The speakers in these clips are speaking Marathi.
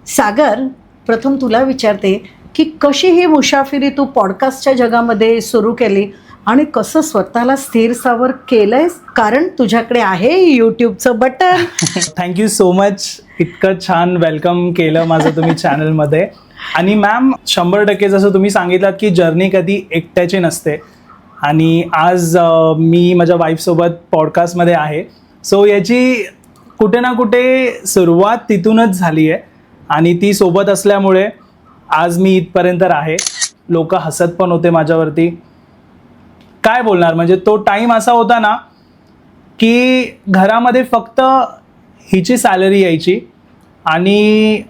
सागर, प्रथम तुला विचारते की कशी ही मुसाफिरी तू पॉडकास्टच्या जगामध्ये सुरू केली आणि कसं स्वतःला स्थिर सावर केलंयस, कारण तुझ्याकडे आहे यूट्यूबचं बटन. Thank you so much. इतकं छान वेलकम केलं माझं तुम्ही चॅनलमध्ये. आणि मॅम 100% जसं तुम्ही सांगितलात की जर्नी कधी एकट्याची नसते आणि आज मी माझ्या वाईफसोबत पॉडकास्टमध्ये आहे. सो याची कुठे ना कुठे सुरुवात तिथूनच झाली आहे आणि ती सोबत असल्यामुळे आज मी इथपर्यंत आहे. लोक हसत पण होते माझ्यावरती. काय बोलणार, म्हणजे तो टाईम असा होता ना की घरामध्ये फक्त हिची सॅलरी यायची आणि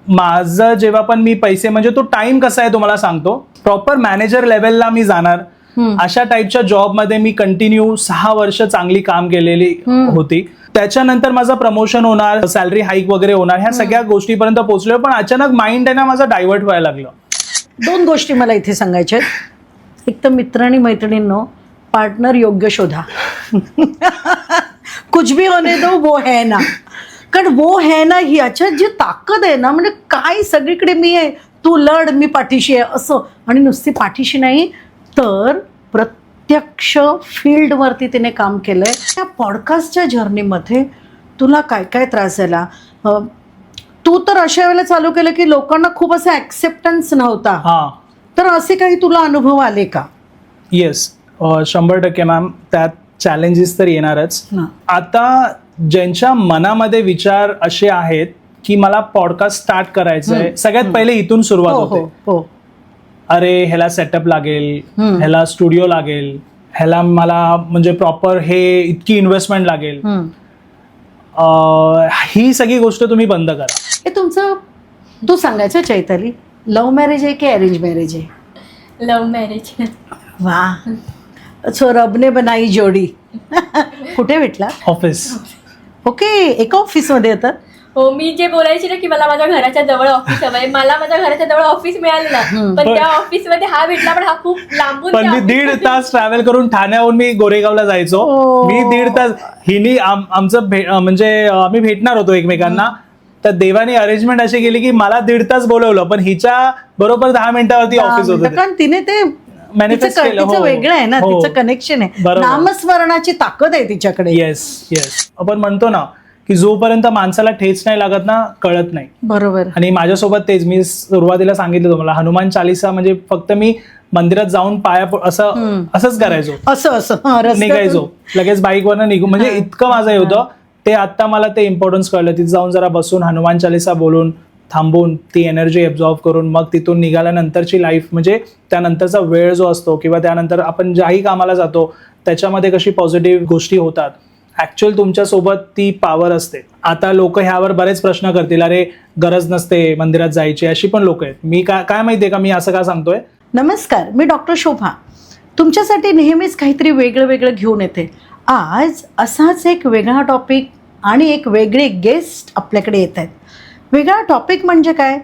माझं जेव्हा पण मी पैसे, म्हणजे तो टाइम कसा आहे तुम्हाला सांगतो. प्रॉपर मॅनेजर लेवलला मी जाणार अशा टाईपच्या जॉबमध्ये मी कंटिन्यू 6 वर्ष चांगली काम केलेली होती. त्याच्यानंतर माझं प्रमोशन होणार, सॅलरी हाईक वगैरे होणार, ह्या सगळ्या गोष्टीपर्यंत पोहोचलो. पण अचानक माइंड आहे ना माझं डायव्हर्ट व्हायला लागलं. 2 गोष्टी मला इथे सांगायच्या आहेत. एक तर मित्र आणि मैत्रिणींनो, पार्टनर योग्य शोधा. कुछ भी होने दो वो है ना. कारण वो है ना ही याच्यात जी ताकद आहे ना, म्हणजे काय सगळीकडे मी आहे, तू लढ, मी पाठीशी आहे असं. आणि नुसती पाठीशी नाही तर प्रत्यक्ष फील्डवरती तिने काम केलंय. त्या पॉडकास्टच्या जर्नीमध्ये तुला काय काय त्रास झाला? तू तर अशा वेळेला चालू केलं की लोकांना खूप असं ॲक्सेप्टन्स नव्हता. तर असे काही तुला अनुभव आले का? Yes, 100% ma'am. त्यात चॅलेंजेस तर येणारच. आता ज्यांच्या मनामध्ये विचार असे आहेत की मला पॉडकास्ट स्टार्ट करायचं आहे, सगळ्यात पहिले इथून सुरुवात होते. अरे ह्याला सेटअप लागेल, ह्याला स्टुडिओ लागेल, ह्याला मला म्हणजे प्रॉपर हे इतकी इन्व्हेस्टमेंट लागेल. ही सगळी गोष्ट तुम्ही बंद करा. हे तुमचं तू सांगायचं चैताली, लव्ह मॅरेज आहे की अरेंज मॅरेज आहे? Love marriage. वाह, सो रबने बनाई जोडी. कुठे भेटला? ऑफिस. ओके, एका ऑफिसमध्ये येतात? हो, मी जे बोलायची ना की मला माझ्या घराच्या जवळ ऑफिस हवंय, मला माझ्या घराच्या जवळ ऑफिस मिळालं ना, पण त्या ऑफिस मध्ये हा भेटला, पण हा खूप लांबून. पण मी 1.5 तास ट्रॅव्हल करून ठाण्याहून मी गोरेगावला जायचो. मी 1.5 तास हिनी आमचं म्हणजे आम्ही भेटणार होतो एकमेकांना. तर देवाने अरेंजमेंट अशी केली की मला 1.5 तास बोलवलं, पण हिच्या बरोबर 10 मिनिटावरती ऑफिस होतं. कारण तिने ते मॅनिफेस्ट केलं. वेगळं आहे ना, तिचं कनेक्शन आहे, नामस्मरणाची ताकद आहे तिच्याकडे. Yes yes. आपण म्हणतो ना की जोपर्यंत माणसाला ठेच नाही लागत ना, कळत नाही. बरोबर. आणि माझ्यासोबत तेच, मी सुरुवातीला सांगितलं तुम्हाला, हनुमान चालीसा म्हणजे फक्त मी मंदिरात जाऊन पाया असंच करायचो, असं निघायचो, लगेच बाईकवरनं निघू, म्हणजे इतकं माझं हे होतं. ते आता मला ते इम्पॉर्टन्स कळलं. तिथे जाऊन जरा बसून हनुमान चालीसा बोलून थांबून ती एनर्जी ॲब्झॉर्ब करून मग तिथून निघाल्यानंतरची लाईफ, म्हणजे त्यानंतरचा वेळ जो असतो किंवा त्यानंतर आपण ज्याही कामाला जातो त्याच्यामध्ये कशी पॉझिटिव्ह गोष्टी होतात, ॲक्च्युअल तुमच्यासोबत ती पॉवर असते. आता लोक ह्यावर बरेच प्रश्न करतील, अरे गरज नसते मंदिरात जायची, अशी पण लोक आहेत. मी काय माहितीये का मी असं का सांगतोय? नमस्कार, मी डॉक्टर शोभा तुमच्यासाठी नेहमीच काहीतरी वेगळं वेगळं घेऊन येते. आज असाच एक वेगळा टॉपिक आणि एक वेगळे गेस्ट आपल्याकडे येत आहेत. वेगळा टॉपिक म्हणजे काय?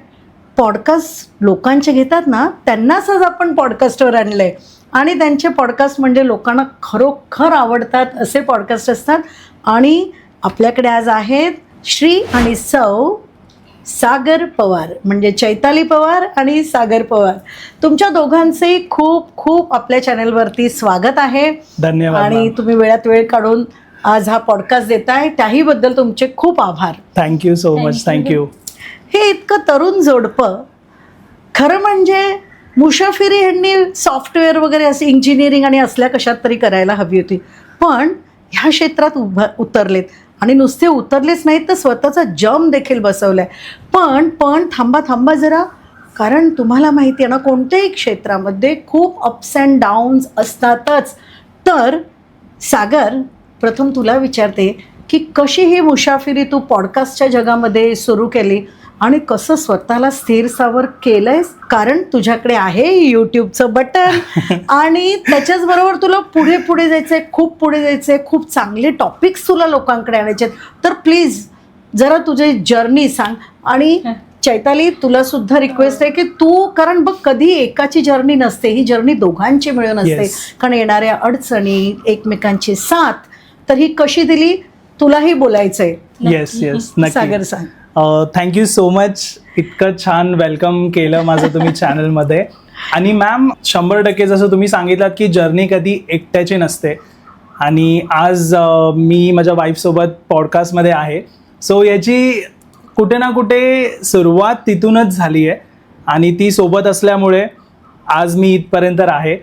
पॉडकास्ट लोकांचे घेतात ना, त्यांनाच आज आपण पॉडकास्टवर आणलं आहे आणि त्यांचे पॉडकास्ट म्हणजे लोकांना खरोखर आवडतात असे पॉडकास्ट असतात. आणि आपल्याकडे आज आहेत श्री आणि सौ सागर पवार, म्हणजे चैताली पवार आणि सागर पवार. तुमच्या दोघांचे खूप खूप आपल्या चॅनलवरती स्वागत आहे. धन्यवाद. आणि तुम्ही वेळात वेळ काढून आज हा पॉडकास्ट देताय, त्याही बद्दल तुमचे खूप आभार. Thank you so much. थँक्यू. हे इतकं तरुण जोडपं, खरं म्हणजे मुसाफिरी ह्यांनी सॉफ्टवेअर वगैरे असे इंजिनिअरिंग आणि असल्या कशात तरी करायला हवी होती, पण ह्या क्षेत्रात उतरलेत. आणि नुसते उतरलेच नाहीत तर स्वतःचा जम देखील बसवलाय. पण थांबा जरा, कारण तुम्हाला माहिती आहे ना, कोणत्याही क्षेत्रामध्ये खूप अप्स अँड डाऊन्स असतातच. तर सागर, प्रथम तुला विचारते की कशी ही मुसाफिरी तू पॉडकास्टच्या जगामध्ये सुरू केली आणि कसं स्वतःला स्थिर सावर केलंयस, कारण तुझ्याकडे आहे यूट्यूबचं बटन आणि त्याच्याच बरोबर तुला पुढे जायचंय, खूप पुढे जायचंय, खूप चांगले टॉपिक्स तुला लोकांकडे आणायचे. तर प्लीज जरा तुझी जर्नी सांग. आणि चैताली, तुला सुद्धा रिक्वेस्ट आहे की तू, कारण बघ कधी एकाची जर्नी नसते, ही जर्नी दोघांची मिळून असते. कारण येणाऱ्या अडचणी, एकमेकांची साथ, तर ही कशी दिली तुलाही बोलायचंय. येस येस, सागर सांग. Thank you so much. इतकं छान वेलकम केलं माझं तुम्ही चॅनलमध्ये. आणि मॅम 100% जसं तुम्ही सांगितलात की जर्नी कधी एकट्याची नसते. आणि आज मी माझ्या वाईफसोबत पॉडकास्टमध्ये आहे. सो याची कुठे ना कुठे सुरुवात तिथूनच झाली आहे आणि ती सोबत असल्यामुळे आज मी इथपर्यंत आहे.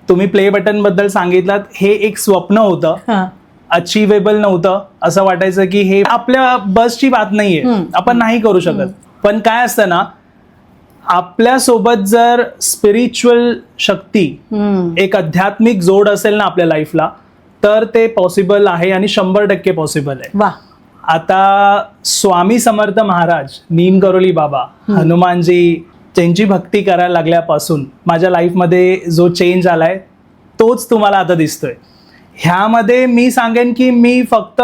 तुम्ही प्ले बटनबद्दल सांगितलात, हे एक स्वप्न होतं, हां. अचिवेबल नव्हतं. असं वाटायचं की हे आपल्या बसची बात नाहीये, आपण नाही करू शकत. पण काय असतं ना, आपल्यासोबत जर स्पिरिच्युअल शक्ती, एक आध्यात्मिक जोड असेल ना आपल्या लाईफला, तर ते पॉसिबल आहे आणि 100% पॉसिबल आहे. वा. आता स्वामी समर्थ महाराज, नीम करोली बाबा, हनुमानजी, त्यांची भक्ती करायला लागल्यापासून माझ्या लाईफमध्ये जो चेंज आलाय तोच तुम्हाला आता दिसतोय. ह्यामध्ये मी सांगेन की मी फक्त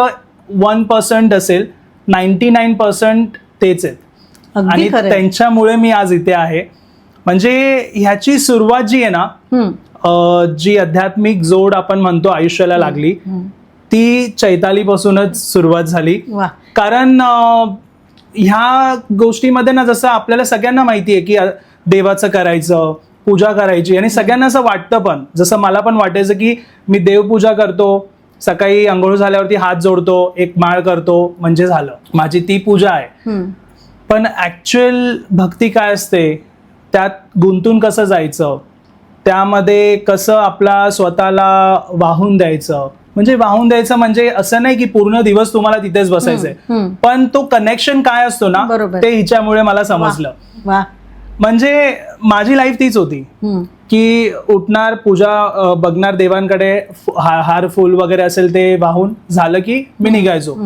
1% असेल, 99% तेच आहेत. अगदी आणि खरंय. त्यांच्यामुळे मी आज इथे आहे. म्हणजे ह्याची सुरुवात जी आहे ना, जी आध्यात्मिक जोड आपण म्हणतो आयुष्याला लागली, ती चैतालीपासूनच सुरुवात झाली. वा. कारण ह्या गोष्टीमध्ये ना, जसं आपल्याला सगळ्यांना माहिती आहे की देवाचं करायचं, पूजा करायची, आणि सगळ्यांना असं वाटतं पण, जसं मला पण वाटायचं की मी देवपूजा करतो, सकाळी आंघोळ झाल्यावरती हात जोडतो, एक माळ करतो, म्हणजे झालं, माझी ती पूजा आहे. पण ॲक्च्युअल भक्ती काय असते, त्यात गुंतून कसं जायचं, त्यामध्ये कसं आपला स्वतःला वाहून द्यायचं. म्हणजे वाहून द्यायचं म्हणजे असं नाही की पूर्ण दिवस तुम्हाला तिथेच बसायचंय, पण तो कनेक्शन काय असतो ना, बरोबर. ते हिच्यामुळे मला समजलं. वा. म्हणजे माझी लाईफ तीच होती की उठणार, पूजा बघणार, देवांकडे हार फुल वगैरे असेल ते वाहून झालं की मी निघायचो.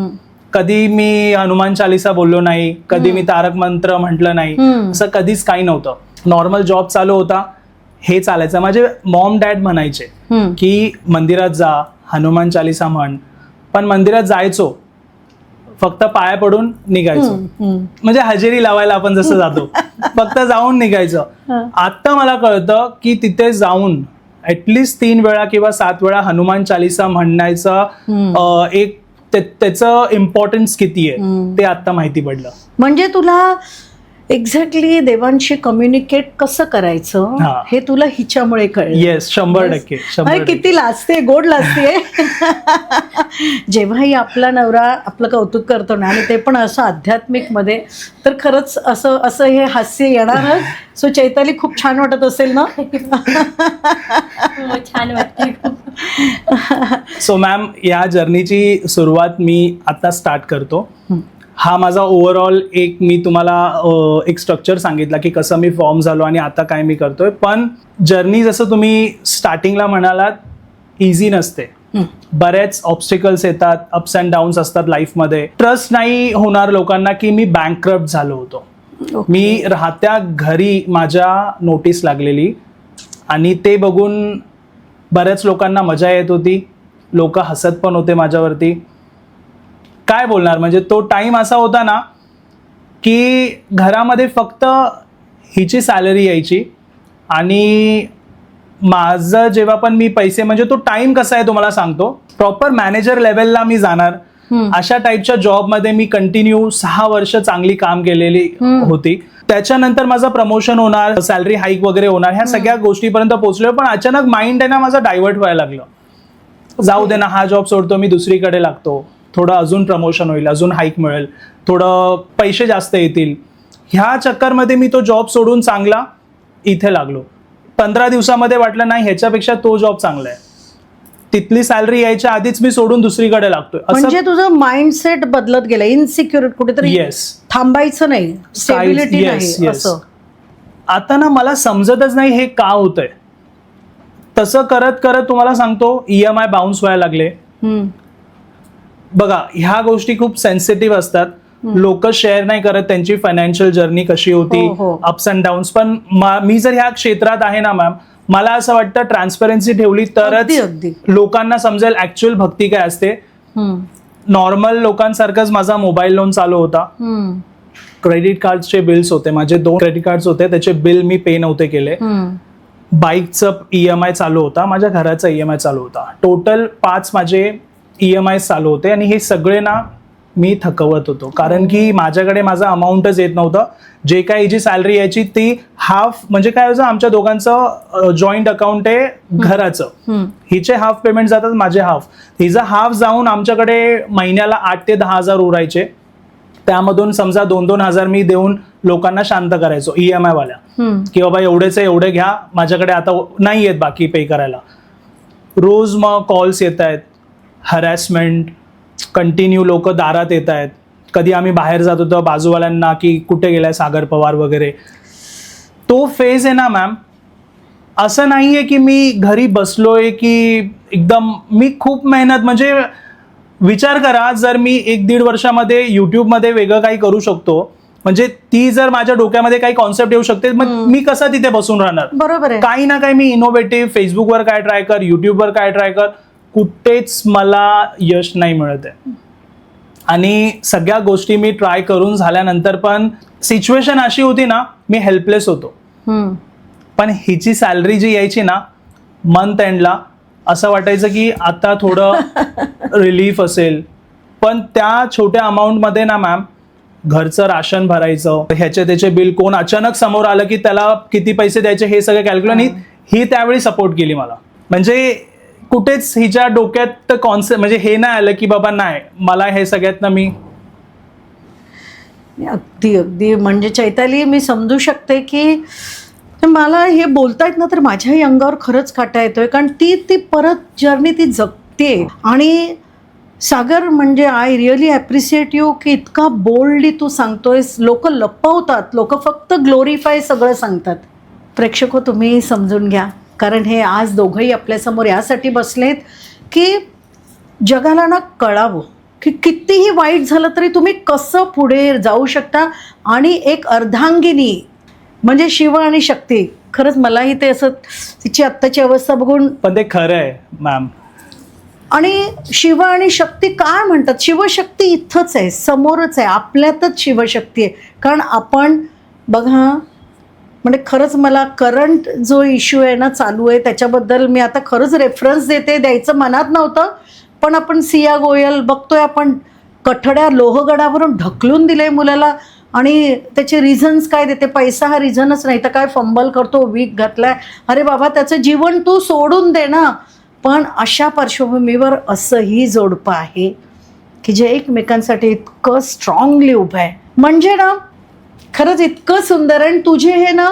कधी मी हनुमान चालिसा बोललो नाही, कधी मी तारक मंत्र म्हटलं नाही, असं कधीच काही नव्हतं. नॉर्मल जॉब चालू होता, हे चालायचं. माझे मॉम डॅड म्हणायचे की मंदिरात जा, हनुमान चालिसा म्हण. पण मंदिरात जायचो, फक्त पाया पडून निघायचो. म्हणजे हजेरी लावायला आपण जसं जातो, फक्त जाऊन निघायचं. आता मला कळतं की तिथे जाऊन ऍटलिस्ट 3 वेळा किंवा 7 वेळा हनुमान चालिसा म्हणण्याचं एक त्याचं इम्पॉर्टन्स किती आहे ते आता माहिती पडलं. म्हणजे तुला एक्झॅक्टली देवांशी कम्युनिकेट कसं करायचं हा. हे तुला हिच्यामुळे कळलं. येस, 100%. अरे, किती लाजते, गोड लाजते. जेव्हाही आपला नवरा आपलं कौतुक करतो ना, आणि ते पण असं आध्यात्मिक मध्ये, तर खरंच असं असं हे हास्य येणारच. सो चैताली, खूप छान वाटत असेल ना? हो, छान वाटतंय. सो मॅम, या जर्नीची सुरुवात मी आता स्टार्ट करतो. हा माझा ओव्हरऑल मी तुम्हाला एक स्ट्रक्चर सांगितला की कसं मी फॉर्म झालो आणि आता काय मी करतोय. पण जर्नी जसं तुम्ही स्टार्टिंगला म्हणालात, इझी नसते. बरेच ऑब्स्टिकल्स येतात, अप्स अँड डाऊन्स असतात लाईफमध्ये. ट्रस्ट नाही होणार लोकांना की मी बँकरप्ट झालो होतो. मी राहत्या घरी माझ्या नोटीस लागलेली, आणि ते बघून बऱ्याच लोकांना मजा येत होती. लोक हसत पण होते माझ्यावरती. काय बोलणार, म्हणजे तो टाइम असा होता ना की घरामध्ये फक्त हिची सॅलरी यायची, आणि माझं जेव्हा पण मी पैसे, म्हणजे तो टाइम कसा आहे तुम्हाला सांगतो, प्रॉपर मॅनेजर लेवलला मी जाणार, अशा टाईपच्या जॉबमध्ये मी कंटिन्यू 6 वर्ष चांगली काम केलेली होती. त्याच्यानंतर माझं प्रमोशन होणार, सॅलरी हाईक वगैरे होणार, ह्या सगळ्या गोष्टीपर्यंत पोहोचलो. पण अचानक माइंड आहे ना माझं डायव्हर्ट व्हायला लागलं. जाऊ दे ना, हा जॉब सोडतो, मी दुसरीकडे लागतो, थोडं अजून प्रमोशन होईल, अजून हाईक मिळेल, थोडं पैसे जास्त येतील. ह्या चक्करमध्ये मी तो जॉब सोडून चांगला इथे लागलो. 15 दिवसामध्ये वाटलं नाही, ह्याच्यापेक्षा तो जॉब चांगला आहे. तिथली सॅलरी यायच्या आधीच मी सोडून दुसरीकडे लागतोय. म्हणजे तुझं माइंडसेट बदलत गेलं, इनसिक्युरिटी, कुठेतरी येस, थांबायचं नाही, स्टेबिलिटी नाही असं. आता ना मला समजतच नाही हे का होतंय. तसं करत करत तुम्हाला सांगतो, EMI बाउन्स व्हायला लागले. बघा, ह्या गोष्टी खूप सेन्सिटिव्ह असतात. लोक शेअर नाही करत त्यांची फायनान्शियल जर्नी कशी होती, अप्स अँड डाऊन्स. पण मी जर ह्या क्षेत्रात आहे ना मॅम, मला असं वाटतं ट्रान्सपरन्सी ठेवली तरच लोकांना समजेल ऍक्च्युअल भक्ती काय असते. नॉर्मल लोकांसारखंच माझा मोबाईल लोन चालू होता, क्रेडिट कार्डचे बिल्स होते, माझे 2 क्रेडिट कार्ड्स होते, त्याचे बिल मी पे नव्हते केले. बाईकचं EMI चालू होता, माझ्या घराचा EMI चालू होता. टोटल 5 माझे EMI चालू होते, आणि हे सगळे ना मी थकवत होतो, कारण की माझ्याकडे माझं अमाऊंटच येत नव्हतं. जे काही जी सॅलरी यायची ती हाफ, म्हणजे काय व्हायचं, आमच्या दोघांचं जॉईंट अकाउंट आहे घराचं, हिचे हाफ पेमेंट जातात, माझे हाफ, हिचं हाफ जाऊन आमच्याकडे महिन्याला 8 ते 10 हजार उरायचे. त्यामधून समजा 2-2 हजार मी देऊन लोकांना शांत करायचो EMI वाल्या, की बाबा एवढेच आहे, एवढे घ्या, माझ्याकडे आता नाही आहेत बाकी पे करायला. रोज मग कॉल्स येत आहेत, हरॅसमेंट कंटिन्यू, लोक दारात येत आहेत. कधी आम्ही बाहेर जात होतो बाजूवाल्यांना की कुठे गेलाय सागर पवार वगैरे. तो फेज आहे ना मॅम, असं नाहीये की मी घरी बसलोय की एकदम, मी खूप मेहनत, म्हणजे विचार करा, जर मी 1-1.5 वर्षामध्ये यूट्यूबमध्ये वेगळं काही करू शकतो, म्हणजे ती जर माझ्या डोक्यामध्ये काही कॉन्सेप्ट येऊ शकते, मग मी कसं तिथे बसून राहणार. बरोबर आहे. काही ना काही मी इनोव्हेटिव्ह, फेसबुकवर काय ट्राय कर, युट्यूबवर काय ट्राय कर, कुठेच मला यश नाही मिळत आहे. आणि सगळ्या गोष्टी मी ट्राय करून झाल्यानंतर पण सिच्युएशन अशी होती ना, मी हेल्पलेस होतो. पण हिची सॅलरी जी यायची ना मंथ एंडला, असं वाटायचं की आता थोडं रिलीफ असेल. पण त्या छोट्या अमाऊंटमध्ये ना मॅम, घरचं राशन भरायचं, ह्याचे त्याचे बिल, कोण अचानक समोर आलं की त्याला किती पैसे द्यायचे हे सगळं कॅल्क्युलेट, ही त्यावेळी सपोर्ट केली मला. म्हणजे कुठेच हिच्या डोक्यात कॉन्सेप्ट, म्हणजे हे नाही आलं की बाबा नाही, मला हे सगळ्यातनं मी अगदी अगदी, म्हणजे चैताली, मी समजू शकते की मला हे बोलतायत ना तर माझ्याही अंगावर खरंच काटा येतोय, कारण ती परत जर्नी ती जगते. आणि सागर, म्हणजे आय रिअली ॲप्रिशिएट यू की इतका बोल्डली तू सांगतोयस. लोक लपवतात, लोक फक्त ग्लोरीफाय सगळं सांगतात. प्रेक्षक तुम्ही समजून घ्या, कारण हे आज दोघंही आपल्यासमोर यासाठी बसलेत की जगाला ना कळावं की कितीही वाईट झालं तरी तुम्ही कसं पुढे जाऊ शकता. आणि एक अर्धांगिनी म्हणजे शिव आणि शक्ती, खरंच मलाही ते असं तिची आत्ताची अवस्था बघून, पण ते खरं आहे मॅम. आणि शिव आणि शक्ती काय म्हणतात, शिवशक्ती इथंच आहे, समोरच आहे, आपल्यातच शिवशक्ती आहे. कारण आपण बघा, म्हणजे खरंच मला करंट जो इश्यू आहे ना चालू आहे त्याच्याबद्दल मी आता खरंच रेफरन्स देते, द्यायचं मनात नव्हतं, पण आपण सिया गोयल बघतोय, आपण कठड्या लोहगडावरून ढकलून दिले मुलाला, आणि त्याचे रिझन्स काय देते, पैसा हा रिझनच नाही तर काय, फंबल करतो, वीक घातलाय, अरे बाबा त्याचं जीवन तू सोडून दे ना. पण अशा पार्श्वभूमीवर असंही जोडपं आहे की जे एकमेकांसाठी इतकं स्ट्रॉंगली उभं आहे, म्हणजे ना खरंच इतकं सुंदर. आणि तुझे हे ना,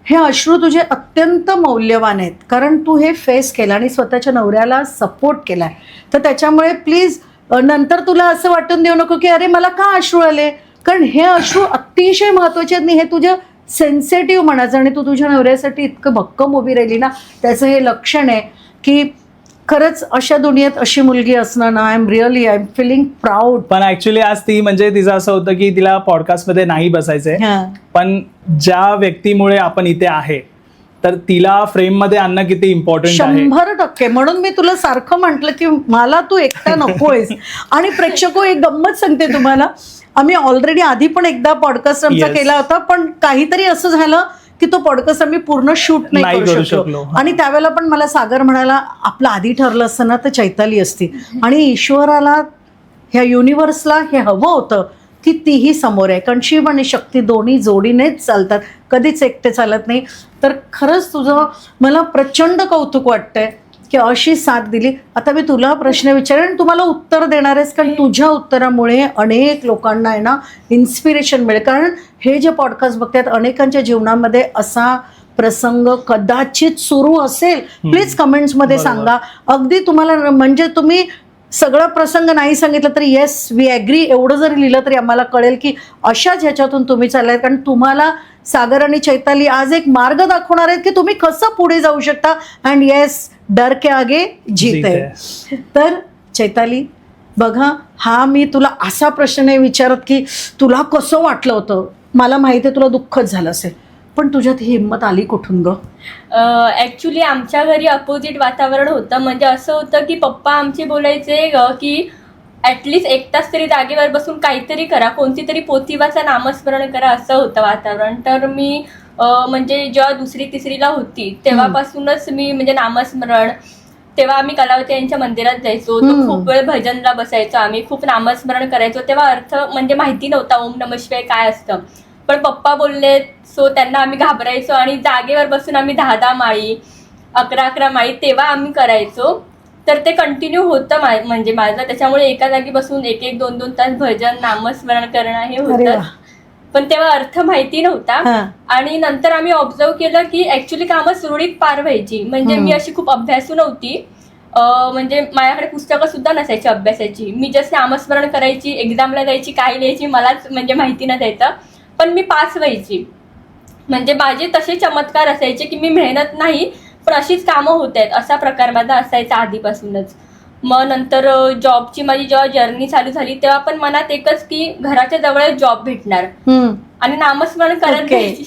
हे अश्रू तुझे अत्यंत मौल्यवान आहेत, कारण तू हे फेस केलं आणि स्वतःच्या नवऱ्याला सपोर्ट केला आहे. तर त्याच्यामुळे प्लीज नंतर तुला असं वाटून देऊ नको की अरे मला का अश्रू आले, कारण हे अश्रू अतिशय महत्त्वाचे आहेत. आणि हे तुझं सेन्सिटिव्ह म्हणायचं, आणि तू तुझ्या नवऱ्यासाठी इतकं भक्कम उभी राहिली ना, त्याचं हे लक्षण आहे की खरंच अशा दुनियेत अशी मुलगी असणं ना, आय एम फिलिंग प्राऊड. पण ऍक्च्युली आज ती, म्हणजे तिचं असं होतं की तिला पॉडकास्टमध्ये नाही बसायचंय, पण ज्या व्यक्तीमुळे आपण इथे आहे तर तिला फ्रेममध्ये आणणं किती इम्पॉर्टंट आहे. 100%. म्हणून मी तुला सारखं म्हटलं की मला तू एकटा नकोयस. आणि प्रेक्षको, एक गंमत सांगते तुम्हाला, आम्ही ऑलरेडी आधी पण एकदा पॉडकास्ट आमचा केला होता, पण काहीतरी असं झालं की तो पॉडकास्ट आम्ही पूर्ण शूट नाही करू शकलो. आणि त्यावेळेला पण मला सागर म्हणाला, आपलं आधी ठरलं असतं ना तर चैताली असती. आणि ईश्वराला, ह्या युनिव्हर्सला हे हवं होतं की तीही समोर आहे, कारण शिव आणि शक्ती दोन्ही जोडीनेच चालतात, कधीच एकटे चालत नाही. तर खरंच तुझं मला प्रचंड कौतुक वाटतंय की अशी साथ दिली. आता मी तुला प्रश्न विचारेन आणि तुम्हाला उत्तर देणार आहेस, कारण तुझ्या उत्तरामुळे अनेक लोकांना आहे ना इन्स्पिरेशन मिळेल. कारण हे जे पॉडकास्ट बघतात, अनेकांच्या जीवनामध्ये असा प्रसंग कदाचित सुरू असेल. प्लीज कमेंट्समध्ये सांगा. अगदी तुम्हाला, म्हणजे तुम्ही सगळं प्रसंग नाही सांगितलं तरी येस वी ॲग्री एवढं जरी लिहिलं तरी आम्हाला कळेल की अशाच ह्याच्यातून तुम्ही चाललाय. कारण तुम्हाला सागर आणि चैताली आज एक मार्ग दाखवणार आहेत की तुम्ही कसं पुढे जाऊ शकता. अँड येस, डर के आगे जीत आहे. तर चैताली बघा, हा मी तुला असा प्रश्न नाही विचारत की तुला कसं वाटलं होतं, मला माहिती आहे तुला दुःखच झालं असेल, पण तुझ्यात ही हिंमत आली कुठून ग? ॲक्च्युली आमच्या घरी अपोजिट वातावरण होतं. म्हणजे असं होतं की पप्पा आमचे बोलायचे की ॲटलिस्ट 1 तास तरी जागेवर बसून काहीतरी करा, कोणती तरी पोथी वाचा, नामस्मरण करा, असं होतं वातावरण. तर मी म्हणजे जेव्हा 2री-3रीला होती तेव्हापासूनच मी म्हणजे नामस्मरण, तेव्हा आम्ही कलावती यांच्या मंदिरात जायचो. तो खूप वेळ भजनला बसायचो आम्ही, खूप नामस्मरण करायचो. तेव्हा अर्थ म्हणजे माहिती नव्हता ओम नमः शिवाय काय असतं, पण पप्पा बोलले सो त्यांना आम्ही घाबरायचो आणि जागेवर बसून आम्ही 10 माळी 11 माळी तेव्हा आम्ही करायचो. तर ते कंटिन्यू होतं म्हणजे माझं. त्याच्यामुळे एका जागी बसून 1-1, 2-2 तास भजन नामस्मरण करणं हे होतं. पण तेव्हा अर्थ माहिती नव्हता. आणि नंतर आम्ही ऑब्झर्व केलं की ऍक्च्युली कामं सुरळीत पार व्हायची. म्हणजे मी अशी खूप अभ्यासू नव्हती, म्हणजे माझ्याकडे पुस्तकं सुद्धा नसायची अभ्यासाची. मी जस्ट नामस्मरण करायची, एक्झामला जायची, काय लिहायची मलाच म्हणजे माहिती नसायचं, पण मी पास व्हायची. म्हणजे माझे तसे चमत्कार असायचे की मी मेहनत नाही पण अशीच कामं होत आहेत असा प्रकार माझा असायचा आधीपासूनच. मग नंतर जॉबची माझी जेव्हा जर्नी चालू झाली तेव्हा पण मनात एकच की घराच्या जवळ जॉब भेटणार आणि नामस्मरण करत घ्यायची.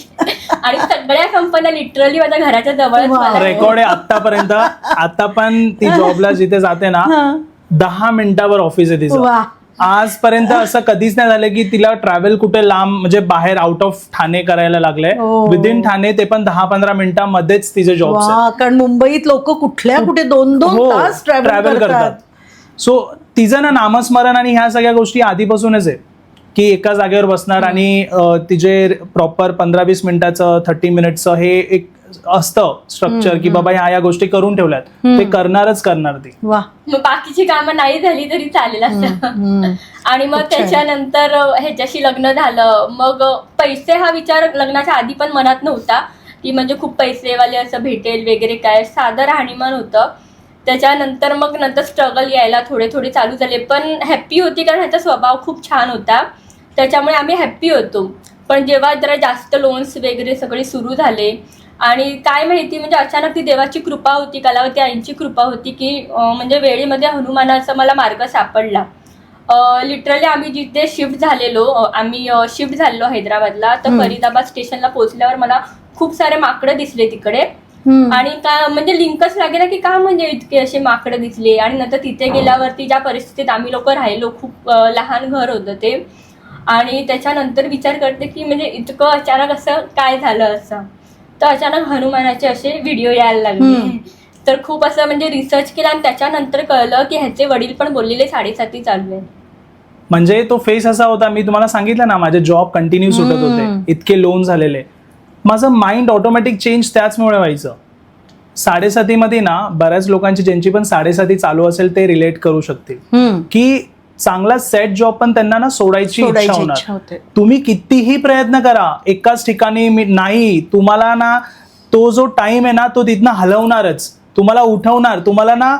आणि सगळ्या कंपन्या लिटरली माझ्या घराच्या जवळच रेकॉर्ड आहे आतापर्यंत. आता पण ती जॉबला जिथे जाते ना 10 मिनिटावर ऑफिस आहे तिचं. आजपर्यंत असं कधीच नाही झालं की तिला ट्रॅव्हल कुठे लांब म्हणजे बाहेर आउट ऑफ ठाणे करायला लागलंय. विदिन ठाणे ते पण 10-15 मिनिटांमध्येच तिचे जॉब. कारण मुंबईत लोक कुठल्या कुठे 2-2 तास ट्रॅव्हल करतात. सो तिचं ना नामस्मरण आणि ह्या सगळ्या गोष्टी आधीपासूनच आहे की एका जागेवर बसणार आणि तिचे प्रॉपर 15-20 मिनिटाचं 30 मिनिटचं हे एक असतं स्ट्रक्चर की बाबा ह्या गोष्टी करून ठेवल्यात, ते करणारच करणार ती. मग बाकीची कामं नाही झाली तरी चालेल असं. आणि मग त्याच्यानंतर ह्याच्याशी लग्न झालं. मग पैसे हा विचार लग्नाच्या आधी पण मनात नव्हता की म्हणजे खूप पैसेवाले असं भेटेल वगैरे, काय साधं राहणीमान होतं. त्याच्यानंतर मग नंतर स्ट्रगल यायला थोडे चालू झाले, पण हॅप्पी होती कारण ह्याचा स्वभाव खूप छान होता त्याच्यामुळे आम्ही हॅप्पी होतो. पण जेव्हा जरा जास्त लोन्स वगैरे सगळे सुरू झाले आणि काय माहिती म्हणजे अचानक ती देवाची कृपा होती, कलावती आईंची कृपा होती की म्हणजे वेळेमध्ये हनुमानाचा मला मार्ग सापडला. लिटरली आम्ही जिथे शिफ्ट झालेलो हैदराबादला, तर फरीदाबाद स्टेशनला पोहोचल्यावर मला खूप सारे माकडं दिसले तिकडे. आणि का म्हणजे लिंकच लागेल की का म्हणजे इतके असे माकडं दिसले. आणि नंतर तिथे गेल्यावरती ज्या परिस्थितीत आम्ही लोक राहिलो, खूप लहान घर होतं ते. आणि त्याच्यानंतर विचार करते की म्हणजे इतकं अचानक असं काय झालं असं. तर अचानक हनुमानाचे असे व्हिडिओ यायला लागले. तर खूप असं म्हणजे रिसर्च केला आणि त्याच्यानंतर कळलं की ह्याचे वडील पण बोललेले 7.5 चालू आहे. म्हणजे तो फेस असा होता, मी तुम्हाला सांगितलं ना माझे जॉब कंटिन्यू सुटत होते, इतके लोन झालेले. माझं माइंड ऑटोमॅटिक चेंज त्याचमुळे व्हायचं. 7.5 मध्ये ना बऱ्याच लोकांची ज्यांची पण 7.5 चालू असेल ते रिलेट करू शकतील की चांगला सेट जॉब पण त्यांना ना सोडायची इच्छा होणार. तुम्ही कितीही प्रयत्न करा एकाच ठिकाणी नाही, तुम्हाला ना तो जो टाइम आहे ना तो तिथनं हलवणारच, तुम्हाला उठवणार, तुम्हाला ना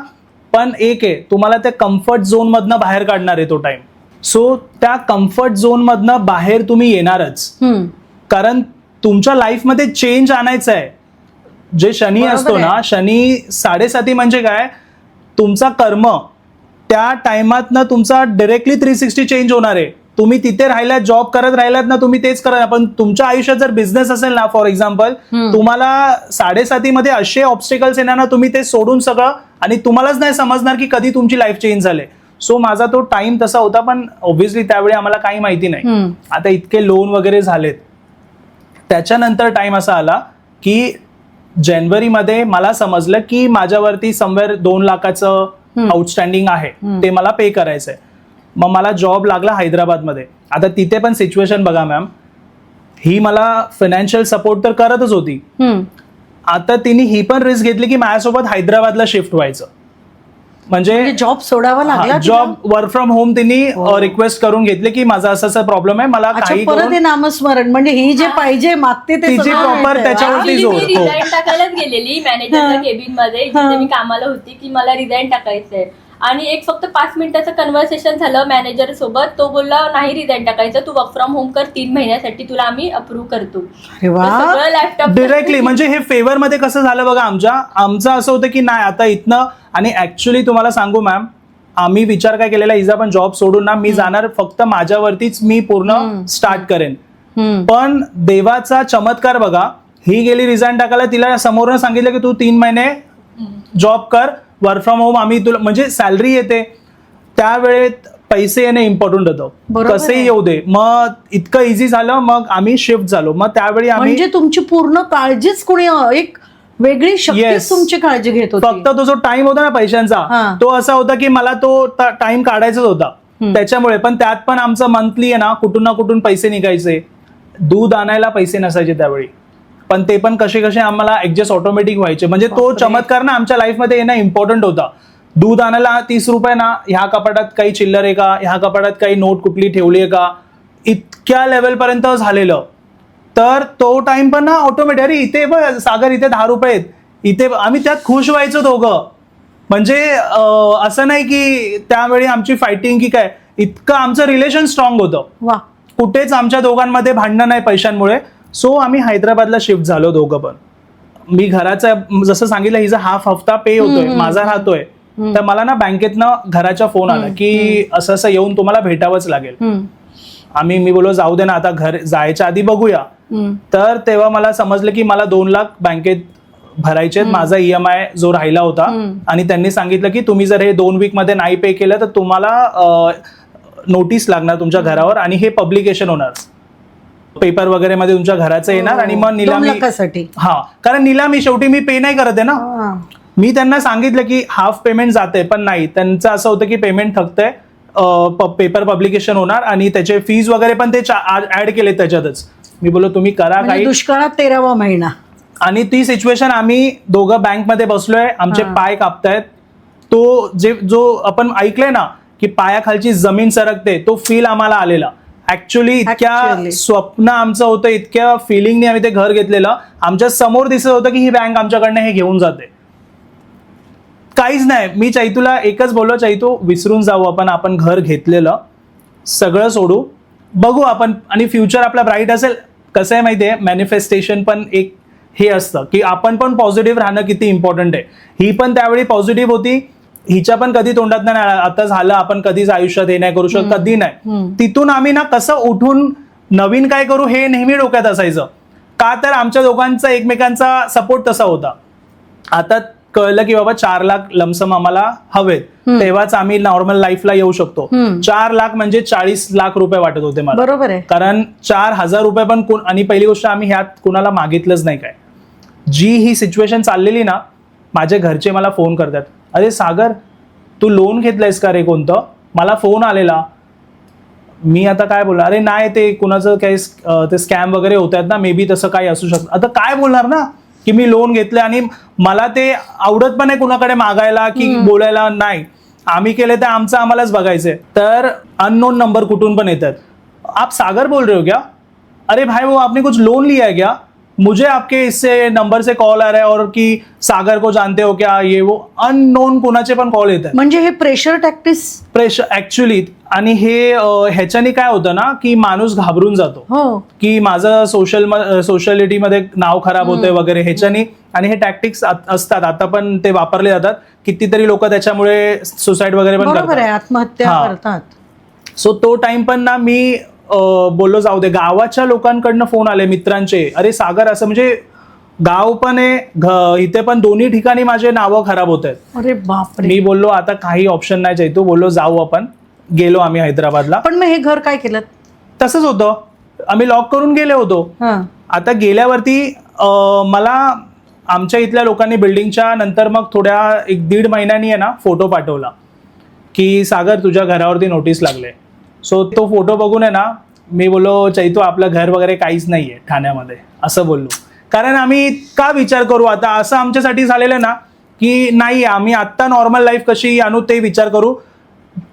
पण एक आहे तुम्हाला त्या कम्फर्ट झोन मधनं बाहेर काढणार आहे तो टाइम. सो त्या कम्फर्ट झोन मधनं बाहेर तुम्ही येणारच, कारण तुमच्या लाईफमध्ये चेंज आणायचं आहे. जे शनी असतो ना, शनी 7.5 म्हणजे काय, तुमचा कर्म त्या टाइमात ना तुमचा डायरेक्टली 360 चेंज होणार आहे. तुम्ही तिथे राहिलात, जॉब करत राहिलात ना, तुम्ही तेच करा. पण तुमच्या आयुष्यात जर बिझनेस असेल ना, फॉर एक्झाम्पल, तुम्हाला 7.5 मध्ये असे ऑब्स्टिकल्स येणार ना, तुम्ही ते सोडून सगळं, आणि तुम्हालाच नाही समजणार की कधी तुमची लाईफ चेंज झाले. सो माझा तो टाइम तसा होता, पण ऑब्व्हियसली त्यावेळी आम्हाला काही माहिती नाही. आता इतके लोन वगैरे झालेत. त्याच्यानंतर टाइम असा आला की जानेवारीमध्ये मला समजलं की माझ्यावरती समवेअर 2 लाखाचं आउटस्टँडिंग आहे, ते मला पे करायचंय. मग मला जॉब लागला हैदराबादमध्ये. आता तिथे पण सिच्युएशन बघा मॅम, ही मला फायनान्शियल सपोर्ट तर करतच होती, आता तिने ही पण रिस्क घेतली की माझ्यासोबत हैदराबादला शिफ्ट व्हायचं. म्हणजे जॉब सोडावा लागला. जॉब वर्क फ्रॉम होम तिने रिक्वेस्ट करून घेतली की माझा असा प्रॉब्लेम आहे, मला काही परत नामस्मरण म्हणजे ही जे पाहिजे मागते ते तिची प्रॉपर त्याच्यावरती जोड. रिझाईन टाकायलाच गेलेली मॅनेजरच्या केबिन मध्ये जिथे मी कामाला होती की मला रिझाईन टाकायचंय. आणि एक फक्त 5 मिनिटाचं कन्व्हर्सेशन झालं मॅनेजर सोबत. तो बोलला नाही रिझाईन टाकायचं, तू वर्क फ्रॉम होम कर 3 महिन्यासाठी, तुला आम्ही अप्रूव्ह करतो. सगळं लॅपटॉप डिरेक्टली. म्हणजे हे फेवर मध्ये कसं झालं बघा, आमचं असं होतं की नाही आता इथनं. आणि ऍक्च्युली तुम्हाला सांगू मॅम, आम्ही विचार काय केलेला, हिचा पण जॉब सोडून ना मी जाणार, फक्त माझ्यावरतीच मी पूर्ण स्टार्ट करेन. पण देवाचा चमत्कार बघा, ही गेली रिझाईन टाकायला, तिला समोरनं सांगितलं की तू 3 महिने जॉब कर, वर्क फ्रॉम होम आम्ही तुला, म्हणजे सॅलरी येते त्यावेळेत पैसे येणे इम्पॉर्टंट होतं, कसेही येऊ दे. मग इतकं इझी झालं, मग आम्ही शिफ्ट झालो. मग त्यावेळी आम्ही म्हणजे तुमची पूर्ण काळजीच कोणी एक वेगळी शक्ती Yes. तुमची काळजी घेत होती. फक्त तो जो टाइम होता ना हा. पैशांचा, तो असा होता की मला तो टाइम काढायचाच होता. त्याच्यामुळे पण त्यात पण आमचं मंथली आहे ना कुठून ना कुठून पैसे निघायचे. दूध आणायला पैसे नसायचे त्यावेळी, पण ते पण कसे कसे आम्हाला ऍडजस्ट ऑटोमॅटिक व्हायचे. म्हणजे तो बापरे. चमत्कार ना आमच्या लाईफमध्ये येणं इम्पॉर्टंट होता. दूध आणायला 30 रुपये ना, ह्या कपाटात काही चिल्लर आहे का, ह्या कपाटात काही नोट कुठली ठेवली आहे का, इतक्या लेवलपर्यंत झालेलं. तर तो टाइम पण ना ऑटोमॅटिक, अरे इथे बघ सागर, इथे 10 रुपये आहेत, इथे आम्ही त्यात खुश व्हायचो दोघं. म्हणजे असं नाही की त्यावेळी आमची फायटिंग की काय, इतकं आमचं रिलेशन स्ट्रॉंग होतं. वा. कुठेच आमच्या दोघांमध्ये भांडणं नाही पैशांमुळे. सो आम्ही हैदराबादला शिफ्ट झालो दोघं पण. मी घराचा जसं सांगितलं, हिचा हाफ हफ्ता पे होतोय, माझा राहतोय. तर मला ना बँकेतनं घराचा फोन आला की असं असं येऊन तुम्हाला भेटावंच लागेल. मी बोलो जाऊ दे ना, आता घर जायच्या आधी बघूया. तर तेव्हा मला समजलं की मला 2 लाख बँकेत भरायचे, माझा EMI जो राहिला होता. आणि त्यांनी सांगितलं की तुम्ही जर हे 2 वीक मध्ये नाही पे केलं तर तुम्हाला नोटीस लागणार तुमच्या घरावर, आणि हे पब्लिकेशन होणार, पेपर वगैरे मध्ये तुमच्या घराचं येणार, आणि मग 2 निलामी. लाखासाठी. हा, कारण निलामी शेवटी मी पे नाही करत आहे ना. मी त्यांना सांगितलं की हाफ पेमेंट जाते, पण नाही, त्यांचं असं होतं की पेमेंट थकतंय, पेपर पब्लिकेशन होणार आणि त्याचे फीज वगैरे पण ते ऍड केले त्याच्यातच. मी बोललो तुम्ही करा म्हणजे काही. दुष्काळात 13वा महिना. आणि ती सिच्युएशन, आम्ही दोघं बँकमध्ये बसलोय, आमचे पाय कापतायत. तो जो आपण ऐकलंय ना की पायाखालची जमीन सरकते, तो फील आम्हाला आलेला. ऍक्च्युली इतक्या स्वप्न आमचं होतं, इतक्या फिलिंगने आम्ही ते घर घेतलेलं. आमच्या समोर दिसत होतं की ही बँक आमच्याकडनं हे घेऊन जाते. काहीच नाही. मी चैतूला एकच बोललो, चैतू विसरून जाऊ आपण घर घेतलेलं, सगळं सोडू, बघू आपण, आणि फ्युचर आपला ब्राईट असेल. कसं आहे माहितीये, मॅनिफेस्टेशन पण एक हे असतं की आपण पण पॉझिटिव्ह राहणं किती इम्पॉर्टंट आहे. ही पण त्यावेळी पॉझिटिव्ह होती, हिच्या पण कधी तोंडात नाही आता झालं, आपण कधीच आयुष्यात हे नाही करू शकत, कधी नाही. तिथून आम्ही ना कसं उठून नवीन काय करू हे नेहमी डोक्यात असायचं. का तर आमच्या दोघांचा एकमेकांचा सपोर्ट तसा होता. आता कळलं की बाबा 4 लाख लमसम आम्हाला हवेत, तेव्हाच आम्ही नॉर्मल लाईफला येऊ शकतो. 4 लाख म्हणजे 40 लाख रुपये वाटत होते मला. बरोबर आहे. कारण 4,000 रुपये पण आणि पहिली गोष्ट आम्ही ह्यात कुणाला मागितलंच नाही काय. जी ही सिच्युएशन चाललेली ना, माझे घरचे मला फोन करतात, अरे सागर तू लोन घेतलंयस का रे कोणतं, मला फोन आलेला. मी आता काय बोलणार, अरे नाही ते कुणाचं काही ते स्कॅम वगैरे होत आहेत ना, मे बी तसं काही असू शकतं. आता काय बोलणार ना की मी लोन घेतलंय आणि मला ते आवडत पण नाही कुणाकडे मागायला की बोलायला. नाही, आम्ही केले तर आमचं आम्हालाच बघायचंय. तर अननोन नंबर कुठून पण येतात, आप सागर बोल रहे हो क्या, अरे भाई वो आपने कुछ लोन लिया है क्या, मुझे आपके इससे नंबर से कॉल आ रहा है, और की सागर को जानते हो क्या, ये वो अननोन कोणाचे पण कॉल येतात. म्हणजे हे प्रेशर टॅक्टिस. Pressure actually. आणि हे ह्याच्याने काय होतं ना की माणूस घाबरून जातो. हो. की माझं सोशलिटीमध्ये नाव खराब होतंय वगैरे ह्याच्यानी. आणि हे टॅक्टिक्स असतात, आता पण ते वापरले जातात. कितीतरी लोक त्याच्यामुळे सुसाईड वगैरे पण बरोबर आहे, करतात, आत्महत्या करतात. सो तो टाइम पण ना मी बोललो जाऊ दे. गावाच्या लोकांकडनं फोन आले, मित्रांचे, अरे सागर असं, म्हणजे गाव पण आहे इथे पण, दोन्ही ठिकाणी माझे नावं खराब होत आहेत. अरे बापरे. मी बोललो आता काही ऑप्शन नाही चैतू, बोललो जाऊ आपण. गेलो आम्ही हैदराबादला. पण मग हे घर काय केलं? तसंच होतं, आम्ही लॉक करून गेले होतो. आता गेल्यावरती मला आमच्या इथल्या लोकांनी बिल्डिंगच्या नंतर मग थोड्या 1-1.5 महिन्यांनी आहे ना फोटो पाठवला की सागर तुझ्या घरावरती नोटीस लागले. सो तो फोटो बघून आहे ना मी बोललो चैतू आपलं घर वगैरे काहीच नाहीये ठाण्यामध्ये, असं बोललो. कारण आम्ही का विचार करू, आता असं आमच्यासाठी झालेलं ना की नाही, आम्ही आत्ता नॉर्मल लाईफ कशी आणू ते विचार करू.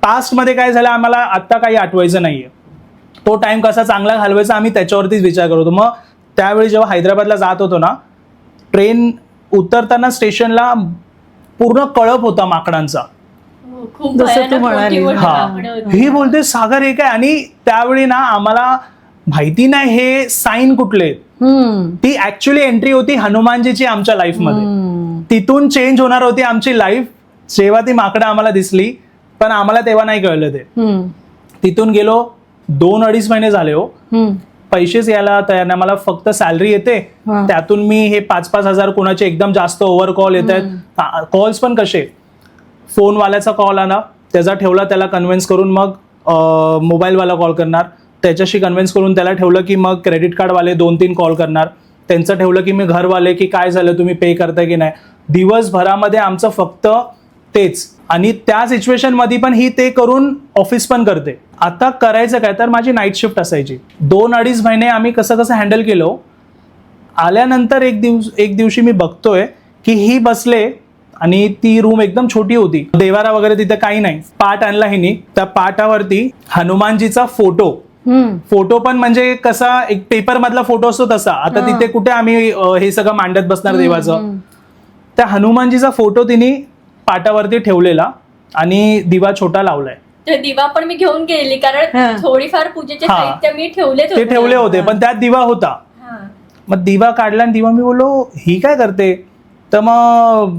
पास्टमध्ये काय झालं आम्हाला आत्ता काही आठवायचं नाहीये. तो टाइम कसा चांगला घालवायचा आम्ही त्याच्यावरतीच विचार करत होतो. मग त्यावेळी जेव्हा हैदराबादला जात होतो ना, ट्रेन उतरताना स्टेशनला पूर्ण कळप होता माकडांचा. खूप जसं तू म्हणाली. ही बोलते सागर हे काय. आणि त्यावेळी ना आम्हाला माहिती नाही हे साईन कुठले. ती ऍक्च्युली एंट्री होती हनुमानजीची आमच्या लाईफमध्ये. तिथून चेंज होणार होती आमची लाईफ जेव्हा ती माकडं आम्हाला दिसली. पण आम्हाला तेव्हा नाही कळलं ते. तिथून गेलो, 2-2.5 महिने झाले हो, पैसेच यायला तयार नाही. मला फक्त सॅलरी येते, त्यातून मी हे 5-5 हजार कोणाचे एकदम जास्त ओव्हर कॉल येत आहेत. कॉल्स पण कसे, फोनवाल्याचा कॉल आला, त्याचा ठेवला, त्याला कन्व्हिन्स करून मग मोबाईलवाला कॉल करणार, त्याच्याशी कन्व्हिन्स करून त्याला ठेवलं की मग क्रेडिट कार्डवाले 2-3 कॉल करणार. त्यांचं ठेवलं की मी घरवाले की काय झालं तुम्ही पे करताय की नाही. दिवसभरामध्ये आमचं फक्त तेच. आणि त्या सिच्युएशन मध्ये पण ही ते करून ऑफिस पण करते. आता करायचं काय तर माझी नाईट शिफ्ट असायची. 2-2.5 महिने आम्ही कसं कसं हँडल केलं. आल्यानंतर एक दिवशी मी बघतोय की ही बसले आणि ती रूम एकदम छोटी होती, देवारा वगैरे तिथे काही नाही. पाट आणला हिनी, त्या पाटावरती हनुमानजीचा फोटो पण म्हणजे कसा एक पेपर मधला फोटो असतो तसा. आता तिथे कुठे आम्ही हे सगळं मांडत बसणार देवाचं. त्या हनुमानजीचा फोटो तिने पाटावरती ठेवलेला आणि दिवा छोटा लावलाय. ते दिवा पण मी घेऊन गेली कारण थोडीफार पूजेचे हा. साहित्य मी ते ठेवले होते पण त्यात दिवा होता. मग दिवा काढला आणि दिवा मी बोललो ही काय करते. तर मग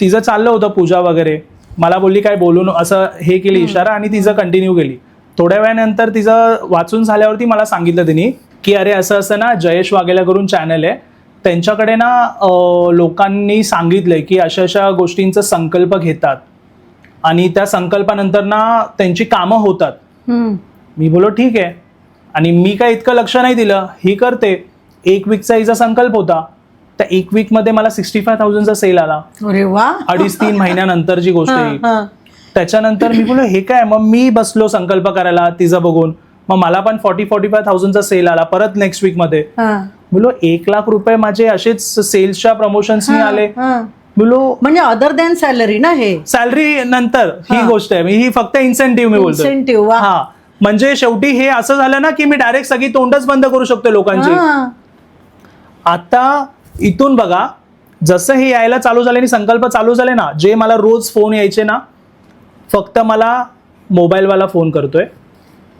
तिचं चाललं होतं पूजा वगैरे. मला बोलली काय बोलून असं हे केली इशारा आणि तिचं कंटिन्यू केली. थोड्या वेळानंतर तिचं वाचून झाल्यावरती मला सांगितलं तिने की अरे असं असं ना जयेश वाघेला करून चॅनल आहे, त्यांच्याकडे ना लोकांनी सांगितलंय की अशा अशा गोष्टींचा संकल्प घेतात आणि त्या संकल्पानंतर ना त्यांची कामं होतात. मी बोलो ठीक आहे. आणि मी काय इतकं लक्ष नाही दिलं. ही करते. 1 वीकचा हिचा संकल्प होता. त्या 1 वीकमध्ये मला 65,000चा सेल आला. अरे वा. 2.5-3 महिन्यानंतरची गोष्ट आहे. त्याच्यानंतर मी बोललो हे काय. मग मी बसलो संकल्प करायला तिचं बघून. मग मला पण 40-45,000चा सेल आला परत नेक्स्ट वीक मध्ये. बोलो 1 लाख रुपये माझे असेच सेल्सच्या प्रमोशन्सनी आले. बोलो म्हणजे अदर दॅन सॅलरी ना हे. सॅलरी नंतर ही गोष्ट आहे. ही फक्त इन्सेंटिव्ह मी बोलतो. इन्सेंटिव्ह. हा म्हणजे शेवटी हे असं झालं ना की मी डायरेक्ट सगळी तोंडच बंद करू शकतो लोकांची. आता इथून बघा जसं हे यायला चालू झाले आणि संकल्प चालू झाले ना, जे मला रोज फोन यायचे ना, फक्त मला मोबाईलवाला फोन करतोय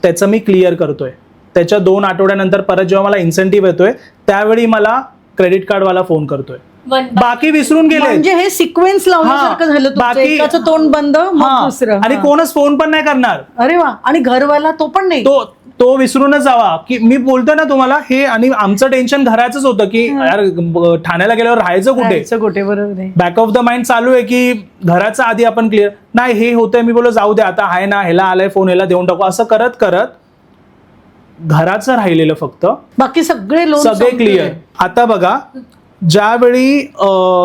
त्याचं मी क्लिअर करतोय. त्याच्या 2 आठवड्यानंतर परत जेव्हा मला इन्सेंटिव्ह येतोय त्यावेळी मला क्रेडिट कार्डवाला फोन करतोय. बाकी विसरून गेले. म्हणजे हे सिक्वेन्स लावण्यासारखं झालं. बाकी एकाचं तोंड बंद मग दुसरं. आणि कोणच फोन पण नाही करणार. अरे वा. आणि घरवाला तो पण नाही. तो विसरूनच जावा की मी बोलतो ना तुम्हाला हे. आणि आमचं टेन्शन घराचंच होतं की यार ठाण्याला गेल्यावर राहायचं कुठे. बरोबर. बॅक ऑफ द माइंड चालू आहे की घराचं आधी आपण क्लिअर नाही. हे होतंय. मी बोललो जाऊ दे आता आहे ना, ह्याला आलाय फोन, ह्याला देऊन टाकू. असं करत करत घराचं राहिलेलं फक्त. बाकी सगळे क्लिअर. आता बघा ज्यावेळी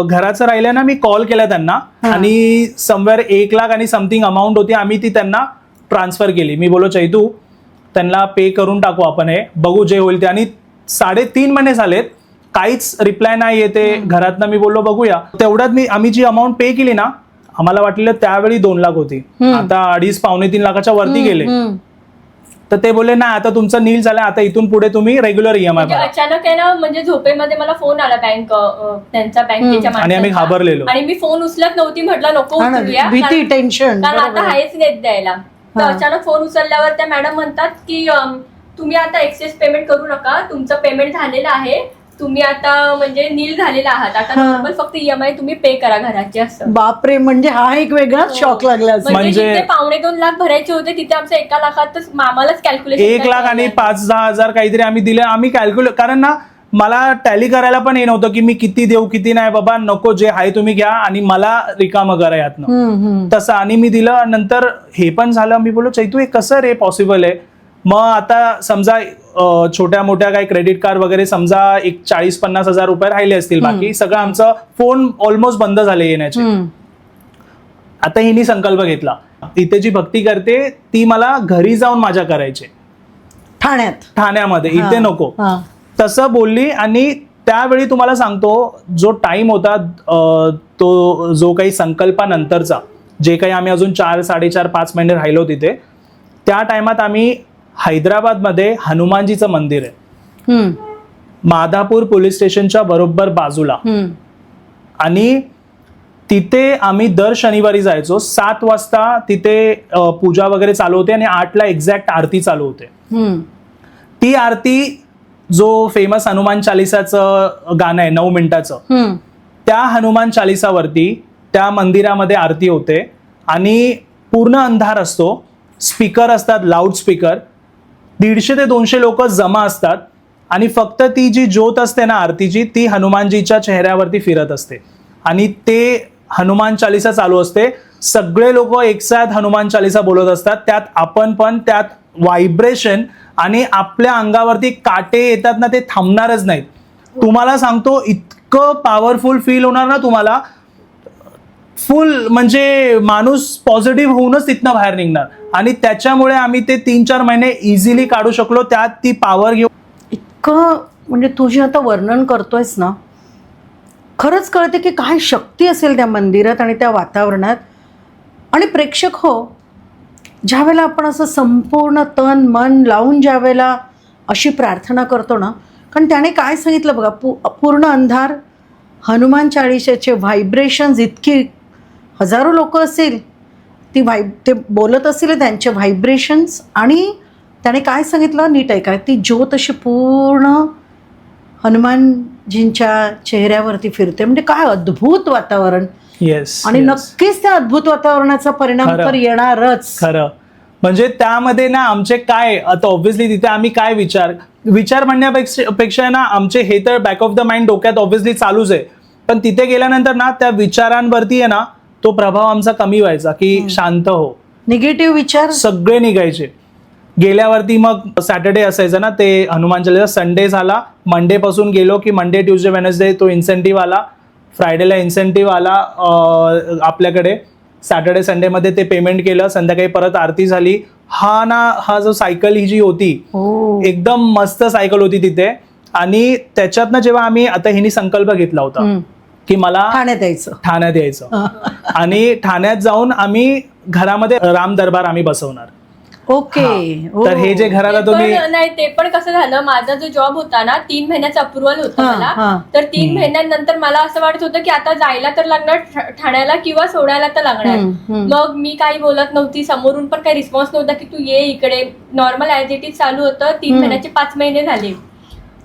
घराचं राहिलं ना, मी कॉल केला त्यांना आणि समवेअर 1 लाख आणि समथिंग अमाऊंट होती. आम्ही ती त्यांना ट्रान्सफर केली. मी बोलो चैतू त्यांना पे करून टाकू आपण, हे बघू जे होईल ते. आणि 3.5 महिने झालेत काहीच रिप्लाय नाही येते घरातनं. मी बोललो बघूया. तेवढ्यात आम्ही जी अमाऊंट पे केली ना, आम्हाला वाटलेलं त्यावेळी 2 लाख होती, आता 2.5-3 लाखाच्या वरती गेले. तर ते बोलले नाही आता तुमचं नील झालं, आता इथून पुढे तुम्ही रेग्युलर ईएमआय भरा. अचानक आहे ना, म्हणजे झोपेमध्ये मला फोन आला त्यांच्या बँकेच्या आणि आम्ही घाबरलेलो आणि मी फोन उचलत नव्हती. म्हटलं नको उचलूया, भीती टेन्शन, कारण आता आहेच नेत द्यायला. तर अचानक फोन उचलल्यावर त्या मॅडम म्हणतात की तुम्ही आता एक्सेस पेमेंट करू नका, तुमचं पेमेंट झालेलं आहे, तुम्ही आता म्हणजे नील झालेला आहात, आता नॉर्मल फक्त ईएमआय तुम्ही पे करा घराची. असं बापरे. म्हणजे हा एक वेगळाच शॉक लागला. म्हणजे जिथे 2.5 लाख भरायचे होते तिथे आमचं 1 लाखातच आम्हालाच कॅल्क्युलेशन 1 लाख आणि 5-10 हजार काहीतरी आम्ही दिले. आम्ही कॅल्क्युलेट, कारण ना मला टॅली करायला पण हे नव्हतं की मी किती देऊ किती नाही. बाबा नको, जे आहे तुम्ही घ्या आणि मला रिकामं करा यातनं तसं. आणि मी दिलं. नंतर हे पण झालं. मी बोललो चैतू हे कसं रे पॉसिबल आहे. मग आता समजा छोट्या मोठ्या काही क्रेडिट कार्ड वगैरे समजा एक 40-50 हजार रुपये राहिले असतील, बाकी सगळं आमचं फोन ऑलमोस्ट बंद झाले येण्याचे. आता हिनी संकल्प घेतला, इथे जी भक्ती करते ती मला घरी जाऊन माझ्या करायचे ठाण्यामध्ये, इथे नको तसं बोलली. आणि त्यावेळी तुम्हाला सांगतो जो टाइम होता तो जो काही संकल्पानंतरचा, जे काही आम्ही अजून 4-4.5 महिने राहिलो तिथे, त्या टाइमात आम्ही हैदराबादमध्ये हनुमानजीचं मंदिर आहे माधापूर पोलीस स्टेशनच्या बरोबर बाजूला, आणि तिथे आम्ही दर शनिवारी जायचो. 7 वाजता तिथे पूजा वगैरे चालू होते आणि 8ला एक्झॅक्ट आरती चालू होते. ती आरती जो फेमस हनुमान चालिसाचं गाणं आहे 9 मिनिटाचं, त्या हनुमान चालिसावरती त्या मंदिरामध्ये आरती होते आणि पूर्ण अंधार असतो. स्पीकर असतात, लाऊड स्पीकर, 150 ते 200 लोक जमा असतात आणि फक्त ती जी ज्योत असते ना आरतीची, ती हनुमानजीच्या चेहऱ्यावरती फिरत असते आणि ते हनुमान चालिसा चालू असते. सगळे लोक एकसाथ हनुमान चालिसा बोलत असतात. त्यात आपण पण, त्यात व्हायब्रेशन आणि आपल्या अंगावरती काटे येतात ना, ते थांबणारच नाहीत. तुम्हाला सांगतो इतकं पॉवरफुल फील होणार ना तुम्हाला, फुल म्हणजे माणूस पॉझिटिव्ह होऊनच तिथनं बाहेर निघणार. आणि त्याच्यामुळे आम्ही ते 3-4 महिने इझिली काढू शकलो, त्यात ती पॉवर घेऊन. इतकं म्हणजे तू जे आता वर्णन करतोयस ना, खरंच कळते की काय शक्ती असेल त्या मंदिरात आणि त्या वातावरणात. आणि प्रेक्षक हो, ज्या वेळेला आपण असं संपूर्ण तन मन लावून ज्या वेळेला अशी प्रार्थना करतो ना, कारण त्याने काय सांगितलं बघा, पूर्ण अंधार, हनुमान चाळीसाचे व्हायब्रेशन्स, इतकी हजारो लोक असेल, ते बोलत असतील त्यांचे व्हायब्रेशन्स, आणि त्याने काय सांगितलं नीट आहे काय, ती ज्योत अशी पूर्ण हनुमानजींच्या चेहऱ्यावरती फिरते. म्हणजे काय अद्भुत वातावरण. येस. आणि नक्कीच त्या अद्भुत वातावरणाचा परिणाम तर येणारच. खरं म्हणजे त्यामध्ये ना आमचे काय, आता ऑब्व्हियसली तिथे आम्ही काय विचार म्हणण्यापेक्षा ना आमचे हे तर बॅक ऑफ द माइंड डोक्यात ऑब्व्हियसली चालूच आहे, पण तिथे गेल्यानंतर ना त्या विचारांवरती आहे ना तो प्रभाव आमचा कमी व्हायचा, की शांत हो, निगेटिव्ह विचार सगळे निघायचे. गेल्यावरती मग सॅटर्डे असायचं ना ते हनुमान चालीसा, संडे झाला, मंडे पासून गेलो की मंडे ट्युजडे वेनसडे तो इन्सेंटिव्ह आला, फ्रायडेला इन्सेंटिव्ह आला आपल्याकडे, सॅटर्डे संडेमध्ये ते पेमेंट केलं, संध्याकाळी परत आरती झाली. हा जो सायकल ही जी होती एकदम मस्त सायकल होती तिथे. आणि त्याच्यातनं जेव्हा आम्ही आता हिनी संकल्प घेतला होता की मला ठाण्यात यायचं आणि ठाण्यात जाऊन आम्ही घरामध्ये राम दरबार आम्ही बसवणार. ओके. तर हे जे घराला तुम्ही नाही, ते पण कसं झालं, माझा जो जॉब होता ना 3 महिन्याचा अप्रुव्हल होता मला, तर 3 महिन्यानंतर मला असं वाटत होतं की आता जायला तर लागणार ठाण्याला किंवा सोडायला तर लागणार. मग मी काही बोलत नव्हती, समोरून पण काही रिस्पॉन्स नव्हता की तू ये इकडे, नॉर्मल ऍज इट इज चालू होतं. 3 महिन्याचे 5 महिने झाले.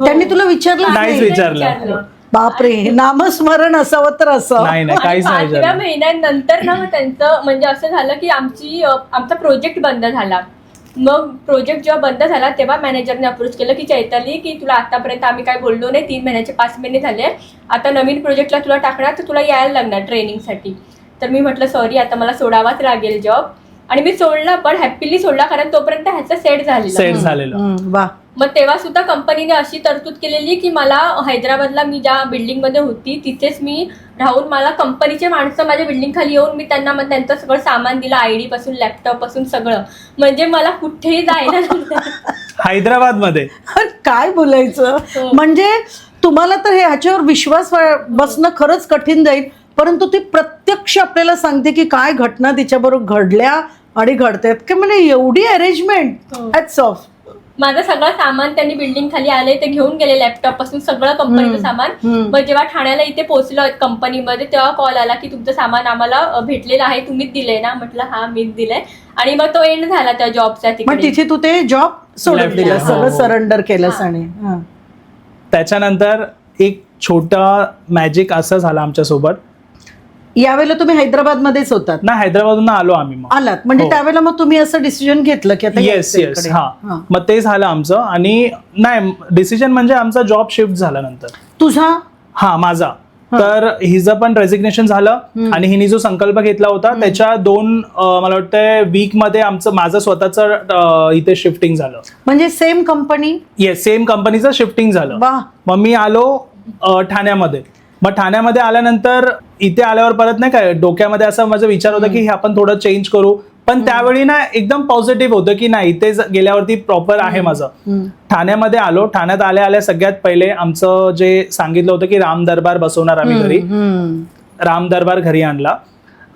त्यांनी तुला विचारलं? नाहीच विचारलं. बापरे, नामस्मरण असावं तर असं नाही काहीच नाही. 5व्या महिन्यानंतर ना त्यांचं म्हणजे असं झालं की आमचा प्रोजेक्ट बंद झाला. मग प्रोजेक्ट जेव्हा बंद झाला तेव्हा मॅनेजरने अप्रोच केलं की चैताली, की तुला आतापर्यंत आम्ही काय बोललो नाही, 3 महिन्याचे 5 महिने झाले, आता नवीन प्रोजेक्टला तुला टाकणार, तर तुला यायला लागणार ट्रेनिंगसाठी. तर मी म्हटलं सॉरी, आता मला सोडावाच लागेल जॉब. आणि मी सोडला, पण हॅपीली सोडला, कारण तोपर्यंत ह्याचं सेट झालेलं. वा. मग तेव्हा सुद्धा कंपनीने अशी तरतूद केलेली की मला हैदराबादला मी ज्या बिल्डिंगमध्ये होती तिथेच मी राहून, मला कंपनीचे माणसं माझ्या बिल्डिंग खाली येऊन मी त्यांना मग त्यांचं सगळं सामान दिलं, आयडी पासून लॅपटॉप पासून सगळं, म्हणजे मला कुठेही जायला नव्हतं. हैदराबाद मध्ये काय बोलायचं. म्हणजे तुम्हाला तर हे ह्याच्यावर विश्वास बसणं खरंच कठीण जाईल, परंतु ती प्रत्यक्ष आपल्याला सांगते की काय घटना तिच्याबरोबर घडल्या आणि घडतात की म्हणजे एवढी अरेंजमेंट. Hats off. माझं सगळं सामान त्यांनी बिल्डिंग खाली आले ते घेऊन गेले, लॅपटॉप पासून सगळं कंपनीचं सामान. मग जेव्हा ठाण्याला इथे पोहोचलो कंपनीमध्ये तेव्हा कॉल आला की तुमचं सामान आम्हाला भेटलेलं आहे, तुम्हीच दिलंय ना. म्हटलं हा मीच दिलंय. आणि मग तो एंड झाला त्या जॉबचा. तिथे तू ते जॉब सोडून दिलं, सगळं सरेंडर केलंस. आणि त्याच्यानंतर एक छोटा मॅजिक असं झालं आमच्यासोबत. यावेळेला तुम्ही हैदराबाद मध्येच होतात ना? हैदराबादहून आलो आम्ही. आलात म्हणजे त्यावेळेला मग तुम्ही असं डिसिजन घेतलं की आता येस. हा, मग ते झालं आमचं. आणि नाही डिसिजन म्हणजे आमचा जॉब शिफ्ट झाला नंतर. तुझा? हा, माझा. तर हिचं पण रेजिग्नेशन झालं आणि हिने जो संकल्प घेतला होता त्याच्या 2 मला वाटतं वीक मध्ये माझं स्वतःचं इथे शिफ्टिंग झालं. म्हणजे सेम कंपनी? येस, सेम कंपनीचं शिफ्टिंग झालं. मग मी आलो ठाण्यामध्ये. मग ठाण्यामध्ये आल्यानंतर इथे आल्यावर परत नाही काय डोक्यामध्ये असा माझा विचार होता की हे आपण थोडं चेंज करू, पण त्यावेळी ना एकदम पॉझिटिव्ह होतं की नाही इथे गेल्यावरती प्रॉपर आहे माझं. ठाण्यामध्ये आलो. ठाण्यात आल्या सगळ्यात पहिले आमचं जे सांगितलं होतं की राम दरबार बसवणार आम्ही घरी. राम दरबार घरी आणला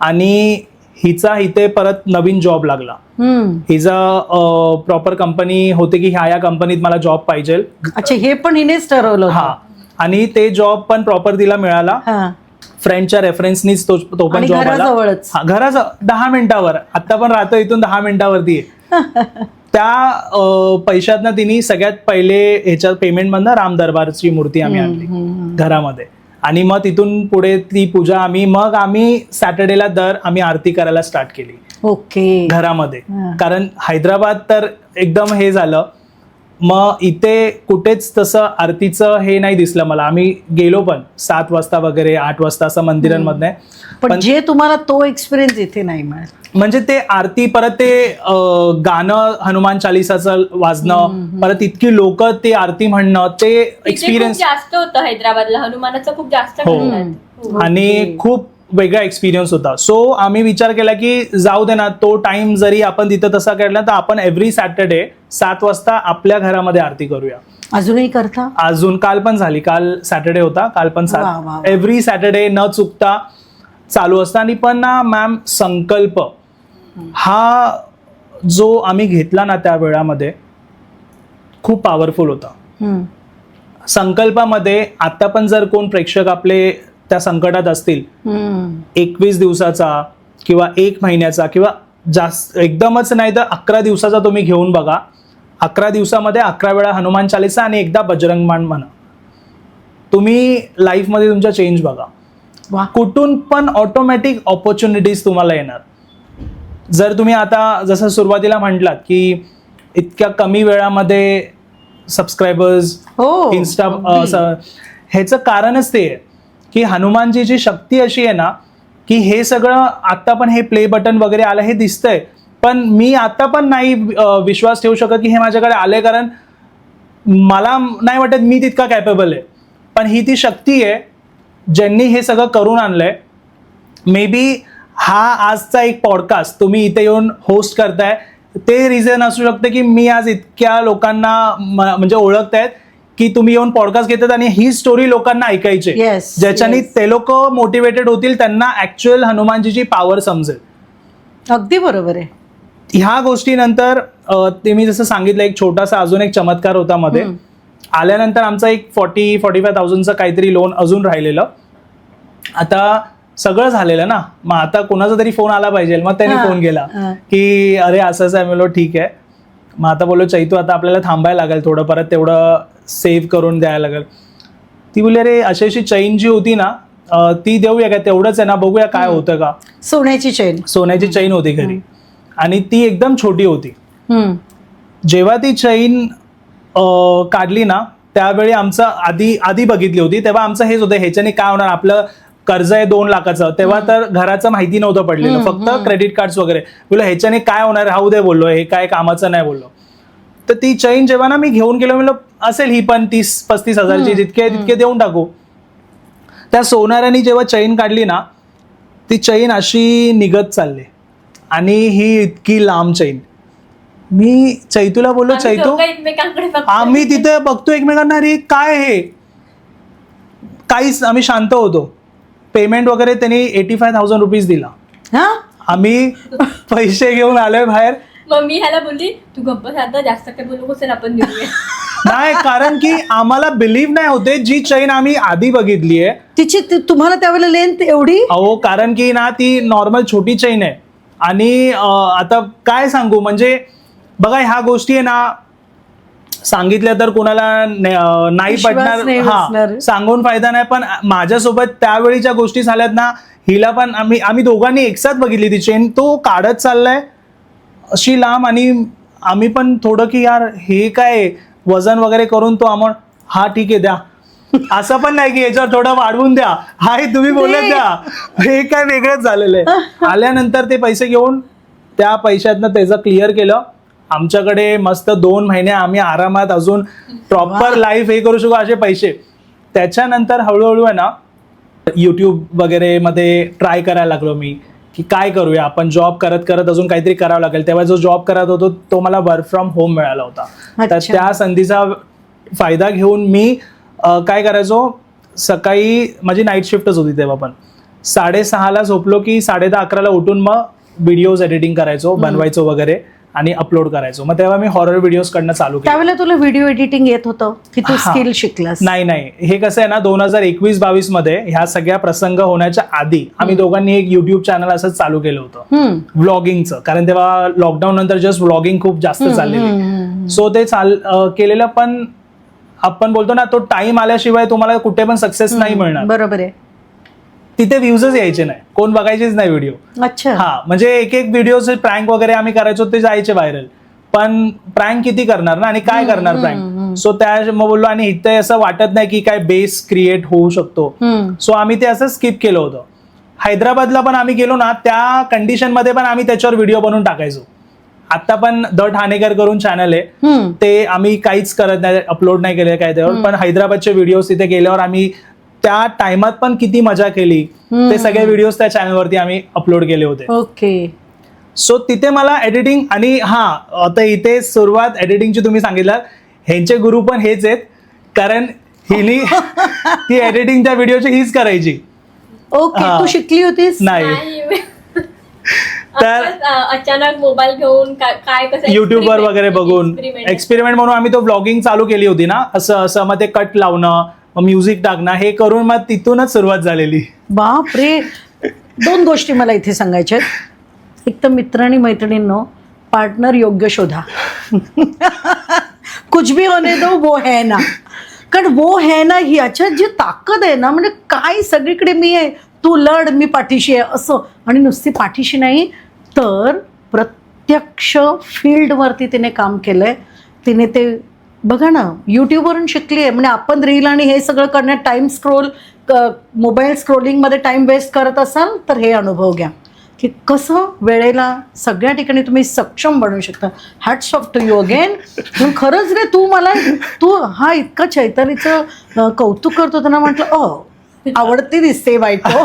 आणि हिचा इथे परत नवीन जॉब लागला. हिचा प्रॉपर कंपनी होती की ह्या कंपनीत मला जॉब पाहिजे. अच्छा, हे पण हिनेच ठरवलं? हा. आणि ते जॉब पण प्रॉपर तिला मिळाला. फ्रेंडच्या रेफरन्सनीच तो पण जॉब आला. घराचा 10 मिनिटावर. आता पण राहतो इथून 10 मिनिटावरती. त्या पैशातनं तिने सगळ्यात पहिले ह्याच्या पेमेंट मधनं राम दरबारची मूर्ती आम्ही आणली घरामध्ये. आणि मग तिथून पुढे ती पूजा आम्ही सॅटर्डेला आम्ही आरती करायला स्टार्ट केली. ओके. घरामध्ये. कारण हैदराबाद तर एकदम हे झालं मग इथे कुठेच तसं आरतीचं हे नाही दिसलं मला. आम्ही गेलो पण 7 वाजता वगैरे 8 वाजता असं मंदिरांमध्ये. पण जे तुम्हाला तो एक्सपिरियन्स इथे नाही मिळत. म्हणजे ते आरती परत ते गाणं हनुमान चालिसाचं वाजणं, परत इतकी लोक ते आरती म्हणणं, ते तिथे खूप एक्सपिरियन्स जास्त होतं हैदराबादला, हनुमानाचं खूप जास्त हो. करतात. हो. आणि खूप वेगळा एक्सपिरियन्स होता. सो आम्ही विचार केला की जाऊ दे ना, तो टाइम जरी आपण तिथं तसा केला तर आपण एव्हरी सॅटर्डे 7 वाजता आपल्या घरामध्ये आरती करूया. अजूनही करता? अजून काल पण झाली, काल सॅटर्डे होता, काल पण वा, वा, वा. एव्हरी सॅटर्डे न चुकता चालू असतं. आणि पण ना मॅम, संकल्प हा जो आम्ही घेतला ना त्या वेळामध्ये खूप पॉवरफुल होता. हम्म. संकल्पामध्ये आता पण जर कोण प्रेक्षक आपले त्या संकटात असतील, 21 दिवसाचा किंवा 1 महिन्याचा किंवा जास्त एकदमच नाही तर 11 दिवसाचा तुम्ही घेऊन बघा. 11 दिवसामध्ये 11 वेळा हनुमान चालिसा आणि एकदा बजरंग बाण म्हणा. तुम्ही लाईफमध्ये तुमच्या चेंज बघा. वा. कुठून पण ऑटोमॅटिक ऑपॉर्च्युनिटीज तुम्हाला येणार. जर तुम्ही आता जसं सुरुवातीला म्हटलात की इतक्या कमी वेळामध्ये सबस्क्रायबर्स, हो, इन्स्टा, अगदी. ह्याचं कारणच ते आहे की हनुमानजीची शक्ती अशी आहे ना की हे सगळं आता पण हे प्ले बटन वगैरे आलं हे दिसतंय, पण मी आता पण नाही विश्वास ठेवू शकत की हे माझ्याकडे आले, कारण मला नाही वाटत मी तितका कॅपेबल आहे. पण ही ती शक्ती आहे ज्यांनी हे सगळं करून आणलंय. मे बी हा आजचा एक पॉडकास्ट तुम्ही इथे येऊन होस्ट करताय, ते रिझन असू शकतं की मी आज इतक्या लोकांना म्हणजे ओळखतायत की तुम्ही येऊन पॉडकास्ट घेतात आणि ही स्टोरी लोकांना ऐकायची, Yes, ज्याच्यानी yes. ते लोक मोटिवेटेड होतील, त्यांना ऍक्च्युअल हनुमानजीची पॉवर समजेल. अगदी बरोबर आहे. ह्या गोष्टीनंतर ते मी जसं सांगितलं, एक छोटासा अजून एक चमत्कार होता मध्ये. आल्यानंतर आमचा एक 40-45,000चं काहीतरी लोन अजून राहिलेलं. आता सगळं झालेलं ना, मग आता कोणाचा तरी फोन आला पाहिजे. मग त्याने फोन केला की अरे असं आहे. म्हणलो ठीक आहे. मग आता बोललो चैतू आता आपल्याला थांबायला लागेल थोडं, परत तेवढं सेव्ह करून द्यायला लागेल. ती बोलली अरे अशी चैन जी होती ना ती देऊया का, तेवढंच आहे ना, बघूया काय होतं का. सोन्याची चेन. सोन्याची चैन होती घरी आणि ती एकदम छोटी होती. हम्म. जेव्हा ती चैन काढली ना त्यावेळी आमचं आधी बघितली होती तेव्हा आमचं हेच होतं, ह्याच्याने काय होणार, आपलं कर्ज आहे 2 लाखाचं. तेव्हा तर घराचं माहिती नव्हतं पडलेलं, फक्त क्रेडिट कार्ड्स वगैरे. बोललो ह्याच्याने काय होणार, राहू दे बोललो, हे काय कामाचं नाही बोललो. तर ती चैन जेव्हा ना मी घेऊन गेलो, म्हणलं असेल ही पण 30-35 हजारची, तितके देऊन टाकू. त्या सोनाराने जेव्हा चैन काढली ना, ती चैन अशी निघत चालली आणि ही इतकी लांब चैन. मी चैतूला बोललो, आम्ही चैतू दोघं एकमेकांकडे बघतोय. आम्ही तिथे बघतो एकमेकांना, अरे काय हे, काहीच. आम्ही शांत होतो. पेमेंट वगैरे त्यांनी 85,000 रुपीज दिला. हा. आम्ही पैसे घेऊन आलोय बाहेर. मग मी ह्याला बोलली तू गप्प आता जास्त काय बोलू नकोस, आपण देऊया. नाही, कारण की आम्हाला बिलीव्ह नाही होते, जी चैन आम्ही आधी बघितलीये तिची तुम्हाला त्यावेळेला लेंथ एवढी. अहो, कारण की ना ती नॉर्मल छोटी चैन आहे. आणि आता काय सांगू, म्हणजे बघा ह्या गोष्टी आहे ना, सांगितल्या तर कोणाला नाही विश्वास पटणार. नाही हा, बसणार. सांगून फायदा नाही. पण माझ्यासोबत त्यावेळीच्या गोष्टी झाल्यात ना, हिला पण आम्ही दोघांनी एकसाथ बघितली ती चेन. तो काढत चाललाय अशी लांब, आणि आम्ही पण थोडं की यार हे काय वजन वगैरे करून तो आम्हाला, हा ठीक आहे द्या, असं पण नाही की याच्यावर थोडं वाढवून द्या, हाय तुम्ही बोलत द्या, हे काय वेगळंच झालेलं आहे. आल्यानंतर ते पैसे घेऊन त्या पैशातनं त्याचं क्लिअर केलं. आमच्याकडे मस्त 2 महिने आम्ही आरामात अजून प्रॉपर लाईफ हे करू शकू असे पैसे. त्याच्यानंतर हळूहळू आहे ना यूट्यूब वगैरे मध्ये ट्राय करायला लागलो मी की काय करूया आपण, जॉब करत करत अजून काहीतरी करावं लागेल. तेव्हा जो जॉब करत होतो तो मला वर्क फ्रॉम होम मिळाला होता. तर अच्छा. त्या संधीचा फायदा घेऊन मी काय करायचो, सकाळी माझी नाईट शिफ्टच होती तेव्हा पण, 6:30ला झोपलो की 10:30-11ला उठून मग व्हिडिओज एडिटिंग करायचो, बनवायचो वगैरे आणि अपलोड करायचो. मग तेव्हा मी हॉरर व्हिडिओज कडनं चालू केलं. त्यावेळेला तुला व्हिडिओ एडिटिंग येत होतं की तू हा. स्किल शिकलास? नाही, हे कसं आहे ना, 2021-22 मध्ये ह्या सगळ्या प्रसंग होण्याच्या आधी आम्ही दोघांनी एक युट्यूब चॅनल असंच चालू केलं होतं व्लॉगिंगचं, कारण तेव्हा लॉकडाऊन नंतर जस्ट व्लॉगिंग खूप जास्त चाललेली. सो ते केलेलं, पण आपण बोलतो ना, तो टाइम आल्याशिवाय तुम्हाला कुठे पण सक्सेस नाही मिळणार. बरोबर आहे. तिथे व्ह्यूजच यायचे नाही, कोण बघायचेच नाही व्हिडिओ. अच्छा. हा, म्हणजे एक व्हिडिओ प्रँक वगैरे आम्ही करायचो ते जायचे व्हायरल, पण प्रँक किती करणार ना आणि काय करणार प्रँक. सो त्या मग बोललो आणि इथे असं वाटत नाही की काय बेस क्रिएट होऊ शकतो. सो आम्ही ते असं स्किप केलं होतं. हैदराबादला पण आम्ही गेलो ना त्या कंडिशन मध्ये पण आम्ही त्याच्यावर व्हिडिओ बनवून टाकायचो. आता पण द ठाणेकर करून चॅनल आहे, ते आम्ही काहीच करत नाही, अपलोड नाही केले काय त्यावर. पण हैदराबादचे व्हिडिओ तिथे गेल्यावर आम्ही त्या टाइमात पण किती मजा केली ते सगळे व्हिडिओ त्या चॅनलवरती आम्ही अपलोड केले होते. ओके. सो तिथे मला एडिटिंग आणि आता इथे सुरुवात एडिटिंगची तुम्ही सांगितलं, ह्यांचे गुरु पण हेच आहेत, कारण हिनी ती एडिटिंग त्या व्हिडिओची हीच करायची. ओके. तू शिकली होतीस? नाही. तर अचानक मोबाईल घेऊन काय कसं युट्यूबवर वगैरे बघून एक्सपेरिमेंट म्हणून आम्ही तो ब्लॉगिंग चालू केली होती ना, असं मग ते कट लावणं, म्युझिक टाकणं, हे करून मग तिथूनच सुरुवात झालेली. बाप रे. 2 गोष्टी मला इथे सांगायच्या आहेत. एक तर मित्र आणि मैत्रिणींनो, पार्टनर योग्य शोधा. कुछ भी होने दो वो है ना. कारण वो है ना ही याच्यात जी ताकद आहे ना, म्हणजे काय सगळीकडे मी आहे, तू लढ, मी पाठीशी आहे असं. आणि नुसती पाठीशी नाही तर प्रत्यक्ष फील्डवरती तिने काम केलंय. तिने ते बघा ना यूट्यूबवरून शिकली आहे. म्हणजे आपण रील आणि हे सगळं करण्यात टाइम स्क्रोल, मोबाईल स्क्रोलिंगमध्ये टाइम वेस्ट करत असाल तर हे अनुभव घ्या की कसं वेळेला सगळ्या ठिकाणी तुम्ही सक्षम बनवू शकता. Hats off to you again. खरंच रे, तू हा इतकं चैतालीचं कौतुक करतो त्यांना म्हटलं आवडती दिसते बायको.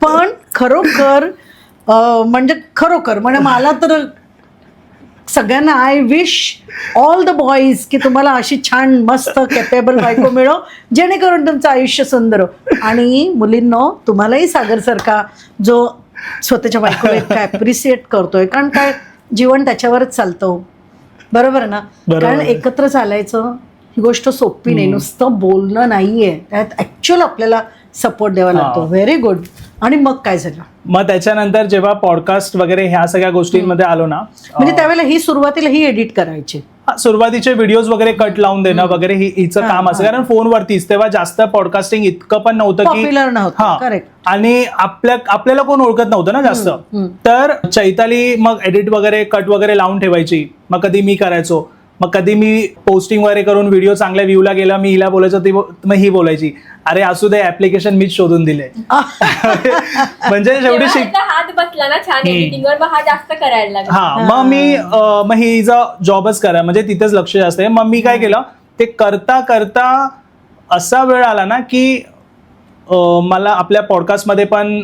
पण खरोखर म्हणजे मला तर सगळ्यांना I wish all the boys की तुम्हाला अशी छान मस्त कॅपेबल बायको मिळो जेणेकरून तुमचं आयुष्य सुंदर हो. आणि मुलींनो, तुम्हालाही सागरसारखा जो स्वतःच्या बायकोला इतका ॲप्रिसिएट करतोय, कारण काय जीवन त्याच्यावरच चालतं, बरोबर ना. कारण एकत्र चालायचं ही गोष्ट सोपी नाही, नुसतं बोलणं नाहीये, त्यात ऍक्च्युअल आपल्याला सपोर्ट द्यावा लागतो. Very good. आणि मग काय झालं? मग त्याच्यानंतर जेव्हा पॉडकास्ट वगैरे ह्या सगळ्या गोष्टींमध्ये आलो ना, म्हणजे त्यावेळेला ही सुरुवातीला ही एडिट करायची, सुरुवातीचे व्हिडिओज वगैरे कट लावून देणं वगैरे हिचं काम असं. कारण फोनवरतीच तेव्हा जास्त पॉडकास्टिंग इतकं पण नव्हतं की, आणि आपल्याला कोण ओळखत नव्हतं ना जास्त. तर चैताली मग एडिट वगैरे कट वगैरे लावून ठेवायची. मग कधी मी करायचो, मग कधी मी पोस्टिंग वगैरे करून व्हिडिओ चांगल्या व्ह्यूला गेला, मी हिला बोलायचं, मग ही बोलायची अरे असू दे, ऍप्लिकेशन मीच शोधून दिले. म्हणजे शेवटी हात बसला ना छान एडिटिंगवर, मग हा जास्त करायला लागला. मग हिचा जॉबच करा, म्हणजे तिथेच लक्ष जास्त आहे. मग मी काय केलं, ते करता करता असा वेळ आला ना की मला आपल्या पॉडकास्टमध्ये पण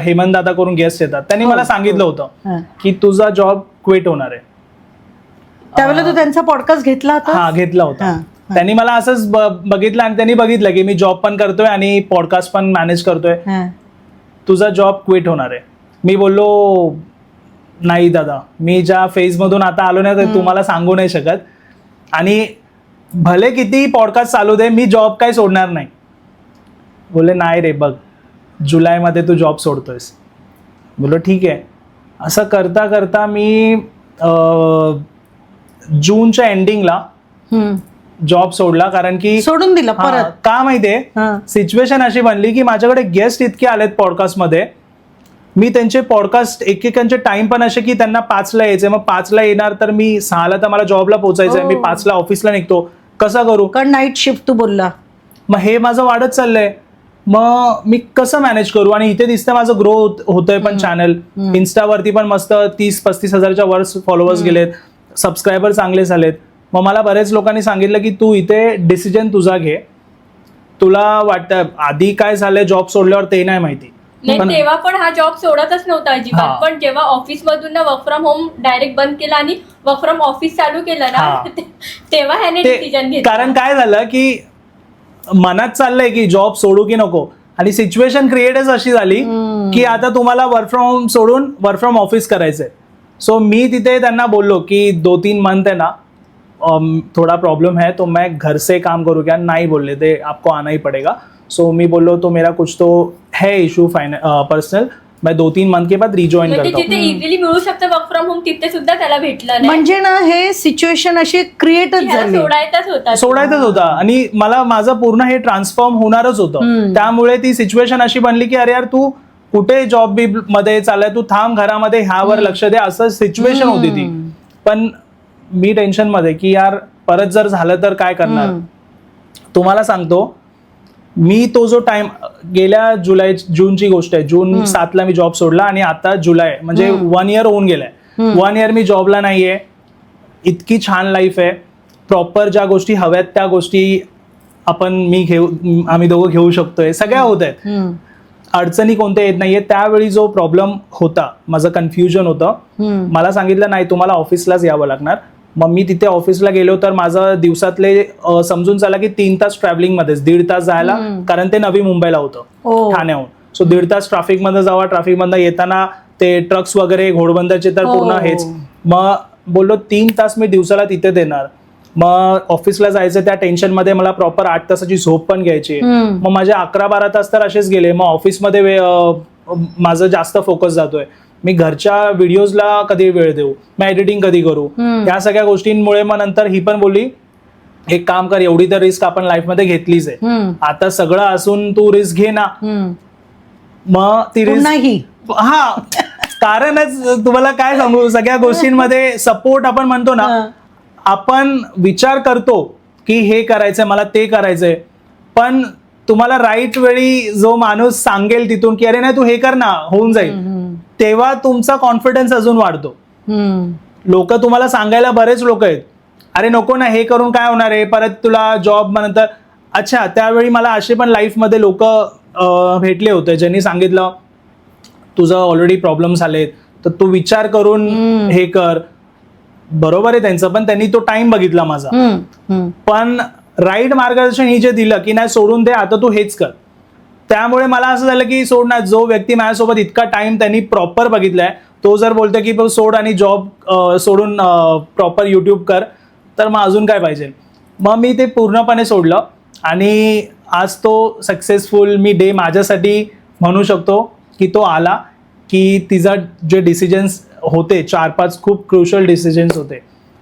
हेमंत दादा करून गेस्ट येतात, त्यांनी मला सांगितलं होतं की तुझा जॉब क्विट होणार आहे. त्यावेळेला तू त्यांचा पॉडकास्ट घेतला होता? हा, घेतला होता. त्यांनी मला असंच बघितलं आणि त्यांनी बघितलं की मी जॉब पण करतोय आणि पॉडकास्ट पण मॅनेज करतोय, तुझा जॉब क्विट होणार आहे. मी बोललो नाही दादा, मी ज्या फेज मधून आता आलो नाही तर तुम्हाला सांगू नाही शकत, आणि भले किती पॉडकास्ट चालू दे मी जॉब काय सोडणार नाही. बोलले नाही रे, बघ जुलैमध्ये तू जॉब सोडतोयस. बोललो ठीक आहे. असं करता करता मी जूनच्या एंडिंगला जॉब सोडला, कारण की सोडून दिला परत. का माहितीये, सिच्युएशन अशी बनली की माझ्याकडे गेस्ट इतके आलेत पॉडकास्टमध्ये, मी त्यांचे पॉडकास्ट एकेकांचे टाइम पण असे की त्यांना 5ला यायचे, मग 5ला येणार तर मी 6ला तर मला जॉबला पोहोचायचंय, मी 5ला ऑफिसला निघतो, कसं करू, कारण नाईट शिफ्ट तू बोलला. मग हे माझं वाढत चाललंय, मग मी कसं मॅनेज करू. आणि इथे दिसतंय माझं ग्रो होतोय पण चॅनल, इन्स्टावरती पण मस्त 30-35 हजारच्या वर फॉलोअर्स गेलेत, सबस्क्रायबर चांगले झालेत. मग मला बरेच लोकांनी सांगितलं की तू इथे डिसिजन तुझा घे, तुला वाटतं. आधी काय झालंय जॉब सोडल्यावर ते नाही माहिती, तेव्हा पण हा जॉब सोडतच नव्हता अजिबात. पण जेव्हा ऑफिस मधून ना वर्क फ्रॉम होम डायरेक्ट बंद केला आणि वर्क फ्रॉम ऑफिस चालू केलं ना, तेव्हा ह्याने डिसिजन घेतला. कारण काय झालं की मनात चाललंय की जॉब सोडू की नको, आणि सिच्युएशन क्रिएटच अशी झाली की आता तुम्हाला वर्क फ्रॉम होम सोडून वर्क फ्रॉम ऑफिस करायचंय. सो मी तिथे त्यांना बोललो की 2-3 मंथ है ना, थोड़ा प्रॉब्लम है तो मैं घर से काम करूँ क्या. नहीं बोलले थे आपको आना ही पड़ेगा. सो मी बोललो तो मेरा कुछ तो है इशू पर्सनल, मैं 2-3 मंथ के बाद रिजॉइन करता हूँ. तिथे इझिली मिळू शकतं वर्क फ्रॉम होम, तिथे सुद्धा त्याला भेटलं नाही. म्हणजे ना हे सिच्युएशन अशी क्रिएटच झाली, सोडायचंच होता. आणि मला माझं पूर्ण हे ट्रान्सफॉर्म होणारच होतं. त्यामुळे ती सिच्युएशन अशी बनली की अरे यार तू कुठे जॉब बी मध्ये चाललाय, तू थांब घरामध्ये, ह्यावर लक्ष दे, असं सिच्युएशन होती ती. पण मी टेन्शनमध्ये की यार परत जर झालं तर काय करणार. तुम्हाला सांगतो, मी तो जो टाइम गेल्या जूनची गोष्ट आहे, जून 7 मी जॉब सोडला आणि आता जुलै म्हणजे 1 year होऊन गेलाय. 1 year मी जॉबला नाहीये. इतकी छान लाईफ आहे. प्रॉपर ज्या गोष्टी हव्यात त्या गोष्टी आम्ही दोघं घेऊ शकतोय. सगळ्या होत आहेत. अडचणी कोणत्या येत नाहीये. त्यावेळी जो प्रॉब्लेम होता, माझं कन्फ्युजन होतं, मला सांगितलं नाही तुम्हाला ऑफिसलाच यावं लागणार. मग मी तिथे ऑफिसला गेलो तर माझं दिवसातले समजून चला की 3 तास ट्रॅव्हलिंग मध्येच, 1.5 तास जायला, कारण ते नवी मुंबईला होतं ठाण्याहून. सो 1.5 तास ट्रॅफिक मध्ये जावा, ट्रॅफिक मधनं येताना ते ट्रक्स वगैरे घोडबंदरचे तर पूर्ण हेच. मग बोललो 3 तास मी दिवसाला तिथे देणार. मग ऑफिसला जायचं त्या टेन्शन मध्ये मला प्रॉपर 8 तासाची झोप पण घ्यायची. मग माझे 11-12 तास तर असेच गेले. मग ऑफिसमध्ये माझं जास्त फोकस जातोय. मी घरच्या व्हिडिओजला कधी वेळ देऊ, मग एडिटिंग कधी करू, या सगळ्या गोष्टींमुळे मग नंतर ही पण बोलली एक काम कर, एवढी तर रिस्क आपण लाईफमध्ये घेतलीच आहे, आता सगळं असून तू रिस्क घे ना. मग ती रिस्क, हा कारणच तुम्हाला काय सांगू, सगळ्या गोष्टींमध्ये सपोर्ट आपण म्हणतो ना, आपण विचार करतो की हे करायचंय मला, ते करायचंय, पण तुम्हाला राईट वेळी जो माणूस सांगेल तिथून की अरे नाही तू हे कर ना, होऊन जाईल, तेव्हा तुमचा कॉन्फिडन्स अजून वाढतो. लोक तुम्हाला सांगायला बरेच लोक आहेत, अरे नको ना हे करून काय होणार आहे, परत तुला जॉब नंतर. अच्छा, त्यावेळी मला असे पण लाईफमध्ये लोक भेटले होते ज्यांनी सांगितलं तुझं ऑलरेडी प्रॉब्लेम्स आलेत तर तू विचार करून हे कर. बरोबर आहे त्यांचं, पण त्यांनी तो टाइम बघितला माझा. पण राईट मार्गदर्शन ही जे दिलं की नाही सोडून दे, आता तू हेच कर, त्यामुळे मला असं झालं की सोड ना. जो व्यक्ती माझ्यासोबत इतका टाइम त्यांनी प्रॉपर बघितलाय, तो जर बोलतोय की सोड आणि जॉब सोडून प्रॉपर युट्यूब कर, तर मग अजून काय पाहिजे. मग मी ते पूर्णपणे सोडलं आणि आज तो सक्सेसफुल मी डे माझ्यासाठी म्हणू शकतो की तो आला, की तिचा जे डिसिजन्स होते 4-5 खूप क्रुशल डिसिजन्स होते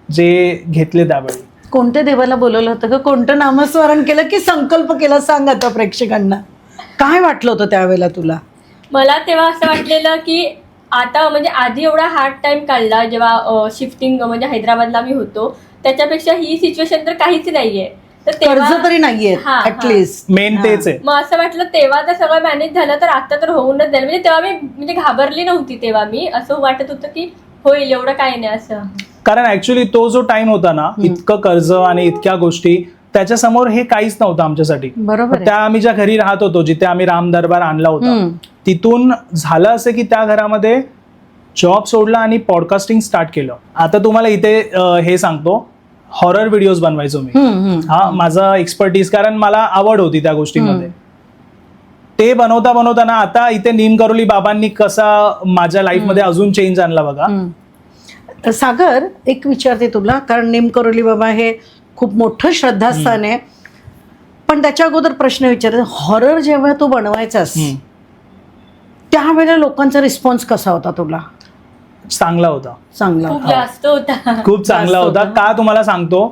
जे घेतले त्यावेळी. कोणत्या देवाला बोलवलं होतं का, कोणतं नामस्मरण केलं की संकल्प केला, सांग आता प्रेक्षकांना. काय वाटलं होतं त्यावेळेला तुला? मला तेव्हा असं वाटलेलं की आता म्हणजे आधी एवढा हार्ड टाइम काढला जेव्हा शिफ्टिंग म्हणजे हैदराबादला मी होतो, त्याच्यापेक्षा ही सिच्युएशन तर काहीच नाहीये. तर कर्ज तरी नाहीये ऍटलीस्ट, मेन तेच आहे. मग असं वाटलं तेव्हा तर सगळं मॅनेज झालं, तर आता तर होऊनच जाईल. म्हणजे तेव्हा मी म्हणजे घाबरली नव्हती, तेव्हा मी असं वाटत होतं की होईल, एवढं काही नाही असं. कारण ऍक्च्युली तो जो टाइम होता ना, इतकं कर्ज आणि इतक्या गोष्टी, त्याच्या समोर हे काहीच नव्हतं आमच्यासाठी. बरोबर. त्या आम्ही ज्या घरी राहत होतो, जिथे आम्ही राम दरबार आणला होता, तिथून झालं असं की त्या घरामध्ये जॉब सोडला आणि पॉडकास्टिंग स्टार्ट केलं. आता तुम्हाला इथे हे सांगतो, हॉरर व्हिडिओज बनवायचो मी. हा माझा एक्सपर्टीज, कारण मला आवड होती त्या गोष्टीमध्ये. ते बनवता बनवता ना, आता इथे नीमकरोली बाबांनी कसा माझ्या लाईफमध्ये अजून चेंज आणला बघा. सागर, एक विचारते तुला, कारण नीमकरोली बाबा हे खूप मोठं श्रद्धास्थान आहे, पण त्याच्या अगोदर प्रश्न विचारते, हॉरर जेव्हा तू बनवायचास त्यावेळेला लोकांचा रिस्पॉन्स कसा होता तुला? चांगला होता. चांगला, खूप जास्त होता, खूप चांगला होता. का तुम्हाला सांगतो,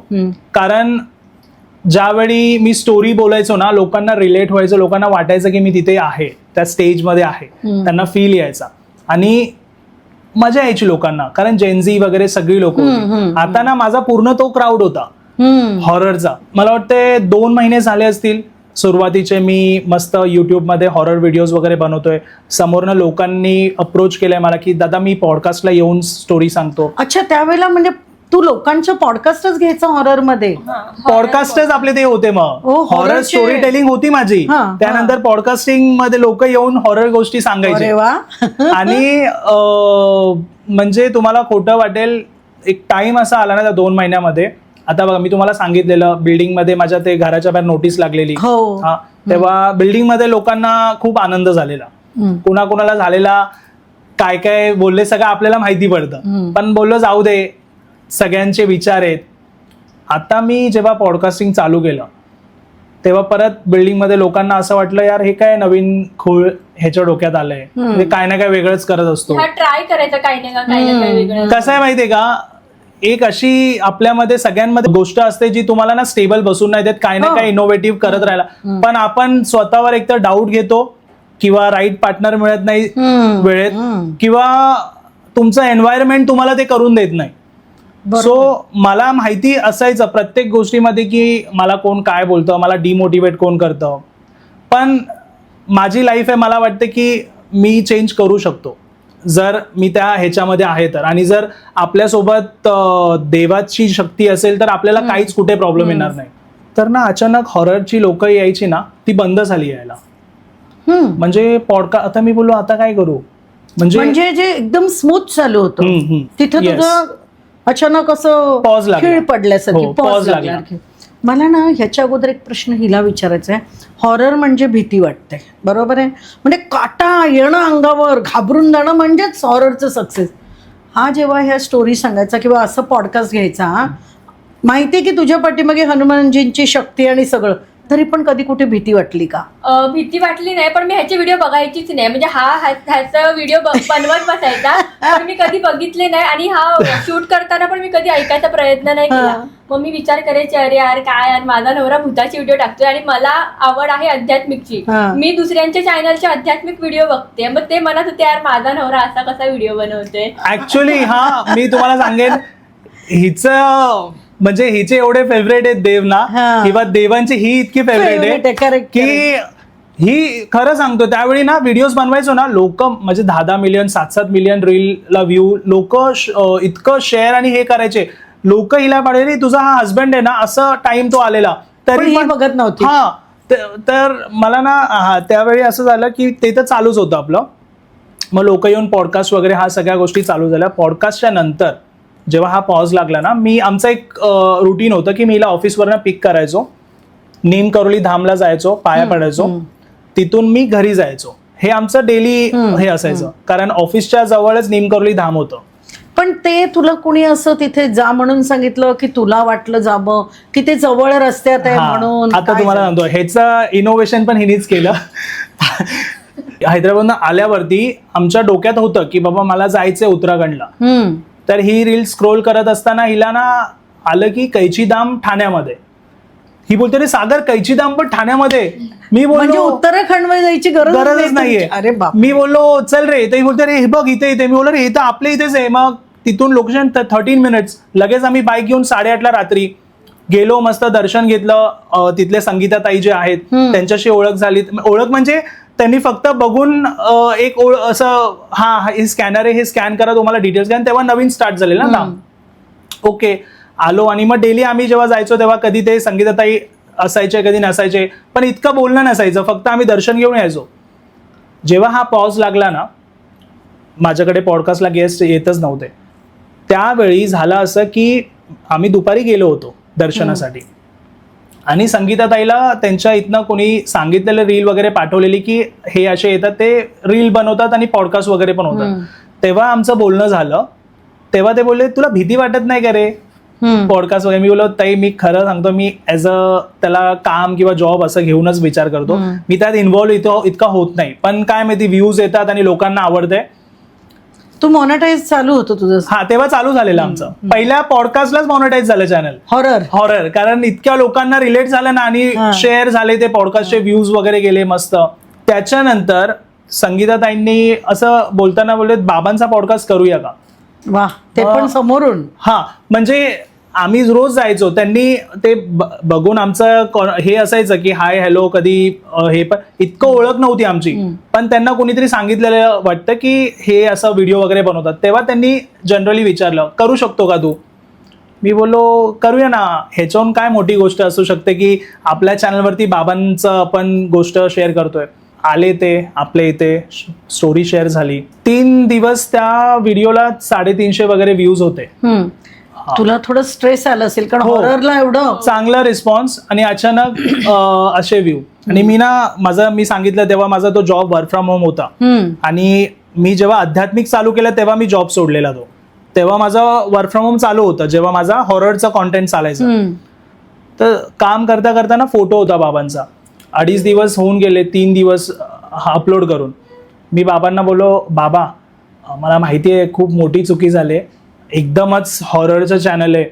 कारण ज्यावेळी मी स्टोरी बोलायचो ना, लोकांना रिलेट व्हायचं, लोकांना वाटायचं की मी तिथे आहे, त्या स्टेजमध्ये आहे, त्यांना फील यायचा आणि मजा यायची लोकांना, कारण जेनझी वगैरे सगळी लोक. आता ना माझा पूर्ण तो क्राऊड होता हॉररचा. मला वाटतं 2 महिने झाले असतील सुरुवातीचे मी मस्त युट्यूबमध्ये हॉरर व्हिडिओज वगैरे बनवतोय. समोरनं लोकांनी अप्रोच केलंय मला की दादा मी पॉडकास्टला येऊन स्टोरी सांगतो. अच्छा, त्यावेळेला म्हणजे तू लोकांचं पॉडकास्टच घ्यायचा हॉरर मध्ये? पॉडकास्टच आपले ते होते. मग हॉरर स्टोरी टेलिंग होती माझी. त्यानंतर पॉडकास्टिंग मध्ये लोक येऊन हॉरर गोष्टी सांगायचे. आणि म्हणजे तुम्हाला खोटं वाटेल, एक टाइम असा आला ना त्या 2 महिन्यामध्ये. आता बघा, मी तुम्हाला सांगितलेलं बिल्डिंग मध्ये माझ्या ते घराच्या बाहेर नोटीस लागलेली, तेव्हा बिल्डिंग मध्ये लोकांना खूप आनंद झालेला, कुणाकुणाला झालेला, काय काय बोलले सगळं आपल्याला माहिती पडतं. पण बोललो जाऊ दे, सगळ्यांचे विचार आहेत. आता मी जेव्हा पॉडकास्टिंग चालू केलं तेव्हा परत बिल्डिंग मध्ये लोकांना असं वाटलं यार हे काय नवीन खूळ ह्याच्या डोक्यात आलंय, म्हणजे काय ना काय वेगळंच करत असतो, ट्राय करायचं काही ना काही वेगळं. कसं आहे माहितीये का, एक अशी आपल्यामध्ये सगळ्यांमध्ये गोष्ट असते जी तुम्हाला ना स्टेबल बसून नाही देत, काय ना काय इनोव्हेटिव्ह करत राहिला. पण आपण स्वतःवर एकतर डाऊट घेतो, किंवा राईट पार्टनर मिळत नाही वेळेत, किंवा तुमचं एन्व्हायरमेंट तुम्हाला ते करून देत नाही. बरोबर. सो मला माहिती असायचं प्रत्येक गोष्टीमध्ये की मला कोण काय बोलतं, मला डिमोटिवेट कोण करतं. पण माझी लाईफ आहे, मला वाटतं की मी चेंज करू शकतो जर मी त्या ह्याच्यामध्ये आहे तर. आणि जर आपल्यासोबत देवाची शक्ती असेल तर आपल्याला काहीच कुठे प्रॉब्लेम येणार नाही. तर ना अचानक हॉररची लोक यायची ना, ती बंद झाली यायला. म्हणजे पॉडकास्ट आता मी बोललो आता काय करू, म्हणजे जे एकदम स्मूथ चालू होतं तिथे Yes. तुझं अचानक असं Pause लागला. खीळ पडल्यासारखी हो, pause pause लागला. लागला. मला ना ह्याच्या अगोदर एक प्रश्न हिला विचारायचा आहे. हॉरर म्हणजे भीती वाटते, बरोबर आहे, म्हणजे काटा येणं अंगावर, घाबरून जाणं म्हणजेच हॉररचं सक्सेस. हा जेव्हा ह्या स्टोरी सांगायचा किंवा असं पॉडकास्ट घ्यायचा, माहिती आहे की तुझ्या पाठीमागे हनुमानजींची शक्ती आणि सगळं, तरी पण कधी कुठे भीती वाटली का? भीती वाटली नाही, पण मी ह्याचे व्हिडिओ बघायचीच नाही. म्हणजे ह्याचा व्हिडिओ बनवत बसायचा, पण मी कधी बघितले नाही. आणि हा शूट करताना पण मी कधी ऐकायचा प्रयत्न नाही केला. मग मी विचार करायचे, अरे यार काय यार, माझा नवरा भूताचे व्हिडिओ टाकतोय आणि मला आवड आहे अध्यात्मिकची, मी दुसऱ्यांच्या चॅनलचे आध्यात्मिक व्हिडिओ बघते. मग ते म्हणत होते, यार माझा नवरा असा कसा व्हिडिओ बनवते. ऍक्च्युली हा मी तुम्हाला सांगेन, हिचं म्हणजे हिचे एवढे फेवरेट आहेत देव ना, किंवा देवांची ही इतकी फेवरेट आहे की ही खरं सांगतो त्यावेळी ना व्हिडिओज बनवायचो ना, लोक म्हणजे 10-10 मिलियन 7-7 मिलियन रीलला व्ह्यू, लोक इतकं शेअर आणि हे करायचे. लोक हिला पाडले, तुझा हा हस्बंड आहे ना, असं टाइम तो आलेला तरी पण बघत नव्हती. हा तर मला ना त्यावेळी असं झालं की ते तर चालूच होतं आपलं. मग लोक येऊन पॉडकास्ट वगैरे हा सगळ्या गोष्टी चालू झाल्या. पॉडकास्टच्या नंतर जेव्हा हा पॉज लागला ना, मी आमचं एक रुटीन होतं की मी हिला ऑफिसवरनं पिक करायचो, नीम करोली धामला जायचो, पाया पडायचो, तिथून मी घरी जायचो. हे आमचं डेली हे असायचं, कारण ऑफिसच्या जवळच नीम करोली धाम होतं. पण ते तुला कुणी असं तिथे जा म्हणून सांगितलं की तुला वाटलं जावं, की ते जवळ रस्त्यात आहे म्हणून? आता तुम्हाला सांगतो, ह्याचं इनोव्हेशन पण हिनीच केलं. हैदराबादनं आल्यावरती आमच्या डोक्यात होतं की बाबा मला जायचंय उत्तराखंडला. तर ही रील स्क्रोल करत असताना हिला ना आलं की कैचीधाम ठाण्यामध्ये. ही बोलते, रे सागर कैचीधाम पण ठाण्यामध्ये. मी म्हणजे बोललो उत्तराखंडमध्ये जायची गरजच नाहीये. अरे बाप. मी बोललो चल रे, तर ही बोलते, रे हे बघ इथे इथे. मी बोललो, रे हे तर आपल्या इथेच आहे. मग तिथून लोकेशन 13 मिनिट्स. लगेच आम्ही बाईक घेऊन 8:30 रात्री गेलो, मस्त दर्शन घेतलं. तिथले संगीताताई जे आहेत त्यांच्याशी ओळख झाली. ओळख म्हणजे त्यांनी फक्त बघून एक असं, हा हे स्कॅनर आहे, हे स्कॅन करा तुम्हाला डिटेल्स घ्या. तेव्हा नवीन स्टार्ट झालेलं ना. ओके आलो. आणि मग डेली आम्ही जेव्हा जायचो तेव्हा कधी ते संगीताताई असायचे, कधी नसायचे, पण इतकं बोलणं नसायचं, फक्त आम्ही दर्शन घेऊन यायचो. जेव्हा हा पॉज लागला ना, माझ्याकडे पॉडकास्टला गेस्ट येतच नव्हते. त्यावेळी झालं असं की आम्ही दुपारी गेलो होतो दर्शनासाठी, आणि संगीताताईला त्यांच्या इथनं कोणी सांगितलेलं रील वगैरे पाठवलेली की हे असे येतात, ते रील बनवतात आणि पॉडकास्ट वगैरे पण होतात. तेव्हा आमचं बोलणं झालं. तेव्हा ते बोलले, तुला भीती वाटत नाही का रे पॉडकास्ट वगैरे? मी बोललो, ताई मी खरं सांगतो, मी ऍज अ त्याला काम किंवा जॉब असं घेऊनच विचार करतो. मी त्यात इन्व्हॉल्व्ह इतका होत नाही, पण काय माहिती व्ह्यूज येतात आणि लोकांना आवडते. तू मॉनिटाईज चालू होतं तुझं? हा, तेव्हा चालू झालेलं आमचं. पहिल्या पॉडकास्टलाच मॉनिटाईज झालं चॅनल हॉरर, कारण इतक्या लोकांना रिलेट झालं ना, आणि शेअर झाले ते पॉडकास्टचे व्ह्यूज वगैरे गेले मस्त. त्याच्यानंतर संगीताताईंनी असं बोलताना बोलले, बाबांचा पॉडकास्ट करूया का? वा, ते पण समोरून. हा, म्हणजे आम्ही रोज जायचो, त्यांनी ते बघून आमचं हे असायचं की हाय हॅलो कधी हे, पण इतकं ओळख नव्हती आमची. पण त्यांना कोणीतरी सांगितलेलं वाटतं की हे असं व्हिडिओ वगैरे बनवतात. तेव्हा त्यांनी जनरली विचारलं, करू शकतो का तू? मी बोललो, करूया ना. ह्याच्याहून काय मोठी गोष्ट असू शकते की आपल्या चॅनलवरती बाबांचं आपण गोष्ट शेअर करतोय. आले ते आपल्या इथे, स्टोरी शेअर झाली. 3 दिवस त्या व्हिडिओला 350 वगैरे व्ह्यूज होते. तुला थोडं स्ट्रेस आलं असेल, कारण हॉररला एवढं चांगला रिस्पॉन्स आणि अचानक असे व्ह्यू. आणि मी सांगितलं तेव्हा माझा तो जॉब वर्क फ्रॉम होम होता, आणि मी जेव्हा आध्यात्मिक चालू केलं तेव्हा मी जॉब सोडलेला. तेव्हा माझं वर्क फ्रॉम होम चालू होतं, जेव्हा माझा हॉररचा कॉन्टेंट चालायचं. तर काम करता करताना फोटो होता बाबांचा. 2.5 दिवस होऊन गेले, 3 दिवस अपलोड करून. मी बाबांना बोललो, बाबा मला माहिती आहे खूप मोठी चुकी झाली, एकदमच हॉररचं चॅनल आहे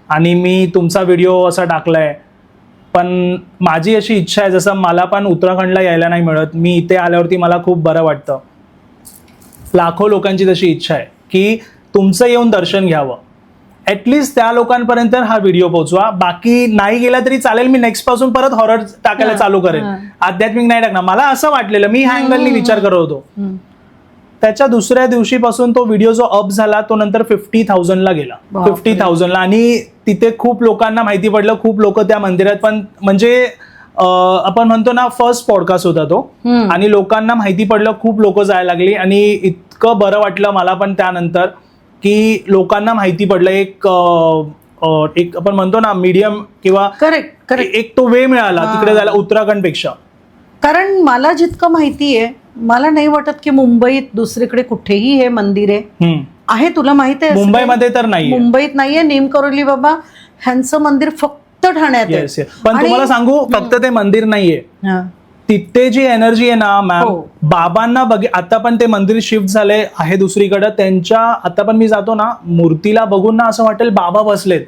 आणि मी तुमचा व्हिडिओ असा टाकलाय, पण माझी अशी इच्छा आहे, जसं मला पण उत्तराखंडला यायला नाही मिळत, मी इथे आल्यावरती मला खूप बरं वाटतं. लाखो लोकांची तशी इच्छा आहे की तुमचं येऊन दर्शन घ्यावं. ऍटलिस्ट त्या लोकांपर्यंत हा व्हिडिओ पोहोचवा. बाकी नाही गेला तरी चालेल, मी नेक्स्ट पासून परत हॉरर टाकायला चालू करेन, आध्यात्मिक नाही टाकणार. मला असं वाटलेलं, मी ह्या अँगलनी विचार करत होतो. त्याच्या दुसऱ्या दिवशीपासून तो व्हिडिओ जो अप झाला तो नंतर 50,000ला गेला. 50,000ला. आणि तिथे खूप लोकांना माहिती पडलं, खूप लोक त्या मंदिरात पण, म्हणजे आपण म्हणतो ना फर्स्ट पॉडकास्ट होता तो, आणि लोकांना माहिती पडलं, खूप लोक जायला लागली. आणि इतकं बरं वाटलं मला पण त्यानंतर की लोकांना माहिती पडलं. एक आपण म्हणतो ना मीडियम किंवा करेक्ट एक तो वे मिळाला तिकडे जायला उत्तराखंड पेक्षा. कारण मला जितकं माहिती आहे, मला नाही वाटत की मुंबईत दुसरीकडे कुठेही हे मंदिर आहे. तुला माहिती आहे मुंबईमध्ये तर नाही, मुंबईत नाहीये. नीम करोली बाबा ह्यांचं मंदिर फक्त ठाण्यात आहे. पण तुम्हाला सांगू, फक्त ते मंदिर नाहीये, तिथे जी एनर्जी आहे ना मॅम, बाबांना आता पण ते मंदिर शिफ्ट झाले आहे दुसरीकडे. त्यांच्या आता पण मी जातो ना, मूर्तीला बघून ना असं वाटेल बाबा बसलेत.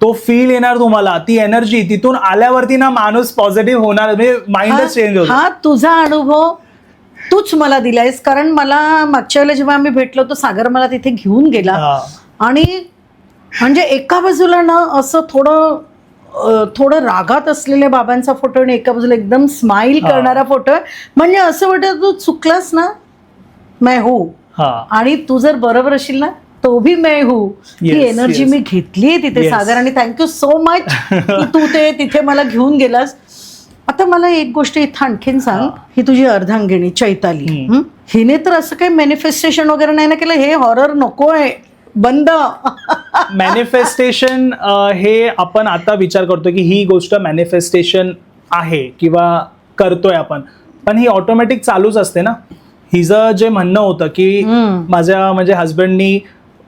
तो फील येणार तुम्हाला, ती एनर्जी तिथून आल्यावरती ना माणूस पॉझिटिव्ह होणार, माइंडच चेंज होतो. हा तुझा अनुभव तूच मला दिलायस. कारण मला मागच्या वेळेला जेव्हा आम्ही भेटलो तो सागर मला तिथे घेऊन गेला, आणि म्हणजे एका बाजूला ना असं थोडं रागात असलेल्या बाबांचा फोटो आणि एका बाजूला एकदम स्माइल करणारा फोटो आहे. म्हणजे असं वाटतं तू चुकलास ना, मैं हूं, आणि तू जर बरोबर असेल ना तो भी मैं हूं. ही एनर्जी मी घेतलीये तिथे सागर, आणि थँक्यू सो मच की तू ते तिथे मला घेऊन गेलास. आता मला एक गोष्ट इथं आणखीन सांग, ही तुझी अर्धांगिनी चैताली, हिने तर असं काही मॅनिफेस्टेशन वगैरे नाही ना केलं, हे हॉरर नको आहे, बंद. मॅनिफेस्टेशन हे आपण आता विचार करतो की ही गोष्ट मॅनिफेस्टेशन आहे किंवा करतोय आपण, पण ही ऑटोमॅटिक चालूच असते ना. हिचं जे म्हणणं होतं की माझ्या म्हणजे हस्बंडनी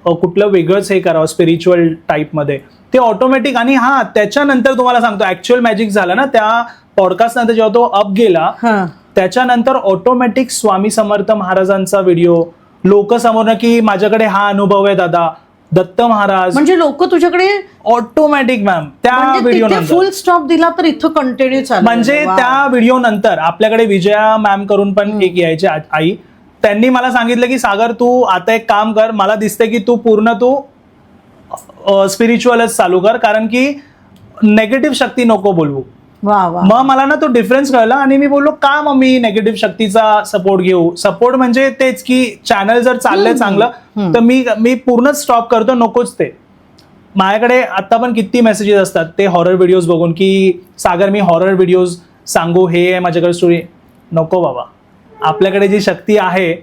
कुठलं वेगळंच हे करावं स्पिरिच्युअल टाईपमध्ये, ते ऑटोमॅटिक. आणि त्याच्यानंतर तुम्हाला सांगतो ऍक्च्युअल मॅजिक झालं ना त्या पॉडकास्ट नंतर, जेव्हा तो अप गेला त्याच्यानंतर ऑटोमॅटिक स्वामी समर्थ महाराजांचा व्हिडिओ लोक समोर की माझ्याकडे हा अनुभव आहे दादा, दत्त महाराज, म्हणजे लोक तुझ्याकडे ऑटोमॅटिक मॅम त्या व्हिडिओ फुल स्टॉप दिला तर इथं कंटिन्यू चालू. म्हणजे त्या व्हिडिओ नंतर आपल्याकडे विजया मॅम करून पण एक यायचे आई, त्यांनी मला सांगितलं की सागर तू आता एक काम कर, मला दिसतंय की तू पूर्ण स्पिरिच्युअलच चालू कर, कारण की नेगेटिव्ह शक्ती नको बोलवू. मग मला ना तो डिफरन्स कळला, आणि मी बोललो का मग मी नेगेटिव्ह शक्तीचा सपोर्ट घेऊ. सपोर्ट म्हणजे तेच की चॅनल जर चाललंय चांगलं तर मी पूर्णच स्टॉप करतो, नकोच ते. माझ्याकडे आता पण किती मेसेजेस असतात ते हॉरर व्हिडिओज बघून की सागर मी हॉरर व्हिडिओज सांगू, हे आहे माझ्याकडे स्टोरी. नको बाबा, आपल्याकडे जी शक्ती आहे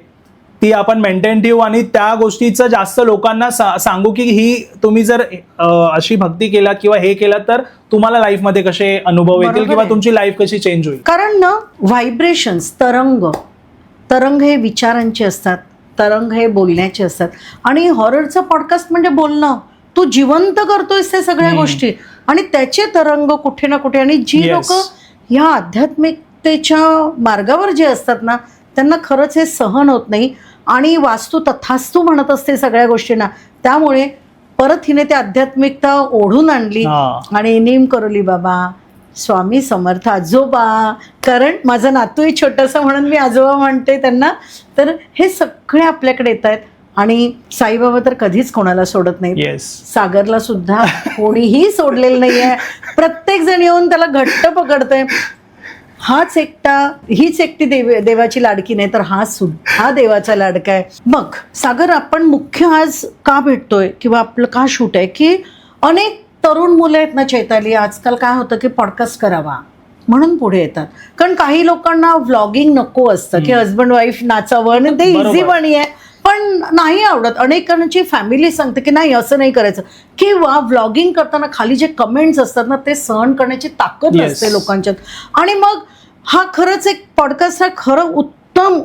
ती आपण मेंटेन ठेवू, आणि त्या गोष्टीचं जास्त लोकांना सांगू की ही तुम्ही जर अशी भक्ती केला किंवा हे केलं तर तुम्हाला लाईफमध्ये कसे अनुभव येतील किंवा तुमची लाईफ कशी चेंज होईल. कारण ना व्हायब्रेशन्स, तरंग हे विचारांचे असतात, तरंग हे बोलण्याचे असतात. आणि हॉररचा पॉडकास्ट म्हणजे बोलणं, तू जिवंत करतोयस त्या सगळ्या गोष्टी, आणि त्याचे तरंग कुठे ना कुठे. आणि जी लोक ह्या आध्यात्मिकतेच्या मार्गावर जे असतात ना, त्यांना खरंच हे सहन होत नाही, आणि वास्तू तथास्तू म्हणत असते सगळ्या गोष्टींना. त्यामुळे परत हिने ते आध्यात्मिकता ओढून आणली, आणि नीम करोली बाबा, स्वामी समर्थ आजोबा, कारण माझा नातू आहे छोटासा म्हणून मी आजोबा म्हणते त्यांना. तर हे सगळे आपल्याकडे येत आहेत, आणि साईबाबा तर कधीच कोणाला सोडत नाही. सागरला सुद्धा कोणीही सोडलेलं नाहीये, प्रत्येक जण येऊन त्याला घट्ट पकडतंय. हीच एकटी देवाची लाडकी नाही, तर हा सुद्धा देवाचा लाडका आहे. मग सागर, आपण मुख्य आज का भेटतोय किंवा आपलं का शूट आहे की अनेक तरुण मुलं आहेत ना चैताली, आजकाल काय होतं की पॉडकास्ट करावा म्हणून पुढे येतात. कारण काही लोकांना व्लॉगिंग नको असतं की हजबंड वाईफ नाचावं, आणि ते इझी पण आहे, पण नाही आवडत. अनेकांची फॅमिली सांगते की नाही असं नाही करायचं, किंवा व्लॉगिंग करताना खाली जे कमेंट्स असतात ना ते सहन करण्याची ताकद असते लोकांच्यात. आणि मग हा खरंच एक पॉडकास्ट, हा खरं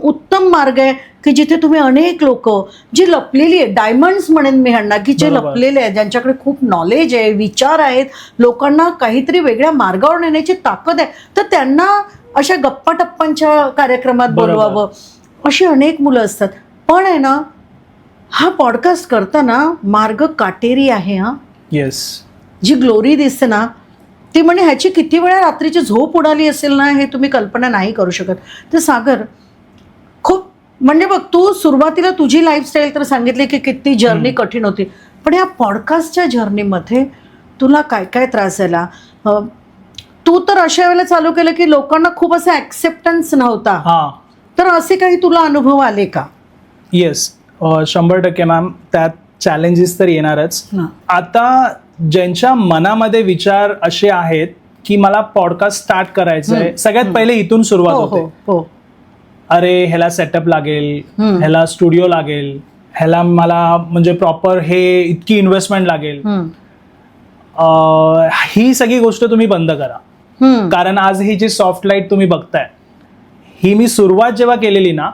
उत्तम मार्ग आहे की जिथे तुम्ही अनेक लोक जी लपलेली आहे, डायमंड्स म्हणेन मी ह्यांना, की जे लपलेले आहेत, ज्यांच्याकडे खूप नॉलेज आहे, विचार आहेत, लोकांना काहीतरी वेगळ्या मार्गावर नेण्याची ताकद आहे, तर त्यांना अशा गप्पा टप्पांच्या कार्यक्रमात बोलवावं. अशी अनेक मुलं असतात. पण आहे ना, हा पॉडकास्ट करताना मार्ग काटेरी आहे. जी ग्लोरी दिसते ना ती, म्हणजे ह्याची किती वेळा रात्रीची झोप उडाली असेल ना, हे तुम्ही कल्पना नाही करू शकत. तर सागर, खूप म्हणजे बघ, तू सुरुवातीला तुझी लाईफस्टाईल तर सांगितली की किती जर्नी कठीण होती, पण या पॉडकास्टच्या जर्नीमध्ये तुला काय काय त्रास झाला? तू तर अशा वेळेला चालू केलं की लोकांना खूप असं ॲक्सेप्टन्स नव्हता, हां. तर असे काही तुला अनुभव आले का? Yes, 100% ma'am. त्यात चॅलेंजेस तर येणारच. आता ज्यांच्या मनामध्ये विचार असे आहेत की मला पॉडकास्ट स्टार्ट करायचं आहे, सगळ्यात पहिले इथून सुरुवात हो होते. हो हो. अरे ह्याला सेटअप लागेल, ह्याला स्टुडिओ लागेल, ह्याला मला म्हणजे प्रॉपर हे इतकी इन्व्हेस्टमेंट लागेल. ही सगळी गोष्ट तुम्ही बंद करा. कारण आज ही जी सॉफ्ट लाईट तुम्ही बघताय, ही मी सुरुवात जेव्हा केलेली ना,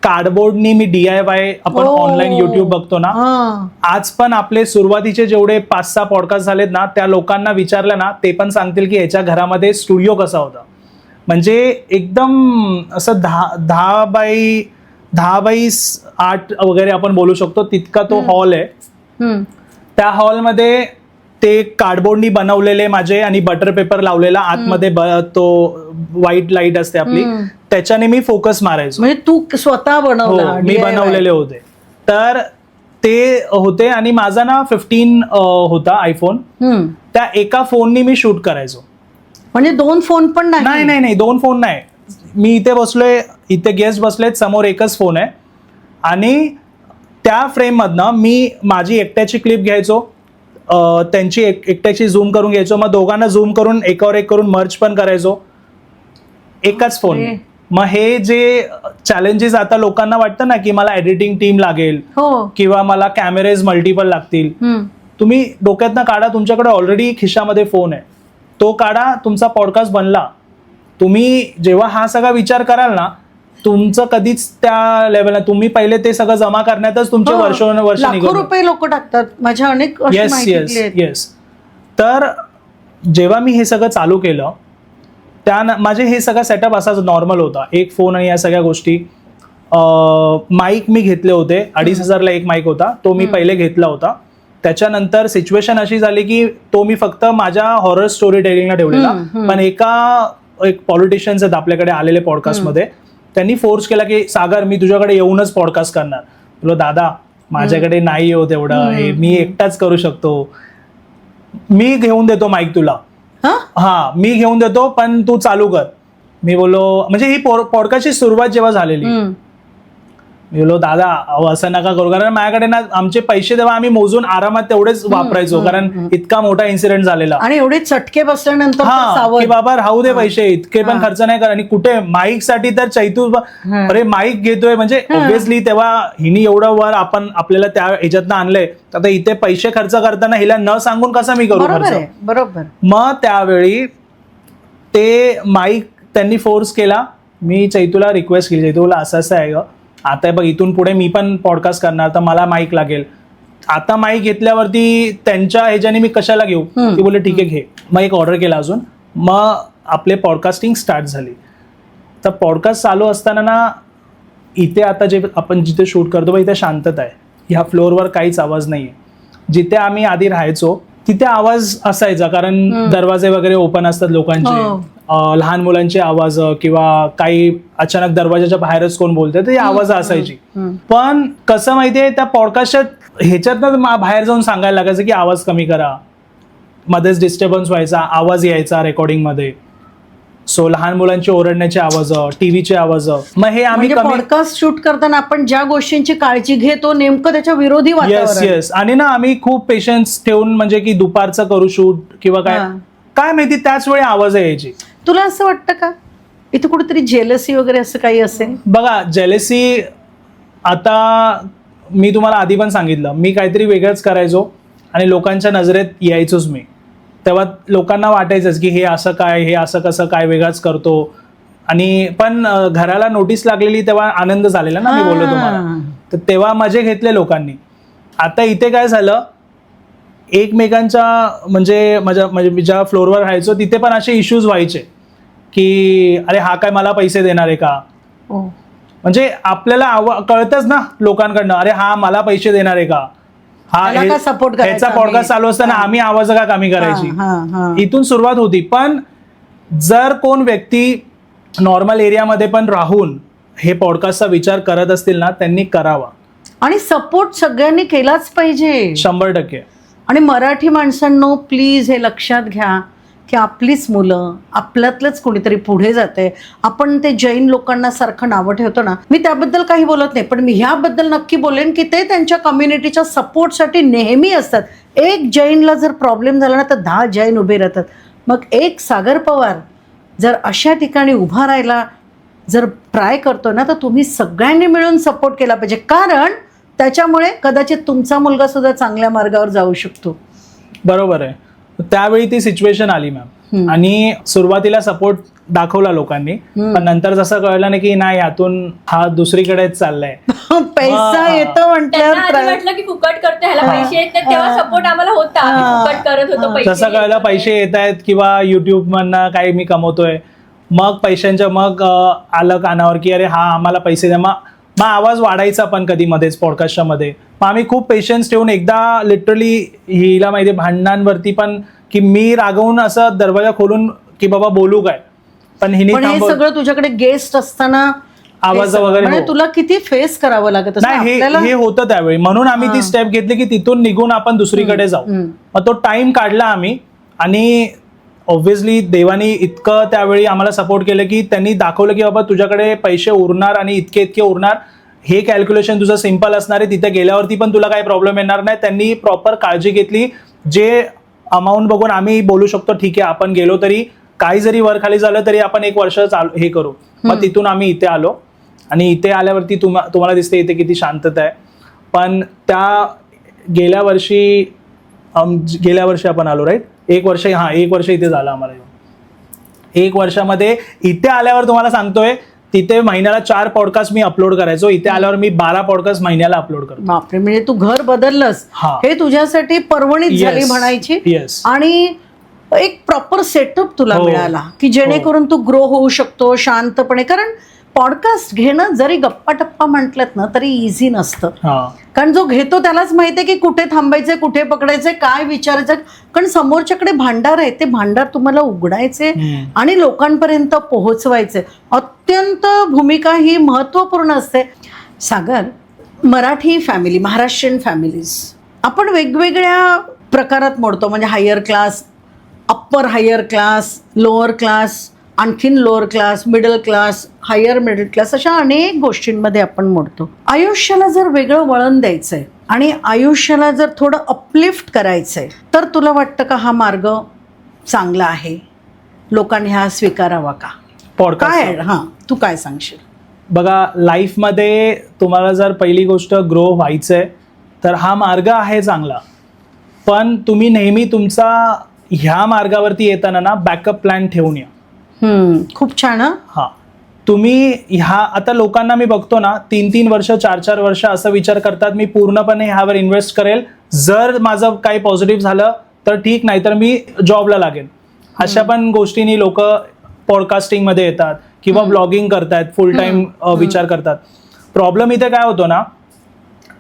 कार्डबोर्डनी मी DIY आपण ऑनलाईन युट्यूब बघतो ना, आज पण आपले सुरुवातीचे जेवढे 5-6 पॉडकास्ट झालेत ना, त्या लोकांना विचारलं ना, ते पण सांगतील की याच्या घरामध्ये स्टुडिओ कसा होता. म्हणजे एकदम असं 10 बाय 8 वगैरे आपण बोलू शकतो तितका तो हॉल आहे. त्या हॉलमध्ये ते कार्डबोर्डनी बनवलेले माझे आणि बटर पेपर लावलेला आतमध्ये तो व्हाईट लाईट असते आपली, त्याच्याने मी फोकस मारायचो. म्हणजे तू स्वतः बनवला? मी बनवलेले होते. तर ते होते आणि माझा ना 15 होता आयफोन. त्या एका फोननी मी शूट करायचो. म्हणजे 2 फोन पण नाही? नाही, 2 फोन नाही. मी इथे बसलोय, इथे गेस्ट बसलेत, समोर एकच फोन आहे आणि त्या फ्रेम मधनं मी माझी एकट्याची क्लिप घ्यायचो, त्यांची एकट्याची झूम करून घ्यायचो, मग दोघांना झूम करून एकावर एक करून मर्ज पण करायचो एकाच फोन. मग हे जे चॅलेंजेस आता लोकांना वाटतं ना की मला एडिटिंग टीम लागेल किंवा मला कॅमेरेज मल्टिपल लागतील, तुम्ही डोक्यातनं काढा. तुमच्याकडे ऑलरेडी खिशामध्ये फोन आहे, तो काढा, तुमचा पॉडकास्ट बनला. तुम्ही जेव्हा हा सगळा विचार कराल ना, तुमचं कधीच त्या लेवलला, तुम्ही पहिले ते सगळं जमा करण्यातच तुमचे वर्ष लाखो रुपये लोक टाकतात. माझ्या अनेक येस. तर जेव्हा मी हे सगळं चालू केलं, माझे हे सगळं सेटअप असाच नॉर्मल होता, एक फोन आणि या सगळ्या गोष्टी. माईक मी घेतले होते, 2,500ला एक माईक होता, तो मी पहिले घेतला होता. त्याच्यानंतर सिच्युएशन अशी झाली की तो मी फक्त माझ्या हॉरर स्टोरी टेलिंगला ठेवलेला. पण एक पॉलिटिशियन्स आहेत आपल्याकडे आलेले पॉडकास्टमध्ये, त्यांनी फोर्स केला की सागर मी तुझ्याकडे येऊनच पॉडकास्ट करणार. तुला दादा माझ्याकडे नाही होत एवढं, हे मी एकटाच करू शकतो, मी घेऊन देतो माईक तुला. हा मी घेऊन देतो, पण तू चालू कर. मी बोललो, म्हणजे ही पॉडकास्टची सुरुवात जेव्हा झालेली, मी बोललो दादा असं नका करू, कारण माझ्याकडे ना आमचे पैसे तेव्हा आम्ही मोजून आरामात तेवढेच वापरायचो, कारण इतका मोठा इन्सिडेंट झालेला आणि एवढे चटके बसल्यानंतर की बाबा राहू दे पैसे, इतके पण खर्च नाही कर. आणि कुठे माईक साठी तर चैतू अरे माईक घेतोय, म्हणजे ऑब्व्हियसली तेव्हा हिनी एवढं वर आपण आपल्याला त्या ह्याच्यातनं आणलंय, आता इथे पैसे खर्च करताना हिला न सांगून कसं मी करू खर्च. बरोबर. मग त्यावेळी ते माईक त्यांनी फोर्स केला. मी चैतूला रिक्वेस्ट केली, चैतूला असं असं आहे ग, आता बघ इथून पुढे मी पण पॉडकास्ट करणार, तर मला माईक लागेल. आता माईक घेतल्यावरती त्यांच्या ह्याच्याने मी कशाला घेऊ. ती बोलले ठीक आहे घे. मग एक ऑर्डर केला अजून, मग आपले पॉडकास्टिंग स्टार्ट झाली. तर पॉडकास्ट चालू असताना ना, इथे आता जे आपण जिथे शूट करतो इथे शांतता आहे, ह्या फ्लोअरवर काहीच आवाज नाहीये. जिथे आम्ही आधी राहायचो तिथे आवाज असायचा, कारण दरवाजे वगैरे ओपन असतात लोकांचे, लहान मुलांचे आवाज किंवा काही अचानक दरवाजाच्या बाहेरच कोण बोलतंय ते आवाज असायची. पण कसं माहितीये, त्या पॉडकास्टच्या ह्याच्यातनं बाहेर जाऊन सांगायला लागायचं की आवाज कमी करा, मध्येच डिस्टर्बन्स व्हायचा, आवाज यायचा रेकॉर्डिंग मध्ये. सो लहान मुलांचे ओरडण्याचे आवाज, टीव्हीचे आवाज, मग हे आम्ही पॉडकास्ट शूट करताना आपण ज्या गोष्टींची काळजी घेतो नेमकं त्याच्या विरोधी वातावरण. येस. आणि ना आम्ही खूप पेशन्स ठेवून, म्हणजे की दुपारचं करू शूट किंवा काय माहिती त्याच वेळी आवाज यायची. तुला असं वाटतं का इथे कुठेतरी जेलसी वगैरे असं काही असेल? बघा जेलसी, आता मी तुम्हाला आधी पण सांगितलं, मी काहीतरी वेगळंच करायचो आणि लोकांच्या नजरेत यायचोच मी. तेव्हा लोकांना वाटायचंच की हे असं काय, हे असं कसं काय वेगळंच करतो. आणि पण घराला नोटीस लागलेली तेव्हा आनंद झालेला ना, मी बोललो तुम्हाला, तर तेव्हा मजे घेतले लोकांनी. आता इथे काय झालं, एकमेकांच्या म्हणजे मी ज्या फ्लोअरवर राहायचो तिथे पण असे इश्यूज व्हायचे की अरे हा काय मला पैसे देणार आहे का. म्हणजे आपल्याला कळतच ना लोकांकडनं, अरे हा मला पैसे देणार आहे का, हा ह्याचा पॉडकास्ट चालू असताना आम्ही आवाज का कमी करायची. इथून सुरुवात होती. पण जर कोण व्यक्ती नॉर्मल एरियामध्ये पण राहून हे पॉडकास्टचा विचार करत असतील ना, त्यांनी करावा. आणि सपोर्ट सगळ्यांनी केलाच पाहिजे. 100%. आणि मराठी माणसांनो प्लीज हे लक्षात घ्या की आपलीच मुलं, आपल्यातलंच कोणीतरी पुढे जाते. आपण ते जैन लोकांना सारखं नावं ठेवतो ना, मी त्याबद्दल काही बोलत नाही, पण मी ह्याबद्दल नक्की बोलेन की ते त्यांच्या कम्युनिटीच्या सपोर्टसाठी नेहमी असतात. एक जैनला जर प्रॉब्लेम झाला ना तर 10 जैन उभे राहतात. मग एक सागर पवार जर अशा ठिकाणी उभा राहायला जर ट्राय करतो ना, तर तुम्ही सगळ्यांनी मिळून सपोर्ट केला पाहिजे, कारण त्याच्यामुळे कदाचित तुमचा मुलगा सुद्धा चांगल्या मार्गावर जाऊ शकतो. बरोबर आहे. त्यावेळी ती सिच्युएशन आली मॅम, आणि सुरुवातीला सपोर्ट दाखवला लोकांनी, पण नंतर जसं कळलं ना की नाही, यातून हा दुसरीकडेच चाललाय. पैसा येतो त्यांना म्हटल्यावर आधी वाटलं की फुकट करतो, ह्याला पैसे येत नाही, तेव्हा सपोर्ट आम्हाला होता, आम्ही फुकट करत होतो, पैसे जसं कळलं येत पैसे येत आहेत किंवा युट्यूब मधनं काही मी कमवतोय, मग पैशांच्या मग आलं कानावर की अरे हा आम्हाला पैसे द्या. मग आवाज वाढायचा पण कधी मध्येच पॉडकास्टच्या मध्ये. मग आम्ही खूप पेशन्स ठेवून एकदा लिटरली हिला माहिती भांडणांवरती पण की मी रागवून असं दरवाजा खोलून की बाबा बोलू काय, पण हिने पण हे सगळं तुझ्याकडे गेस्ट असताना आवाज वगैरे म्हणजे हो. तुला किती फेस करावं लागत असं नाही, आपल्याला. हे होतं त्यावेळी, म्हणून आम्ही ती स्टेप घेतली की तिथून निघून आपण दुसरीकडे जाऊ. मग तो टाइम काढला आम्ही, आणि ऑब्व्हियसली देवानी इतकं त्यावेळी आम्हाला सपोर्ट केलं की त्यांनी दाखवलं की बाबा तुझ्याकडे पैसे उरणार आणि इतके इतके उरणार, हे कॅल्क्युलेशन तुझं सिम्पल असणार आहे, तिथे गेल्यावरती पण तुला काही प्रॉब्लेम येणार नाही. त्यांनी प्रॉपर काळजी घेतली. जे अमाऊंट बघून आम्ही बोलू शकतो ठीक आहे, आपण गेलो तरी काही जरी वर खाली झालं तरी आपण 1 वर्ष हे करू. मग तिथून आम्ही इथे आलो, आणि इथे आल्यावरती तुम्हाला दिसते इथे किती शांतता आहे. पण त्या गेल्या वर्षी आपण आलो, राईट? 1 वर्ष, 1 वर्ष इथे झालं आम्हाला. 1 वर्षामध्ये इथे आल्यावर तुम्हाला सांगतोय, तिथे महिन्याला 4 पॉडकास्ट मी अपलोड करायचो, इथे आल्यावर मी 12 पॉडकास्ट महिन्याला अपलोड करतो. बापरे, म्हणजे तू घर बदललंस. हे तुझ्यासाठी पर्वणीच झाली म्हणायची. येस. आणि एक प्रॉपर सेटअप तुला हो. मिळाला की जेणेकरून तू ग्रो होऊ शकतो शांतपणे. कारण पॉडकास्ट घेणं जरी गप्पा टप्पा म्हटलं ना तरी इझी नसतं. कारण जो घेतो त्यालाच माहिती आहे की कुठे थांबायचंय, कुठे पकडायचंय, काय विचारायचं. कारण समोरच्याकडे भांडार आहे, ते भांडार तुम्हाला उघडायचे आणि लोकांपर्यंत पोहोचवायचे. अत्यंत भूमिका ही महत्त्वपूर्ण असते. सागर, मराठी फॅमिली, महाराष्ट्रीयन फॅमिलीज आपण वेगवेगळ्या प्रकारात मोडतो. म्हणजे higher class, upper higher class, lower class, आणखीन lower class, middle class, higher middle class, अशा अनेक गोष्टींमध्ये आपण मोडतो. आयुष्याला जर वेगळं वळण द्यायचंय आणि आयुष्याला जर थोडं अपलिफ्ट करायचंय, तर तुला वाटतं का हा मार्ग चांगला आहे, लोकांनी हा स्वीकारावा का? पॉडकास्ट. तू काय सांगशील? बघा, लाईफमध्ये तुम्हाला जर पहिली गोष्ट ग्रो व्हायचंय तर हा मार्ग आहे चांगला, पण तुम्ही नेहमी तुमचा ह्या मार्गावरती येताना ना बॅकअप प्लॅन ठेवून या. खूप छान. तुम्ही आता लोकांना मी बघतो ना 3-3 वर्ष, 4-4 वर्ष असं विचार करतात, मी पूर्णपणे ह्यावर इन्व्हेस्ट करेल, जर माझं काही पॉझिटिव्ह झालं तर ठीक, नाही तर मी जॉबला लागेल. अशा पण गोष्टींनी लोक पॉडकास्टिंग मध्ये येतात किंवा ब्लॉगिंग करतात, फुल टाइम विचार करतात. प्रॉब्लेम इथे काय होतो ना,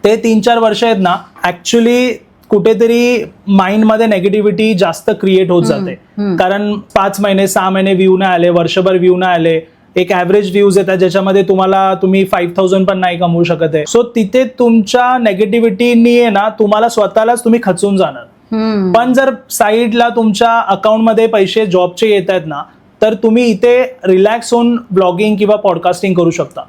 ते 3-4 वर्ष आहेत ना, ऍक्च्युली कुठेतरी माइंडमध्ये नेगेटिव्हिटी जास्त क्रिएट होत जाते. कारण 5 महिने 6 महिने व्ह्यू नाही आले, वर्षभर व्ह्यू नाही आले, एक ॲव्हरेज व्ह्यूज येतात ज्याच्यामध्ये तुम्ही 5,000 पण नाही कमवू शकत आहे. सो तिथे तुमच्या नेगेटिव्हिटीनी आहे ना तुम्हाला स्वतःलाच तुम्ही खचून जाणार. पण जर साईडला तुमच्या अकाउंटमध्ये पैसे जॉबचे येत आहेत ना, तर तुम्ही इथे रिलॅक्स होऊन ब्लॉगिंग किंवा पॉडकास्टिंग करू शकता.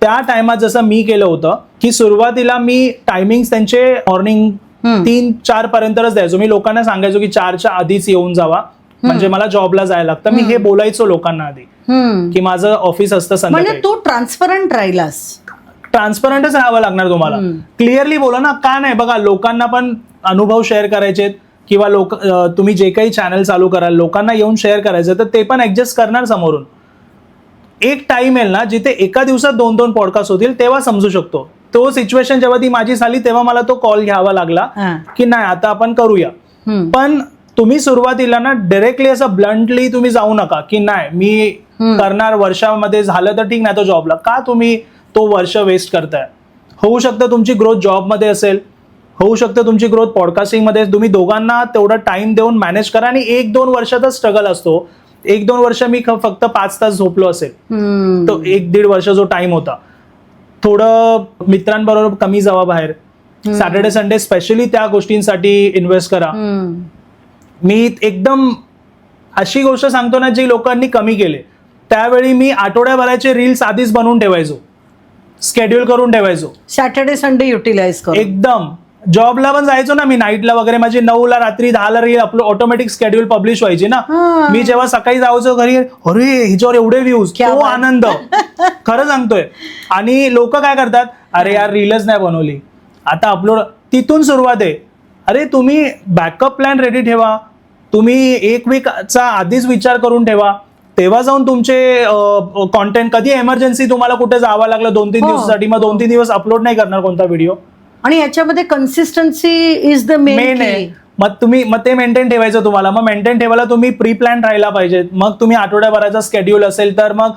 त्या टायमात जसं मी केलं होतं की सुरुवातीला मी टायमिंग त्यांचे मॉर्निंग 3-4 पर्यंतच द्यायचो. मी लोकांना सांगायचो की 4च्या आधीच येऊन जावा, म्हणजे मला जॉबला जायला लागतं. मी हे बोलायचो लोकांना आधी की माझं ऑफिस असतं संध्याकाळी. म्हणजे तू ट्रान्सपरंट राहिलास. ट्रान्सपरंटच राहावं लागणार तुम्हाला. क्लिअरली बोला ना, का नाही. बघा, लोकांना पण अनुभव शेअर करायचे किंवा तुम्ही जे काही चॅनल चालू कराल लोकांना येऊन शेअर करायचं, तर ते पण ऍडजस्ट करणार समोरून. एक टाइम येईल ना जिथे एका दिवसात 2-2 पॉडकास्ट होतील, तेव्हा समजू शकतो. तो सिच्युएशन जेव्हा ती माझी झाली तेव्हा मला तो कॉल घ्यावा लागला की नाही आता आपण करूया. पण तुम्ही सुरुवातीला ना डायरेक्टली असं ब्लंटली तुम्ही जाऊ नका की नाही मी करणार, वर्षामध्ये झालं तर ठीक, नाही तो जॉबला. का तुम्ही तो वर्ष वेस्ट करताय? होऊ शकतं तुमची ग्रोथ जॉबमध्ये असेल, होऊ शकतं तुमची ग्रोथ पॉडकास्टिंग मध्ये. तुम्ही दोघांना तेवढा टाइम देऊन मॅनेज करा. आणि 1-2 वर्षाचा स्ट्रगल असतो. 1-2 वर्ष मी फक्त 5 तास झोपलो असेल, तो 1-1.5 वर्ष जो टाइम होता, थोडं मित्रांबरोबर कमी जावा बाहेर. सॅटर्डे संडे स्पेशली त्या गोष्टींसाठी इन्व्हेस्ट करा. मी एकदम अशी गोष्ट सांगतो ना जी लोकांनी कमी केले. त्यावेळी मी आठवड्याभराचे रील्स आधीच बनवून ठेवायचो, स्केड्यूल करून ठेवायचो. सॅटर्डे संडे युटिलाइज करू. एकदम जॉबला पण जायचो ना मी नाईटला वगैरे, माझी 9ला रात्री 10ला रील आपलं ऑटोमॅटिक स्केड्यूल पब्लिश व्हायची ना. मी जेव्हा सकाळी जायचो घरी, अरे ह्याच्यावर एवढे व्ह्यूज, तो आनंद खरं सांगतोय. आणि लोक काय करतात, अरे यार रीलच नाही बनवली आता अपलोड. तिथून सुरुवात आहे. अरे तुम्ही बॅकअप प्लॅन रेडी ठेवा. तुम्ही एक वीकचा आधीच विचार करून ठेवा, तेव्हा जाऊन तुमचे कॉन्टेंट. कधी एमर्जन्सी तुम्हाला कुठे जावं लागलं 2-3 दिवसासाठी, मग 2-3 दिवस अपलोड नाही करणार कोणता व्हिडिओ. आणि याच्यामध्ये कन्सिस्टन्सी इज द मेन आहे. मग ते मेंटेन ठेवायचं तुम्हाला. मग मेंटेन ठेवायला तुम्ही प्री प्लॅन राहायला पाहिजे. मग तुम्ही आठवड्याभराचा स्केड्यूल असेल तर मग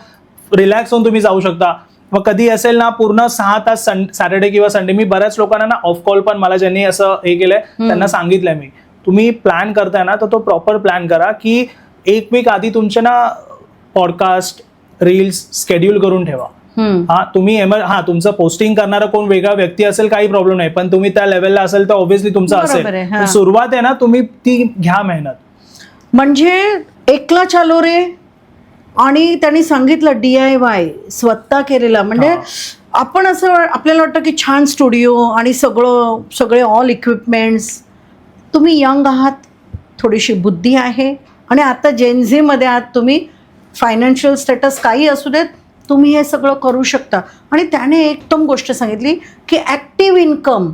रिलॅक्स होऊन तुम्ही जाऊ शकता. मग कधी असेल ना पूर्ण 6 तास सॅटर्डे किंवा संडे. मी बऱ्याच लोकांना ना ऑफ कॉल पण मला ज्यांनी असं हे केलंय त्यांना सांगितलंय मी, तुम्ही प्लॅन करताय ना तर तो प्रॉपर प्लॅन करा की एक वीक आधी तुमचे ना पॉडकास्ट रील्स स्केड्यूल करून ठेवा. तुम्ही तुमचं पोस्टिंग करणारा कोण वेगळा व्यक्ती असेल काही प्रॉब्लेम नाही, पण तुम्ही त्या लेवलला असेल तर ऑब्व्हियसली तुमचं असेल. सुरुवात आहे ना, तुम्ही ती घ्या मेहनत. म्हणजे एकला चालो रे. आणि त्यांनी सांगितलं DIY स्वतः केलेला. म्हणजे आपण असं आपल्याला वाटतं की छान स्टुडिओ आणि सगळे ऑल इक्विपमेंट्स. तुम्ही यंग आहात, थोडीशी बुद्धी आहे आणि आता जेनझी मध्ये आहात तुम्ही. फायनान्शियल स्टेटस काही असू देत, तुम्ही हे सगळं करू शकता. आणि त्याने एकदम गोष्ट सांगितली की ऍक्टिव्ह इन्कम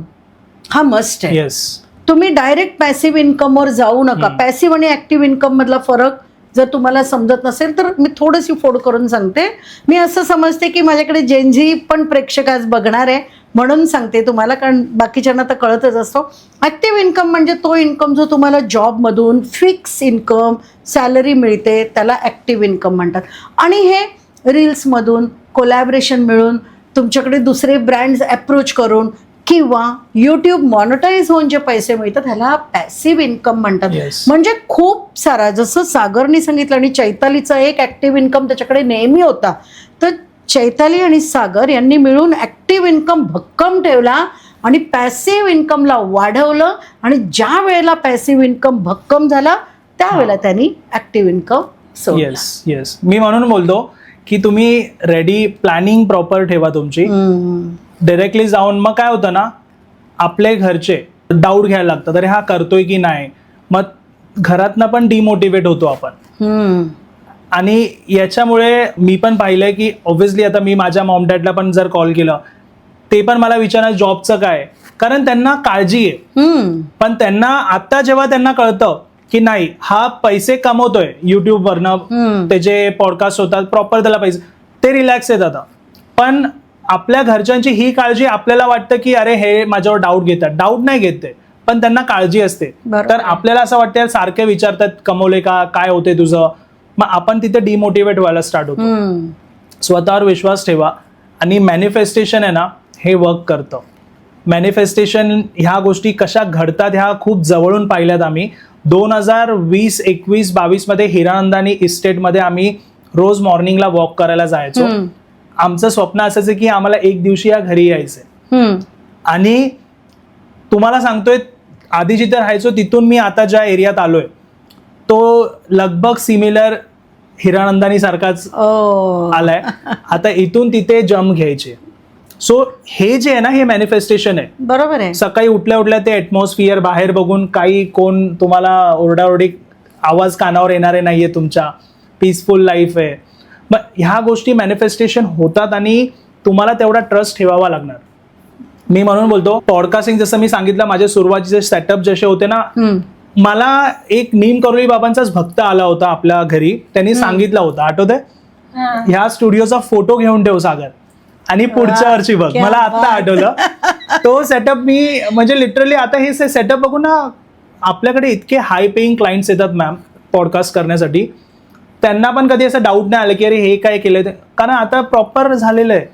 हा मस्ट आहे. तुम्ही डायरेक्ट पॅसिव्ह इन्कमवर जाऊ नका. पॅसिव्ह आणि ऍक्टिव्ह इन्कम मधला फरक जर तुम्हाला समजत नसेल तर मी थोडीशी फोड करून सांगते. मी असं समजते की माझ्याकडे जेनझी पण प्रेक्षक आज बघणार आहे म्हणून सांगते तुम्हाला, कारण बाकीच्यांना तर कळतच असतो. ऍक्टिव्ह इन्कम म्हणजे तो इन्कम जो तुम्हाला जॉबमधून फिक्स इन्कम सॅलरी मिळते त्याला ऍक्टिव्ह इन्कम म्हणतात. आणि हे रील्समधून कोलॅबरेशन मिळून तुमच्याकडे दुसरे ब्रँड्स अप्रोच करून किंवा यूट्यूब मॉनिटाईज होऊन जे पैसे मिळतात ह्याला पॅसिव्ह इन्कम म्हणतात. म्हणजे खूप सारा, जसं सागरनी सांगितलं आणि चैतालीचा एक ऍक्टिव्ह इन्कम त्याच्याकडे नेहमी होता, तर चैताली आणि सागर यांनी मिळून ऍक्टिव्ह इन्कम भक्कम ठेवला आणि पॅसिव्ह इन्कमला वाढवलं. आणि ज्या वेळेला पॅसिव्ह इन्कम भक्कम झाला त्यावेळेला त्यांनी ऍक्टिव्ह इन्कम सोडलं. येस मी म्हणून बोलतो की तुम्ही रेडी प्लॅनिंग प्रॉपर ठेवा तुमची. डायरेक्टली जाऊन मग काय होतं ना, आपले घरचे डाऊट घ्यायला लागतात, अरे हा करतोय की नाही. मग घरातनं पण डिमोटिवेट होतो आपण. आणि याच्यामुळे मी पण पाहिलंय की ऑब्व्हियसली आता मी माझ्या मॉम डॅडला पण जर कॉल केलं ते पण मला विचारणार जॉबचं काय, कारण त्यांना काळजी आहे. पण त्यांना आता जेव्हा त्यांना कळतं की नाही हा पैसे कमवतोय युट्यूबवरनं, त्याचे पॉडकास्ट होतात प्रॉपर त्याला पैसे, ते रिलॅक्स आहेत आता. पण आपल्या घरच्यांची ही काळजी आपल्याला वाटतं की अरे हे माझ्यावर डाऊट घेतात. डाऊट नाही घेते पण त्यांना काळजी असते. तर आपल्याला असं वाटतं सारखे विचारतात कमवले का, काय होते तुझं. मग आपण तिथे डिमोटिवेट व्हायला स्टार्ट होतो. स्वतःवर विश्वास ठेवा. आणि मॅनिफेस्टेशन आहे ना हे वर्क करतं. मॅनिफेस्टेशन ह्या गोष्टी कशा घडतात ह्या खूप जवळून पाहिल्यात आम्ही. 2020, 21, 22 मध्ये हिरानंदानी इस्टेटमध्ये आम्ही रोज मॉर्निंगला वॉक करायला जायचो. आमचं स्वप्न असायचं की आम्हाला एक दिवशी या घरी यायचंय. आणि तुम्हाला सांगतोय आधी जिथे राहायचो तिथून मी आता ज्या एरियात आलोय तो लगभग सिमिलर हिरानंदानी सारखाच आलाय. आता इथून तिथे जम्प घ्यायचे. सो हे जे आहे ना हे मॅनिफेस्टेशन आहे. बरोबर आहे. सकाळी उठल्या उठल्या ते ऍटमॉस्फिअर बाहेर बघून, काही कोण तुम्हाला ओरडाओरडी आवाज कानावर येणारे नाहीये, तुमच्या पीसफुल लाईफ आहे. मग ह्या गोष्टी मॅनिफेस्टेशन होतात आणि तुम्हाला तेवढा ट्रस्ट ठेवावा लागणार. मी म्हणून बोलतो पॉडकास्टिंग जसं मी सांगितलं माझे सुरुवातीचे सेटअप जसे होते ना, मला एक नीम करोली बाबांचाच भक्त आला होता आपल्या घरी. त्यांनी सांगितलं होतं आठवतंय, ह्या स्टुडिओचा फोटो घेऊन ठेव सागर आणि पुढच्या वर्षी बघ. मला आता आठवलं तो सेटअप. मी म्हणजे लिटरली आता हे सेटअप बघून ना आपल्याकडे इतके हाय पेईंग क्लायंट्स येतात मॅम पॉडकास्ट करण्यासाठी. त्यांना पण कधी असं डाऊट नाही आलं की अरे हे काय केलंय, कारण आता प्रॉपर झालेलं आहे.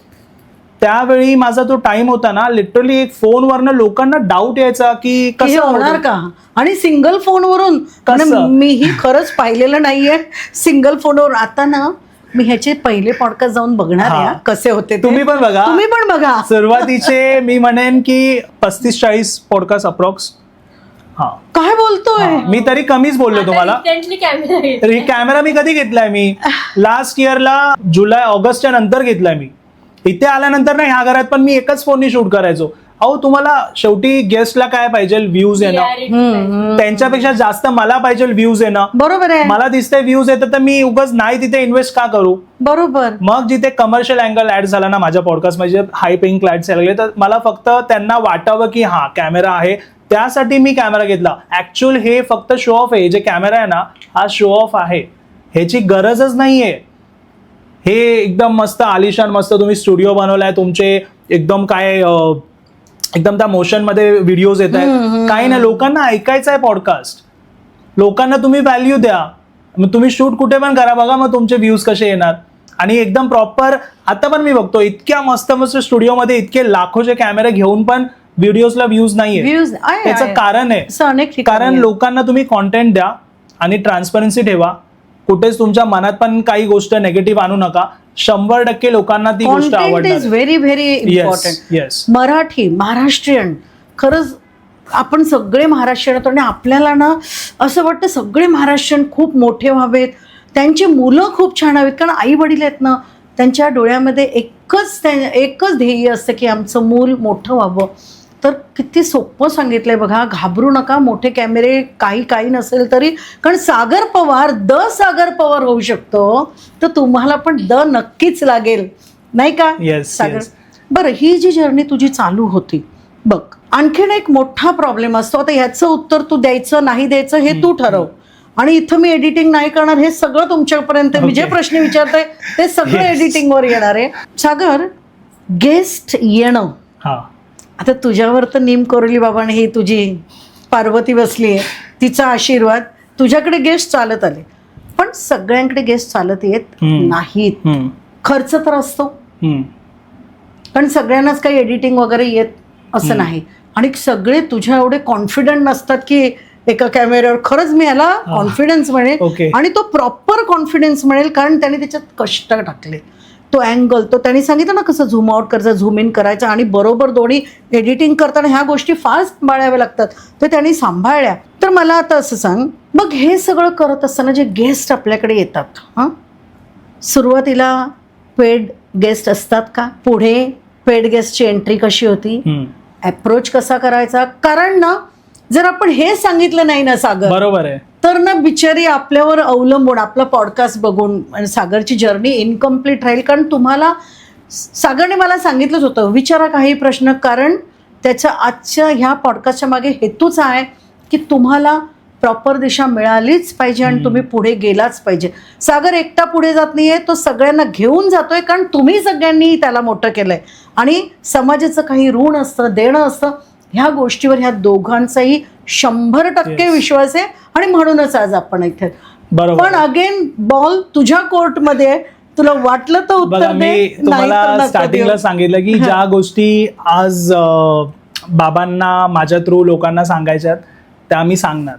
त्यावेळी माझा तो टाइम होता ना, लिटरली एक फोनवरनं लोकांना डाऊट यायचा की कसं होणार का. आणि सिंगल फोनवरून, मीही खरंच पाहिलेलं नाहीये सिंगल फोनवर. आता ना मी ह्याचे पहिले पॉडकास्ट जाऊन बघणार आहे हा. हा, कसे होते ते. तुम्ही पण बघा. तुम्ही पण बघा. सुरुवातीचे मी म्हणेन की 35-40 पॉडकास्ट अप्रॉक्स. हा काय बोलतोय? मी तरी कमीच बोललो तुम्हाला. रिसेंटली कॅमेरा तर ही कॅमेरा मी कधी घेतलाय? मी लास्ट इयरला ऑगस्टच्या नंतर घेतलाय. मी इथे आल्यानंतर ना ह्या घरात पण मी एकच फोननी शूट करायचो. अहो तुम्हाला शेवटी गेस्टला काय पाहिजे? व्ह्यूज येणं. त्यांच्यापेक्षा जास्त मला पाहिजे व्ह्यूज येणं. बरोबर आहे. मला दिसतंय व्ह्यूज येतं तर मी उगाच नाही तिथे इन्व्हेस्ट का करू? बरोबर. मग जिथे कमर्शियल अँगल ऍड झाला ना माझ्या पॉडकास्ट म्हणजे हाय पेइंग क्लायंट्स लागले तर मला फक्त त्यांना वाटावं की हा कॅमेरा आहे त्यासाठी मी कॅमेरा घेतला. ऍक्च्युअल हे फक्त शो ऑफ आहे. जे कॅमेरा आहे ना हा शो ऑफ आहे. ह्याची गरजच नाहीये. हे एकदम मस्त आलिशान मस्त तुम्ही स्टुडिओ बनवलाय तुमचे एकदम काय एकदम त्या मोशन मध्ये व्हिडिओज येत आहेत. काही नाही, लोकांना ऐकायचं आहे पॉडकास्ट. लोकांना तुम्ही व्हॅल्यू द्या. मग तुम्ही शूट कुठे पण करा बघा मग तुमचे व्ह्यूज कसे येणार. आणि एकदम प्रॉपर आता पण मी बघतो इतक्या मस्त मस्त स्टुडिओमध्ये इतके लाखोचे कॅमेरे घेऊन पण व्हिडिओजला व्ह्यूज नाहीये. व्ह्यूज त्याचं कारण असं अनेक आहे ठिकाणी कारण आहे. लोकांना तुम्ही कॉन्टेंट द्या आणि ट्रान्सपरन्सी ठेवा. कुठेच तुमच्या मनात पण काही गोष्ट नेगेटिव्ह आणू नका. 100% लोकांना ती गोष्ट कॉन्टेंट आवडणार is very very important. Yes Marathi Maharashtrian खरंच आपण सगळे महाराष्ट्रीयन आहोत आणि आपल्याला ना असं वाटतं सगळे महाराष्ट्रीयन खूप मोठे व्हावेत, त्यांची मुलं खूप छान हवेत. कारण आई वडील आहेत ना त्यांच्या डोळ्यामध्ये एकच ध्येय असतं की आमचं मूल मोठं व्हावं. तर किती सोपं सांगितलंय बघा. घाबरू नका. मोठे कॅमेरे काही नसेल तरी, कारण सागर पवार सागर पवार होऊ शकतो तर तुम्हाला पण नक्कीच लागेल नाही का? Yes, सागर yes. बरं, ही जी जर्नी तुझी चालू होती बघ, आणखीन एक मोठा प्रॉब्लेम असतो. आता ह्याचं उत्तर तू द्यायचं नाही द्यायचं हे तू ठरव. आणि इथं मी एडिटिंग नाही करणार. हे सगळं तुमच्यापर्यंत मी जे Okay. प्रश्न विचारते ते सगळं Yes. एडिटिंगवर येणार आहे. सागर, गेस्ट येणं हा आता तुझ्यावर तर नीम कोरली बाबाने ही तुझी पार्वती बसली आहे, तिचा आशीर्वाद. तुझ्याकडे गेस्ट चालत आले पण सगळ्यांकडे गेस्ट चालत येत नाहीत. खर्च तर असतो कारण सगळ्यांनाच काही एडिटिंग वगैरे येत असं नाही. आणि सगळे तुझ्या एवढे कॉन्फिडंट नसतात की एका कॅमेऱ्यावर खरंच मी याला कॉन्फिडन्स मिळेल. Okay. आणि तो प्रॉपर कॉन्फिडन्स मिळेल कारण त्याने त्याच्यात कष्ट टाकले. तो अँगल तो त्यांनी सांगितलं ना कसं झूम आउट करायचं, झूम इन करायचं आणि बरोबर दोन्ही एडिटिंग करताना ह्या गोष्टी फास्ट सांभाळाव्या लागतात. तर त्यांनी सांभाळल्या. तर मला आता असं सांग, मग हे सगळं करत असताना जे गेस्ट आपल्याकडे येतात हां, सुरुवातीला पेड गेस्ट असतात का? पुढे पेड गेस्टची एंट्री कशी होती? अप्रोच कसा करायचा? कारण ना जर आपण हे सांगितलं नाही ना सागर, बरोबर आहे, तर ना बिचारी आपल्यावर अवलंबून आपला पॉडकास्ट बघून आणि सागरची जर्नी इनकम्प्लीट राहील. कारण तुम्हाला सागरने मला सांगितलंच होतं विचारा काही प्रश्न, कारण त्याच्या आजच्या ह्या पॉडकास्टच्या मागे हेतूच आहे की तुम्हाला प्रॉपर दिशा मिळालीच पाहिजे आणि तुम्ही पुढे गेलाच पाहिजे. सागर एकटा पुढे जात नाहीये, तो सगळ्यांना घेऊन जातोय कारण तुम्ही सगळ्यांनी त्याला मोठं केलंय. आणि समाजाचं काही ऋण असतं, देणं असतं, ह्या गोष्टीवर ह्या दोघांचाही 100% विश्वास आहे. आणि म्हणूनच आज आपण इथे. बरोबर. पण अगेन बॉल तुझ्या कोर्टमध्ये आहे. तुला वाटलं तर उत्तर बघा, दे, मी नाही तर तुम्हाला नको स्टार्टिंगला देऊ. सांगितलं की ज्या गोष्टी आज बाबांना माझ्या थ्रू लोकांना सांगायच्यात त्या मी सांगणार.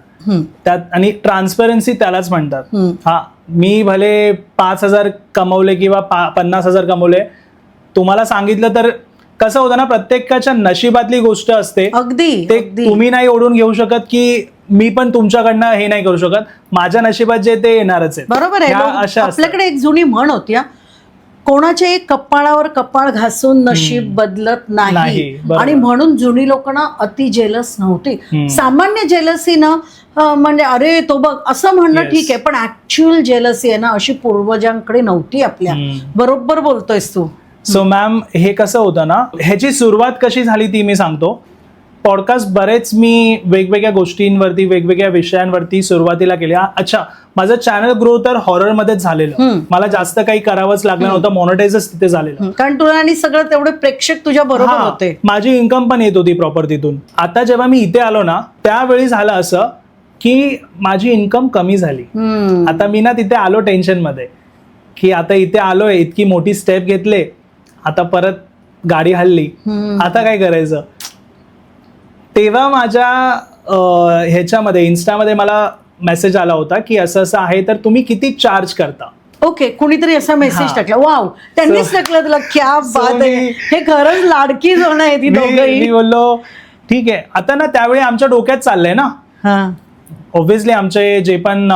त्यात आणि ट्रान्सपरन्सी त्यालाच म्हणतात. हा, मी भले 5,000 कमवले किंवा 50,000 कमवले, तुम्हाला सांगितलं तर कसं होतं ना, प्रत्येकाच्या नशिबातली गोष्ट असते. अगदी ते अगदी. तुम्ही नाही ओढून घेऊ शकत की मी पण तुमच्याकडनं हे नाही करू शकत. माझ्या नशिबात जे ते येणारच आहे. बरोबर आहे. ह्या लोक- अशा असतात. आपल्याकडे एक जुनी म्हण होती हा, कोणाच्या कपाळावर कपाळ घासून नशीब बदलत नाही. नाही, बरोबर. आणि म्हणून जुनी लोकांना अति जेलस नव्हती. सामान्य जेलसी ना म्हणजे अरे तो बघ असं म्हणणं Yes. ठीक आहे, पण ऍक्च्युअल जेलसी आहे ना अशी पूर्वजांकडे नव्हती आपल्या. बरोबर बोलतोयस तू. सो मॅम, हे कसं होतं ना, ह्याची सुरुवात कशी झाली ती मी सांगतो. पॉडकास्ट बरेच मी वेगवेगळ्या गोष्टींवरती वेगवेगळ्या विषयांवरती सुरुवातीला केले. अच्छा, माझं चॅनल ग्रो तर हॉररमध्येच झालेलं. मला जास्त काही करावंच लागलं नव्हतं, मॉनिटाईजच तिथे झालेलं. कारण तुला आणि सगळं तेवढे प्रेक्षक तुझ्या बरोबर हा, होते. माझी इन्कम पण येत होती प्रॉपर तिथून. आता जेव्हा मी इथे आलो ना त्यावेळी झालं असं की माझी इन्कम कमी झाली. आता मी ना तिथे आलो टेन्शन मध्ये की आता इथे आलोय, इतकी मोठी स्टेप घेतले, आता परत गाडी हल्ली, आता काय करायचं. तेव्हा माझ्या ह्याच्यामध्ये इन्स्टामध्ये मला मेसेज आला होता की असं असं आहे तर तुम्ही किती चार्ज करता. ओके, कुणीतरी असा मेसेज हा. टाकला, वाव त्यांनीच टाकलं तुला, क्या बात आहे, हे खरंच लाडकी जोड आहे ती मी दोघंही. बोललो ठीक आहे. आता ना त्यावेळी आमच्या डोक्यात चाललंय ना, हा ऑब्व्हियसली आमचे जे पण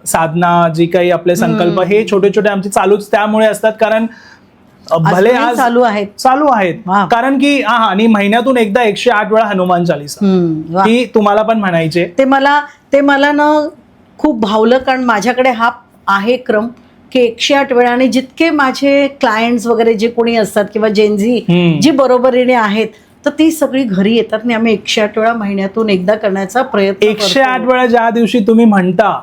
साधना, जी काही आपले संकल्प, हे छोटे छोटे आमचे चालूच त्यामुळे असतात, कारण भले अजूनही आज चालू आहेत. चालू आहेत. वा. कारण की आणि महिन्यातून एकदा 108 वेळा हनुमान चालीसा वा. ही तुम्हाला पण म्हणायचे. ते मला ना खूप भावलं, कारण माझ्याकडे हा आहे क्रम की 108 वेळा, आणि जितके माझे क्लायंट्स वगैरे जे कोणी असतात किंवा जेनझी जी बरोबरीने आहेत, तर ती सगळी घरी येतात आणि आम्ही 108 वेळा महिन्यातून एकदा करण्याचा प्रयत्न 108 वेळा ज्या दिवशी तुम्ही म्हणता,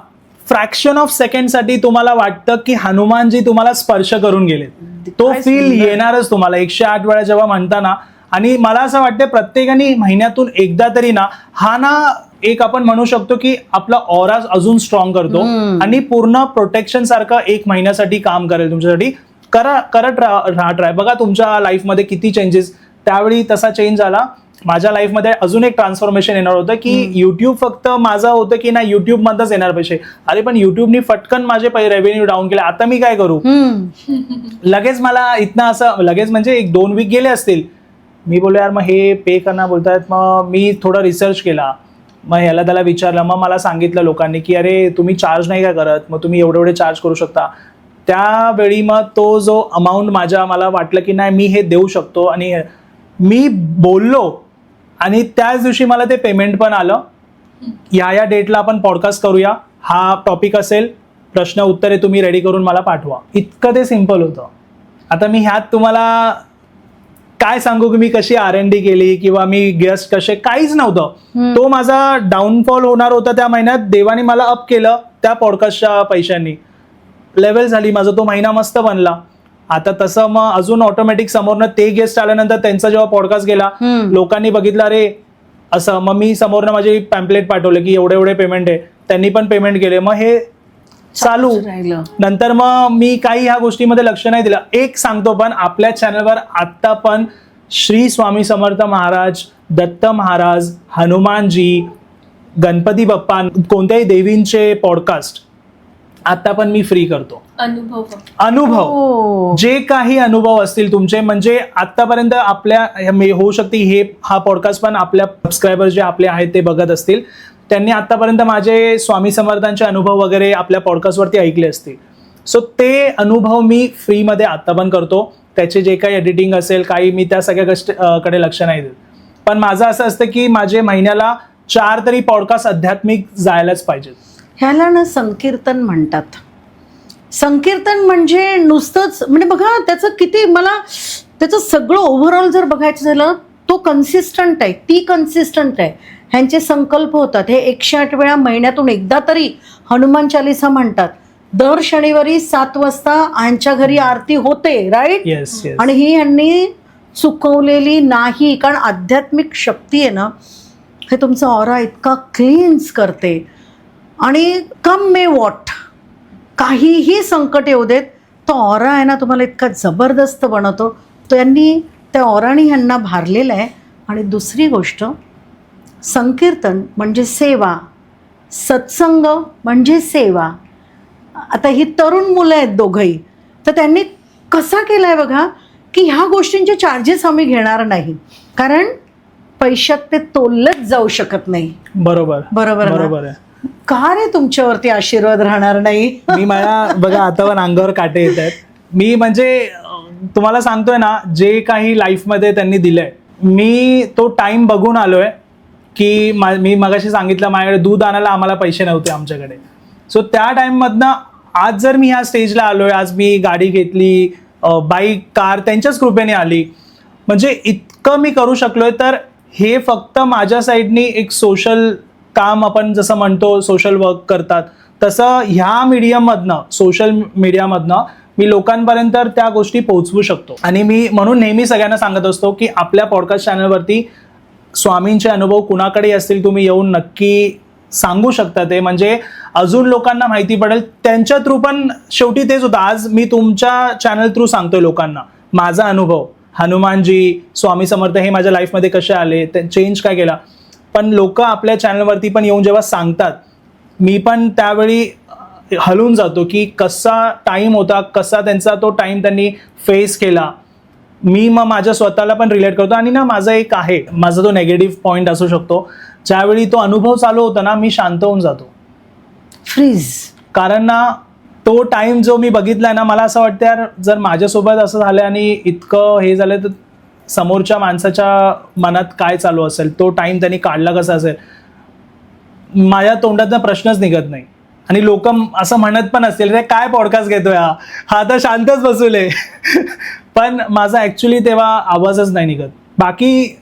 फ्रॅक्शन ऑफ सेकंड साठी तुम्हाला वाटतं की हनुमानजी तुम्हाला स्पर्श करून गेले, तो काय फील सुंदर. येणारच तुम्हाला 108 वेळा जेव्हा म्हणता ना. आणि मला असं वाटतं प्रत्येकाने महिन्यातून एकदा तरी ना, हा ना एक आपण म्हणू शकतो की आपला ऑरा अजून स्ट्रॉंग करतो आणि पूर्ण प्रोटेक्शन सारखं 1 महिन्यासाठी काम करेल तुमच्यासाठी. करत राहा ट्राय. बघा तुमच्या लाईफमध्ये किती चेंजेस. त्यावेळी तसा चेंज झाला. माझ्या लाईफमध्ये अजून एक ट्रान्सफॉर्मेशन येणार होतं की युट्यूब फक्त माझं होतं की नाही, युट्यूब मध्येच येणार पैसे. अरे पण युट्यूबनी फटकन माझे रेव्हेन्यू डाऊन केले, आता मी काय करू. लगेच मला इथनं असं लगेच म्हणजे 1-2 वीक गेले असतील. मी बोललो यार मग हे पे करणार बोलतायत. मग मी थोडा रिसर्च केला, मग ह्याला त्याला विचारलं, मग मला सांगितलं लोकांनी की अरे तुम्ही चार्ज नाही का करत, मग तुम्ही एवढे चार्ज करू शकता. त्यावेळी मग तो जो अमाऊंट मला वाटलं की नाही मी हे देऊ शकतो, आणि मी बोललो आणि त्याच दिवशी मला ते पेमेंट पण आलं. या डेटला आपण पॉडकास्ट करूया, हा टॉपिक असेल, प्रश्न उत्तरे तुम्ही रेडी करून मला पाठवा. इतकं ते सिम्पल होतं. आता मी ह्यात तुम्हाला काय सांगू की मी कशी R&D केली किंवा मी गेस्ट कसे, काहीच नव्हतं. तो माझा डाऊनफॉल होणार होता त्या महिन्यात, देवाने मला अप केलं त्या पॉडकास्टच्या पैशांनी. लेवल झाली, माझा तो महिना मस्त बनला. आता तसं मग अजून ऑटोमॅटिक समोरनं ते गेस्ट आल्यानंतर त्यांचा जेव्हा पॉडकास्ट गेला, लोकांनी बघितलं अरे असं, मग मी समोरनं माझी पॅम्पलेट पाठवले की एवढे पेमेंट आहे, त्यांनी पण पेमेंट केले. मग हे चालू राहिलं. नंतर मग मी काही ह्या गोष्टीमध्ये लक्ष नाही दिलं. एक सांगतो, पण आपल्या चॅनलवर आता पण श्री स्वामी समर्थ महाराज, दत्त महाराज, हनुमानजी, गणपती बाप्पा, कोणत्याही देवींचे पॉडकास्ट आता पण मी फ्री करतो. अनुभव जे काही अनुभव असतील तुमचे, म्हणजे आतापर्यंत आपल्या होऊ शकते हा पॉडकास्ट पण आपल्या सबस्क्रायबर जे आपले आहेत ते बघत असतील, त्यांनी आतापर्यंत माझे स्वामी समर्थांचे अनुभव वगैरे आपल्या पॉडकास्टवरती ऐकले असतील. सो ते अनुभव मी फ्रीमध्ये आता पण करतो. त्याचे जे काही एडिटिंग असेल काही, मी त्या सगळ्या गोष्टीकडे लक्ष नाही देत. पण माझं असं असतं की माझे महिन्याला 4 तरी पॉडकास्ट आध्यात्मिक जायलाच पाहिजेत. ह्याला ना संकीर्तन म्हणतात. संकीर्तन म्हणजे नुसतंच, म्हणजे बघा त्याचं किती, मला त्याचं सगळं ओव्हरऑल जर बघायचं झालं, तो कन्सिस्टंट आहे, ती कन्सिस्टंट आहे. ह्यांचे संकल्प होतात. हे 108 वेळा महिन्यातून एकदा तरी हनुमान चालीसा म्हणतात. दर शनिवारी 7 वाजता ह्यांच्या घरी आरती होते, राईट. येस. आणि ही ह्यांनी चुकवलेली नाही, कारण आध्यात्मिक शक्ती आहे ना, हे तुमचा ऑरा इतका क्लीन्स करते. आणि कम मे वॉट, काहीही संकट येऊ देत, तो ऑरा आहे ना तुम्हाला इतका जबरदस्त बनवतो. त्यांनी त्या ऑराने ह्यांना भारलेलं आहे. आणि दुसरी गोष्ट, संकीर्तन म्हणजे सेवा, सत्संग म्हणजे सेवा. आता ही तरुण मुलं आहेत दोघंही, तर त्यांनी कसा केला आहे बघा की ह्या गोष्टींचे चार्जेस आम्ही घेणार नाही, कारण पैशात ते तोललंच जाऊ शकत नाही. बरोबर आहे. का रे तुमच्यावरती आशीर्वाद राहणार नाही. मी मला बघा आता पण अंगावर काटे येत आहेत. मी म्हणजे तुम्हाला सांगतोय ना, जे काही लाईफमध्ये त्यांनी दिलंय, मी तो टाइम बघून आलोय की मी मगाशी सांगितलं माझ्याकडे दूध आणायला आम्हाला पैसे नव्हते आमच्याकडे. सो त्या टाइममधनं आज जर मी ह्या स्टेजला आलोय, आज मी गाडी घेतली, बाईक कार त्यांच्याच कृपेने आली, म्हणजे इतकं मी करू शकलोय. तर हे फक्त माझ्या साईडनी एक सोशल काम, आपण जसं म्हणतो सोशल वर्क करतात, तसं ह्या मीडियममधनं, सोशल मीडियामधनं मी लोकांपर्यंत त्या गोष्टी पोहोचवू शकतो. आणि मी म्हणून नेहमी सगळ्यांना सांगत असतो की आपल्या पॉडकास्ट चॅनलवरती स्वामींचे अनुभव कुणाकडे असतील, तुम्ही येऊन नक्की सांगू शकता. ते म्हणजे अजून लोकांना माहिती पडेल. त्यांच्या थ्रू पण शेवटी तेच होतं. आज मी तुमच्या चॅनल थ्रू सांगतोय लोकांना माझा अनुभव, हनुमानजी, स्वामी समर्थ हे माझ्या लाईफमध्ये कसे आले, चेंज काय केला. पण लोक आपल्या चॅनलवरती पण येऊन जेव्हा सांगतात, मी पण त्यावेळी हलून जातो की कसा टाइम होता, कसा त्यांचा तो टाइम त्यांनी फेस केला. मी मग माझ्या स्वतःला पण रिलेट करतो. आणि ना माझा एक आहे, माझा तो नेगेटिव्ह पॉईंट असू शकतो, ज्यावेळी तो अनुभव चालू होता ना मी शांत होऊन जातो, फ्रीज. कारण ना तो टाइम जो मी बघितलाय ना, मला असं वाटतं यार जर माझ्यासोबत असं झालं आणि इतकं हे झालं तर समोरच्या माणसाच्या मनात काय चालू असेल, तो टाइम त्यांनी काढला कसा असेल. माझ्या तोंडातनं प्रश्नच निघत नाही. आणि लोक असं म्हणत पण असतील रे काय पॉडकास्ट घेतोय हा तर शांतच बसवले. पण माझा ऍक्च्युली तेव्हा आवाजच नाही निघत. बाकी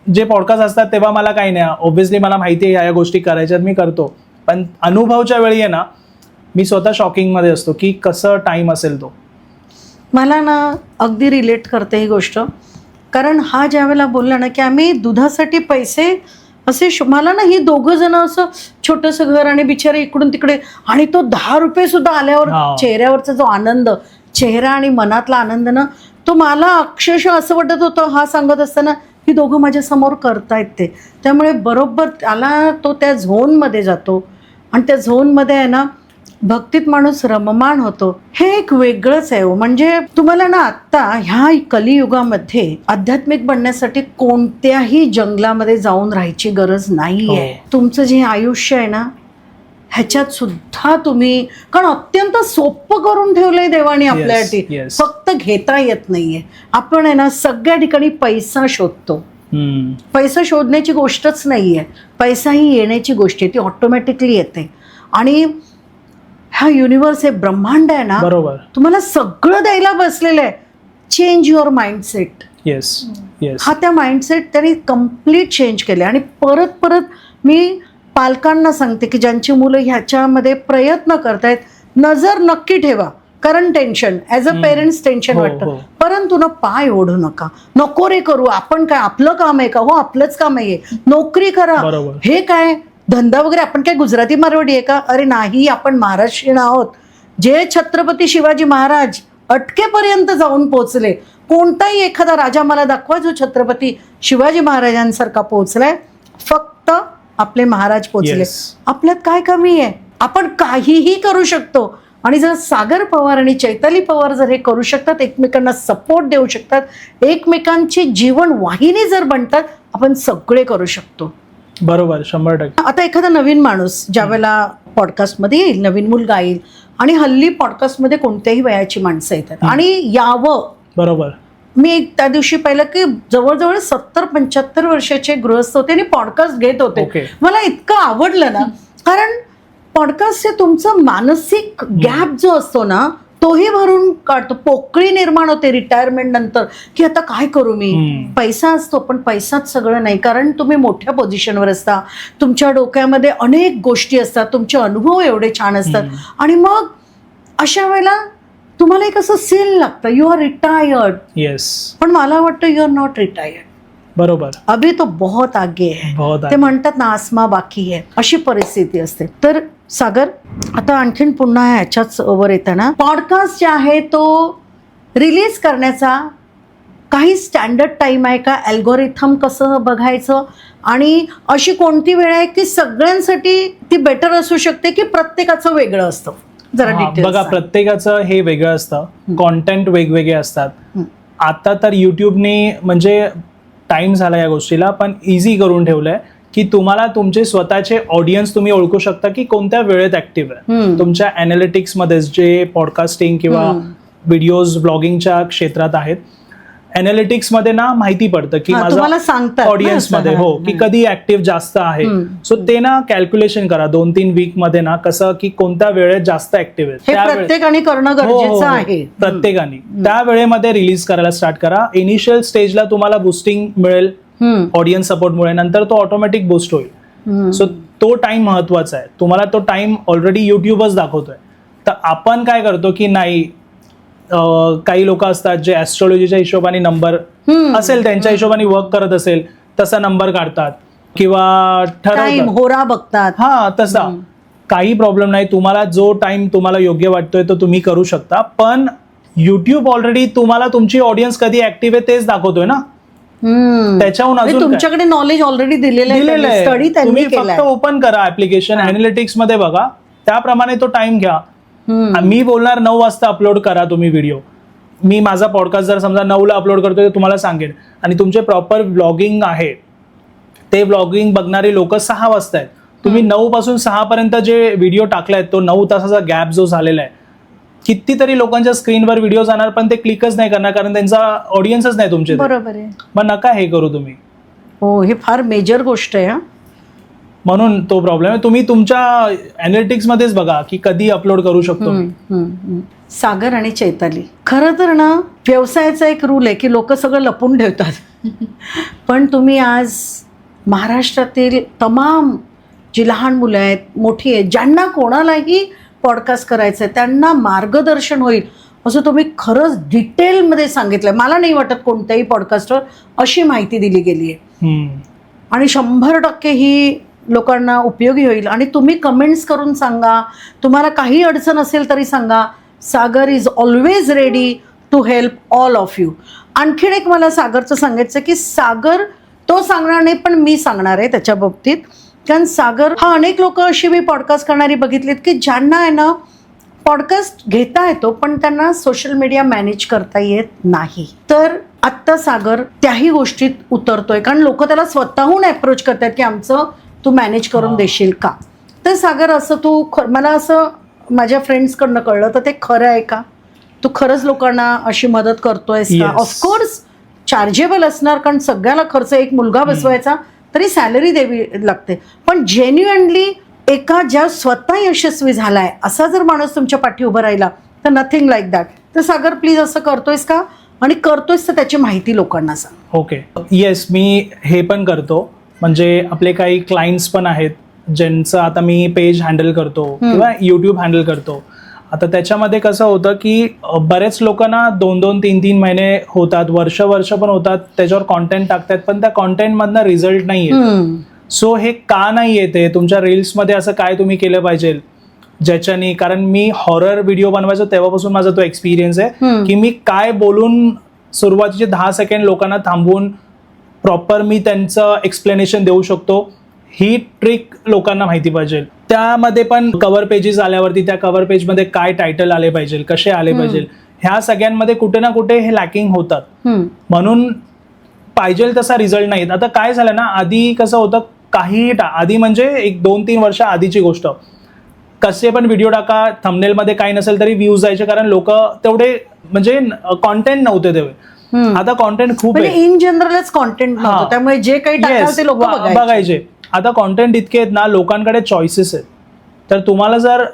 जे पॉडकास्ट असतात तेव्हा मला काही नाही, ऑब्व्हियसली मला माहिती आहे या गोष्टी करायच्यात, मी करतो. पण अनुभवच्या वेळी आहे ना मी स्वतः शॉकिंगमध्ये असतो की कसं टाइम असेल तो. मला ना अगदी रिलेट करते ही गोष्ट, कारण हा ज्या वेळेला बोलला ना की आम्ही दुधासाठी पैसे असे मला ना ही दोघं जण असं छोटंसं घर आणि बिचारे इकडून तिकडे, आणि तो 10 रुपये सुद्धा आल्यावर चेहऱ्यावरचा जो आनंद, चेहरा आणि मनातला आनंद ना, तो मला अक्षरशः असं वाटत होतं हा सांगत असताना ही दोघं माझ्या समोर करतायत ते. त्यामुळे बरोबर त्याला तो त्या झोनमध्ये जातो आणि त्या झोनमध्ये आहे ना भक्तीत माणूस रममाण होतो. हे एक वेगळंच आहे. म्हणजे तुम्हाला ना आत्ता ह्या कलियुगामध्ये आध्यात्मिक बनण्यासाठी कोणत्याही जंगलामध्ये जाऊन राहायची गरज नाहीये. तुमचं जे आयुष्य आहे ना ह्याच्यात सुद्धा तुम्ही, कारण अत्यंत सोपं करून ठेवलंय देवाने आपल्यासाठी, फक्त घेता येत नाहीये. आपण आहे ना सगळ्या ठिकाणी पैसा शोधतो. पैसा शोधण्याची गोष्टच नाहीये, पैसा ही येण्याची गोष्ट आहे, ती ऑटोमॅटिकली येते. आणि हा युनिवर्स हे ब्रह्मांड आहे ना, बरोबर, तुम्हाला सगळं द्यायला बसलेलं आहे. Change your mindset. Yes yes. हा त्या माइंडसेट त्यांनी कम्प्लीट चेंज केले. आणि परत परत मी पालकांना सांगते की ज्यांची मुलं ह्याच्यामध्ये प्रयत्न करतायत, नजर नक्की ठेवा. कारण tension as a parents tension वाटतं, परंतु ना पाय ओढू नका. नको रे करू, आपण काय आपलं काम आहे का? हो आपलंच काम आहे. नोकरी करा. हे काय धंदा वगैरे, आपण काय गुजराती मारवाडी आहे का? अरे नाही, आपण महाराष्ट्रीयन आहोत. जे छत्रपती शिवाजी महाराज अटकेपर्यंत जाऊन पोहोचले, कोणताही एखादा राजा मला दाखवा जो छत्रपती शिवाजी महाराजांसारखा पोहोचलाय. फक्त आपले महाराज पोहोचले. आपल्यात काय कमी आहे? आपण काहीही करू शकतो. आणि जर सागर पवार आणि चैताली पवार जर हे करू शकतात, एकमेकांना सपोर्ट देऊ शकतात, एकमेकांची जीवन वाहिनी जर बनतात, आपण सगळे करू शकतो. बरोबर, 100%. आता एखादा नवीन माणूस ज्या वेळेला पॉडकास्टमध्ये येईल, नवीन मुलगा येईल, आणि हल्ली पॉडकास्टमध्ये कोणत्याही वयाची माणसं येतात आणि यावं. बरोबर. मी त्या दिवशी पाहिलं की जवळजवळ 70-75 वर्षाचे गृहस्थ होते आणि पॉडकास्ट घेत होते. मला इतकं आवडलं ना, कारण पॉडकास्ट हे तुमचं मानसिक गॅप जो असतो ना तोही भरून काढतो. पोकळी निर्माण होते रिटायरमेंट नंतर की आता काय करू मी. पैसा असतो पण पैसाच सगळं नाही, कारण तुम्ही मोठ्या पोझिशनवर असता, तुमच्या डोक्यामध्ये अनेक गोष्टी असतात, तुमचे अनुभव एवढे छान असतात. आणि मग अशा वेळेला तुम्हाला एक असं सील लागतं, यू आर रिटायर्ड. येस. पण मला वाटतं यू आर नॉट रिटायर्ड. बरोबर. अभी तो बहुत आगे है. ते म्हणतात ना आसमा बाकी आहे, अशी परिस्थिती असते. तर सागर, आता आणखीन पुन्हा ह्याच्याच वर येताना पॉडकास्ट जे आहे तो रिलीज करण्याचा काही स्टँडर्ड टाइम आहे का? अल्गोरिथम कसं बघायचं? आणि अशी कोणती वेळ आहे की सगळ्यांसाठी ती बेटर असू शकते की प्रत्येकाचं वेगळं असतं? जरा डिटेल बघा, प्रत्येकाचं हे वेगळं असतं, कॉन्टेंट वेगवेगळे असतात. आता तर युट्यूबने म्हणजे टाइम झाला या गोष्टीला, पण इझी करून ठेवलंय की तुम्हाला तुमचे स्वतःचे ऑडियन्स तुम्ही ओळखू शकता की कोणत्या वेळेत ऍक्टिव्ह आहे. तुमच्या अॅनालिटिक्समध्ये जे पॉडकास्टिंग किंवा व्हिडिओज ब्लॉगिंगच्या क्षेत्रात आहेत, अॅनालिटिक्समध्ये ना माहिती पडतं की माझा ऑडियन्समध्ये हो की कधी ऍक्टिव्ह जास्त आहे. सो ते ना कॅल्क्युलेशन करा 2-3 वीक मध्ये ना, कसं की कोणत्या वेळेत जास्त ऍक्टिव्ह आहे प्रत्येकाने करणं गरजेचं आहे. प्रत्येकाने त्या वेळेमध्ये रिलीज करायला स्टार्ट करा. इनिशियल स्टेजला तुम्हाला बुस्टिंग मिळेल ऑडियन्स सपोर्टमुळे, नंतर तो ऑटोमॅटिक बूस्ट होईल. सो तो टाइम महत्वाचा आहे. तुम्हाला तो टाइम ऑलरेडी युट्यूबच दाखवतोय. तर आपण काय करतो की नाही, काही लोक असतात जे ऍस्ट्रॉलॉजीच्या हिशोबाने नंबर असेल त्यांच्या हिशोबाने वर्क करत असेल तसा नंबर काढतात किंवा ठरवतात, होरा बघतात. हा तसा काही प्रॉब्लेम नाही. तुम्हाला जो टाइम तुम्हाला योग्य वाटतोय तो तुम्ही करू शकता. पण युट्यूब ऑलरेडी तुम्हाला तुमची ऑडियन्स कधी ऍक्टिव्ह आहे तेच दाखवतोय ना. त्याच्याहून अजून तुमच्याकडे नॉलेज ऑलरेडी दिलेलं आहे. तुम्ही फक्त ओपन करा ऍप्लिकेशन, अॅनालिटिक्स मध्ये बघा, त्याप्रमाणे तो टाइम घ्या. मी बोलणार 9 वाजता अपलोड करा तुम्ही व्हिडिओ. मी माझा पॉडकास्ट जर समजा 9ला अपलोड करतोय तर तुम्हाला सांगेन. आणि तुमचे प्रॉपर व्लॉगिंग आहे ते व्लॉगिंग बघणारे लोक 6 वाजता आहेत. तुम्ही 9 पासून 6 पर्यंत जे व्हिडिओ टाकलायत तो 9 तासाचा गॅप जो झालेला आहे, कितीतरी लोकांच्या स्क्रीनवर व्हिडिओ जाणार पण ते क्लिकच नाही करणार कारण त्यांचा ऑडियन्सच नाही तुमचे. बरोबर आहे. मग नका हे करू तुम्ही. हो, हे फार मेजर गोष्ट आहे. म्हणून तो प्रॉब्लेम आहे. तुम्ही तुमच्या अॅनालिटिक्स मध्येच बघा की कधी अपलोड करू शकतो मी. सागर आणि चैताली, खरं तर ना व्यवसायाचा एक रूल आहे की लोक सगळं लपून ठेवतात. पण तुम्ही आज महाराष्ट्रातील तमाम जी लहान मुलं आहेत, मोठी आहेत, ज्यांना कोणालाही पॉडकास्ट करायचं आहे त्यांना मार्गदर्शन होईल असं तुम्ही खरंच डिटेलमध्ये सांगितलं. मला नाही वाटत कोणत्याही पॉडकास्टवर अशी माहिती दिली गेली आहे. आणि 100% ही लोकांना उपयोगी होईल. आणि तुम्ही कमेंट्स करून सांगा, तुम्हाला काही अडचण असेल तरी सांगा. Sagar is always ready to help all of you. आणखीन एक मला सागरचं सांगायचं की सागर तो सांगणार नाही पण मी सांगणार आहे त्याच्या बाबतीत. कारण सागर हा अनेक लोक अशी मी पॉडकास्ट करणारी बघितलीत की ज्यांना आहे ना पॉडकास्ट घेता येतो पण त्यांना सोशल मीडिया मॅनेज करता येत नाही. तर आत्ता सागर त्याही गोष्टीत उतरतोय कारण लोक त्याला स्वतःहून अप्रोच करतात की आमचं तू मॅनेज करून देशील का. तर सागर असं तू मला असं माझ्या फ्रेंड्सकडनं कळलं तर ते खरं आहे का? तू खरंच लोकांना अशी मदत करतोयस का? ऑफकोर्स चार्जेबल असणार कारण सगळ्याला खर्च, एक मुलगा बसवायचा तरी सॅलरी द्यावी लागते. पण जेन्युअनली एका ज्या स्वतः यशस्वी झालाय असा जर माणूस तुमच्या पाठी उभं राहिला तर नथिंग लाईक दॅट. तर सागर प्लीज असं करतोयस का? आणि करतोयस तर त्याची माहिती लोकांना सांग. ओके, येस, मी हे पण करतो. म्हणजे आपले काही क्लायंट्स पण आहेत ज्यांचं आता मी पेज हँडल करतो किंवा यूट्यूब हँडल करतो. आता त्याच्यामध्ये कसं होतं की बरेच लोकांना 2-2, 3-3 महिने होतात, वर्ष पण होतात त्याच्यावर कॉन्टेंट टाकतात पण त्या कॉन्टेंटमधनं रिझल्ट नाही येत. सो हे का नाही येते? तुमच्या रील्समध्ये असं काय तुम्ही केलं पाहिजे ज्याच्यानी, कारण मी हॉरर व्हिडिओ बनवायचो तेव्हापासून माझा तो एक्सपिरियन्स आहे की मी काय बोलून सुरुवातीचे 10 सेकंड लोकांना थांबवून प्रॉपर मी त्यांचं एक्सप्लेनेशन देऊ शकतो. ही ट्रिक लोकांना माहिती पाहिजे. त्यामध्ये पण कव्हर पेजेस आल्यावरती त्या कव्हर पेजमध्ये काय टायटल आले पाहिजे, कसे आले पाहिजे, ह्या सगळ्यांमध्ये कुठे ना कुठे हे लॅकिंग होतात. म्हणून पाहिजे तसा रिझल्ट नाही. आता काय झालं ना, आधी कसं होतं, काही आधी म्हणजे 1-2-3 वर्ष आधीची गोष्ट, कसे पण व्हिडिओ टाका, थंबनेलमध्ये काही नसेल तरी व्ह्यूज जायचे कारण लोक तेवढे म्हणजे कॉन्टेंट नव्हते तेव्हा. आता कॉन्टेंट खूप आहे, इन जनरलच कॉन्टेंट नव्हतं त्यामुळे जे काही टाकाल ते लोक बघायचे. आता कॉन्टेंट इतके आहेत ना, लोकांकडे चॉईसेस आहेत. तर तुम्हाला जर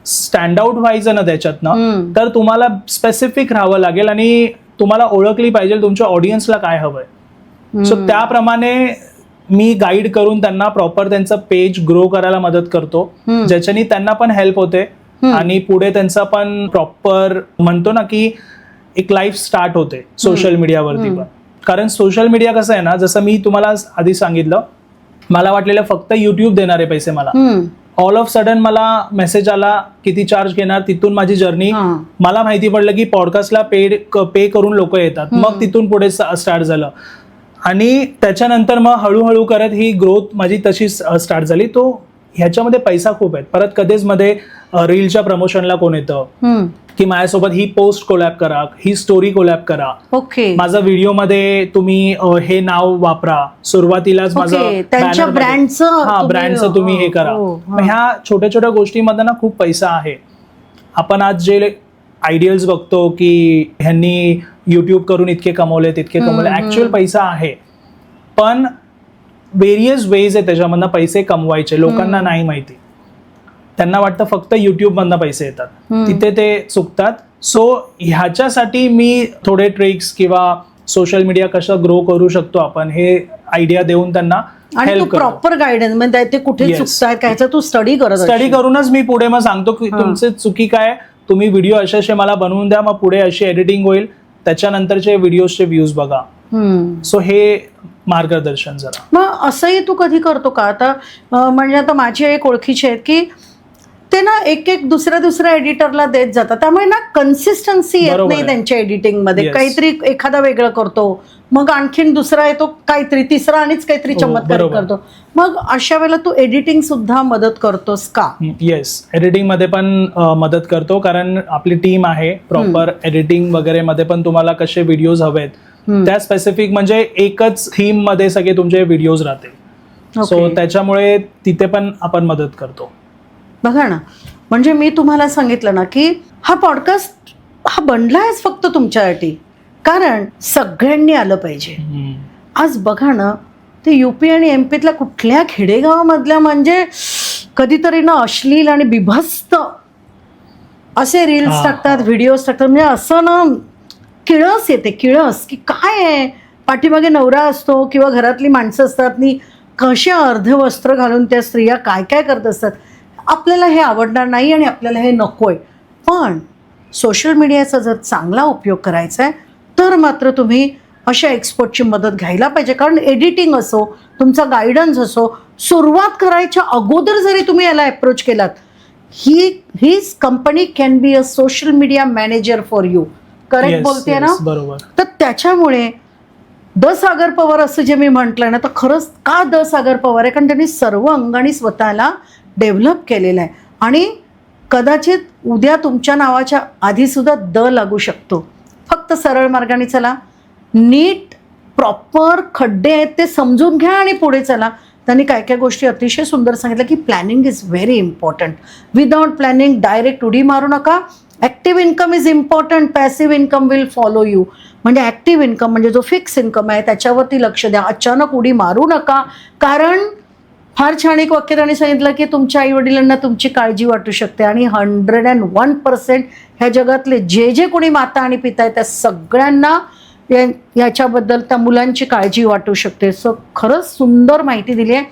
स्टँड आउट व्हायचं ना त्याच्यातनं तर तुम्हाला स्पेसिफिक राहावं लागेल आणि तुम्हाला ओळखली पाहिजे तुमच्या ऑडियन्सला काय हवंय. सो त्याप्रमाणे मी गाईड करून त्यांना प्रॉपर त्यांचं पेज ग्रो करायला मदत करतो, ज्याच्यानी त्यांना पण हेल्प होते आणि पुढे त्यांचा पण प्रॉपर म्हणतो ना की एक लाईफ स्टार्ट होते सोशल मीडियावरती पण. कारण सोशल मीडिया कसं आहे ना, जसं मी तुम्हाला आधी सांगितलं, मला वाटलेलं फक्त युट्यूब देणार आहे पैसे मला. ऑल ऑफ सडन मला मेसेज आला किती चार्ज घेणार, तिथून माझी जर्नी मला माहिती पडलं की पॉडकास्टला पे करून लोक येतात. मग तिथून पुढे स्टार्ट झालं आणि त्याच्यानंतर मग हळूहळू करत ही ग्रोथ माझी तशी स्टार्ट झाली. तो ह्याच्यामध्ये पैसा खूप आहे. परत कधीच मध्ये रीलच्या प्रमोशनला कोण येतं की माझ्यासोबत ही पोस्ट कोलॅब करा, ही स्टोरी कोलॅब करा, ओके, माझा व्हिडिओ मध्ये तुम्ही हे नाव वापरा, सुरुवातीलाच माझं ब्रँडचं तुम्ही हे करा. ह्या छोट्या छोट्या गोष्टीमध्ये ना खूप पैसा आहे. आपण आज जे आयडियल्स बघतो की ह्यांनी युट्यूब करून इतके कमवले तितके कमवले, ऍक्च्युअल पैसा आहे पण व्हेरियस वेज आहे त्याच्यामधनं पैसे कमवायचे. लोकांना नाही माहिती, त्यांना वाटतं फक्त युट्यूब मधनं पैसे येतात, तिथे ते चुकतात. सो ह्याच्यासाठी मी थोडे ट्रिक्स किंवा सोशल मीडिया कसं ग्रो करू शकतो आपण हे आयडिया देऊन त्यांना हेल्प करतो. प्रॉपर गायडन्स म्हणजे ते कुठे चुकतायत काय तू स्टडी करूनच मी पुढे मग सांगतो की तुमचे चुकी काय, तुम्ही व्हिडिओ असे मला बनवून द्या, मग पुढे अशी एडिटिंग होईल, त्याच्यानंतरचे व्हिडिओचे व्ह्यूज बघा. सो हे मार्गदर्शन जरा. मग असंही तू कधी करतो का? आता म्हणजे आता माझे एक ओळखीचे आहेत की ते ना एक एक दुसऱ्या एडिटरला देत जातात, त्यामुळे ना कन्सिस्टन्सी येत बरोबर नाही आहे. त्यांच्या एडिटिंग मध्ये. Yes. काहीतरी एखादा वेगळं करतो, मग आणखीन दुसरा येतो काहीतरी, तिसरा आणिच काहीतरी हो, चमत्कार बरोबर. करतो. मग अशा वेळेला तू एडिटिंग सुद्धा मदत करतोस का? येस, एडिटिंग मध्ये पण मदत करतो, कारण आपली टीम आहे प्रॉपर. एडिटिंग वगैरे मध्ये पण तुम्हाला कसे व्हिडिओज हवेत त्या स्पेसिफिक, म्हणजे एकच थीम मध्ये सगळे तुमचे व्हिडिओज राहतील. So Okay. त्याच्यामुळे तिथे पण आपण मदत करतो. बघा ना, म्हणजे मी तुम्हाला सांगितलं ना की हा पॉडकास्ट हा बनलायच फक्त तुमच्यासाठी, कारण सगळ्यांनी आलं पाहिजे. आज बघा ना, ते UP आणि MP तल्या कुठल्या खेडेगावामधल्या म्हणजे कधीतरी ना अश्लील आणि बिभत्स असे रील्स टाकतात, व्हिडिओज टाकतात. म्हणजे असं ना किळस येते, किळस, की काय आहे, पाठीमागे नवरा असतो किंवा घरातली माणसं असतात नी कसे अर्धे वस्त्र घालून त्या स्त्रिया काय काय करत असतात. आपल्याला हे आवडणार नाही आणि आपल्याला हे नकोय. पण सोशल मीडियाचा जर चांगला उपयोग करायचा आहे तर मात्र तुम्ही अशा एक्सपर्टची मदत घ्यायला पाहिजे. कारण एडिटिंग असो, तुमचा गायडन्स असो, सुरुवात करायच्या अगोदर जरी तुम्ही याला अप्रोच केलात, his company can be a social media manager for you. Correct बोलते ना? बरोबर. तर त्याच्यामुळे द सागर पवार असं जे मी म्हटलंय ना, तर खरंच का द सागर पवार आहे, कारण त्यांनी सर्व अंगाने स्वतःला डेव्हलप केलेलं आहे. आणि कदाचित उद्या तुमच्या नावाच्या आधी सुद्धा द लागू शकतो. फक्त सरळ मार्गाने चला, नीट प्रॉपर खड्डे आहेत ते समजून घ्या आणि पुढे चला. त्यांनी काय काय गोष्टी अतिशय सुंदर सांगितलं की planning is very important. Without planning direct उडी मारू नका. Active income is important, passive income will follow you. म्हणजे ॲक्टिव्ह इन्कम म्हणजे जो फिक्स इन्कम आहे त्याच्यावरती लक्ष द्या. अचानक उडी मारू नका, कारण फार छान एक वाक्य त्यांनी सांगितलं की तुमच्या आईवडिलांना तुमची काळजी वाटू शकते आणि 101% ह्या जगातले जे जे कोणी माता आणि पिता आहेत त्या सगळ्यांना याच्याबद्दल त्या मुलांची काळजी वाटू शकते. सो खरंच सुंदर माहिती दिली आहे.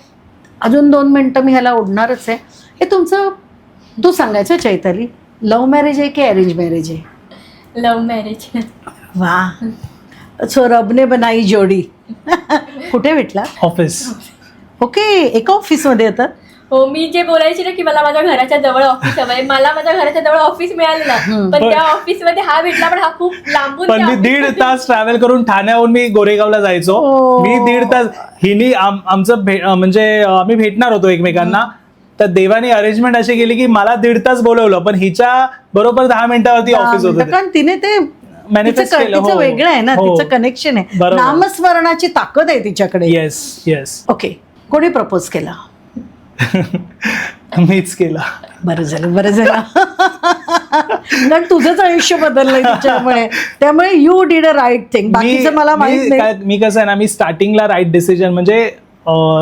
अजून 2 मिनटं मी ह्याला ओढणारच आहे. हे तुमचं तू सांगायचं चैताली, लव्ह मॅरेज आहे की अरेंज मॅरेज आहे? Love marriage. वा, सो रबने बनाई जोडी. कुठे भेटला? ऑफिस. ओके, एका ऑफिसमध्ये येतात? हो, मी जे बोलायची ना की मला माझ्या घराच्या जवळ ऑफिस हवंय, मला माझ्या घराच्या जवळ ऑफिस मिळालं पण त्या ऑफिस मध्ये हा भेटला, पण हा खूप लांबून. पण मी 1.5 तास ट्रॅव्हल करून ठाण्याहून मी गोरेगावला जायचो. मी 1.5 तास हिनी आमचं म्हणजे आम्ही भेटणार होतो एकमेकांना, तर देवाने अरेंजमेंट अशी केली की मला 1.5 तास बोलवलं, पण हिच्या बरोबर 10 मिनिटावरती ऑफिस होतं. कारण तिने ते मॅनिफेस्ट केलं. तिचं वेगळं आहे ना, तिचं कनेक्शन आहे, नामस्मरणाची ताकद आहे तिच्याकडे. Yes yes. ओके, कोणी प्रपोज केला? मीच केला. बरं झालं, बरं झालं. कारण तुझंच आयुष्य बदललंय त्याच्यामुळे, त्यामुळे you did a right thing. बाकीचं मला माहित नाही. मी कसं आहे ना, मी स्टार्टिंगला राईट डिसिजन म्हणजे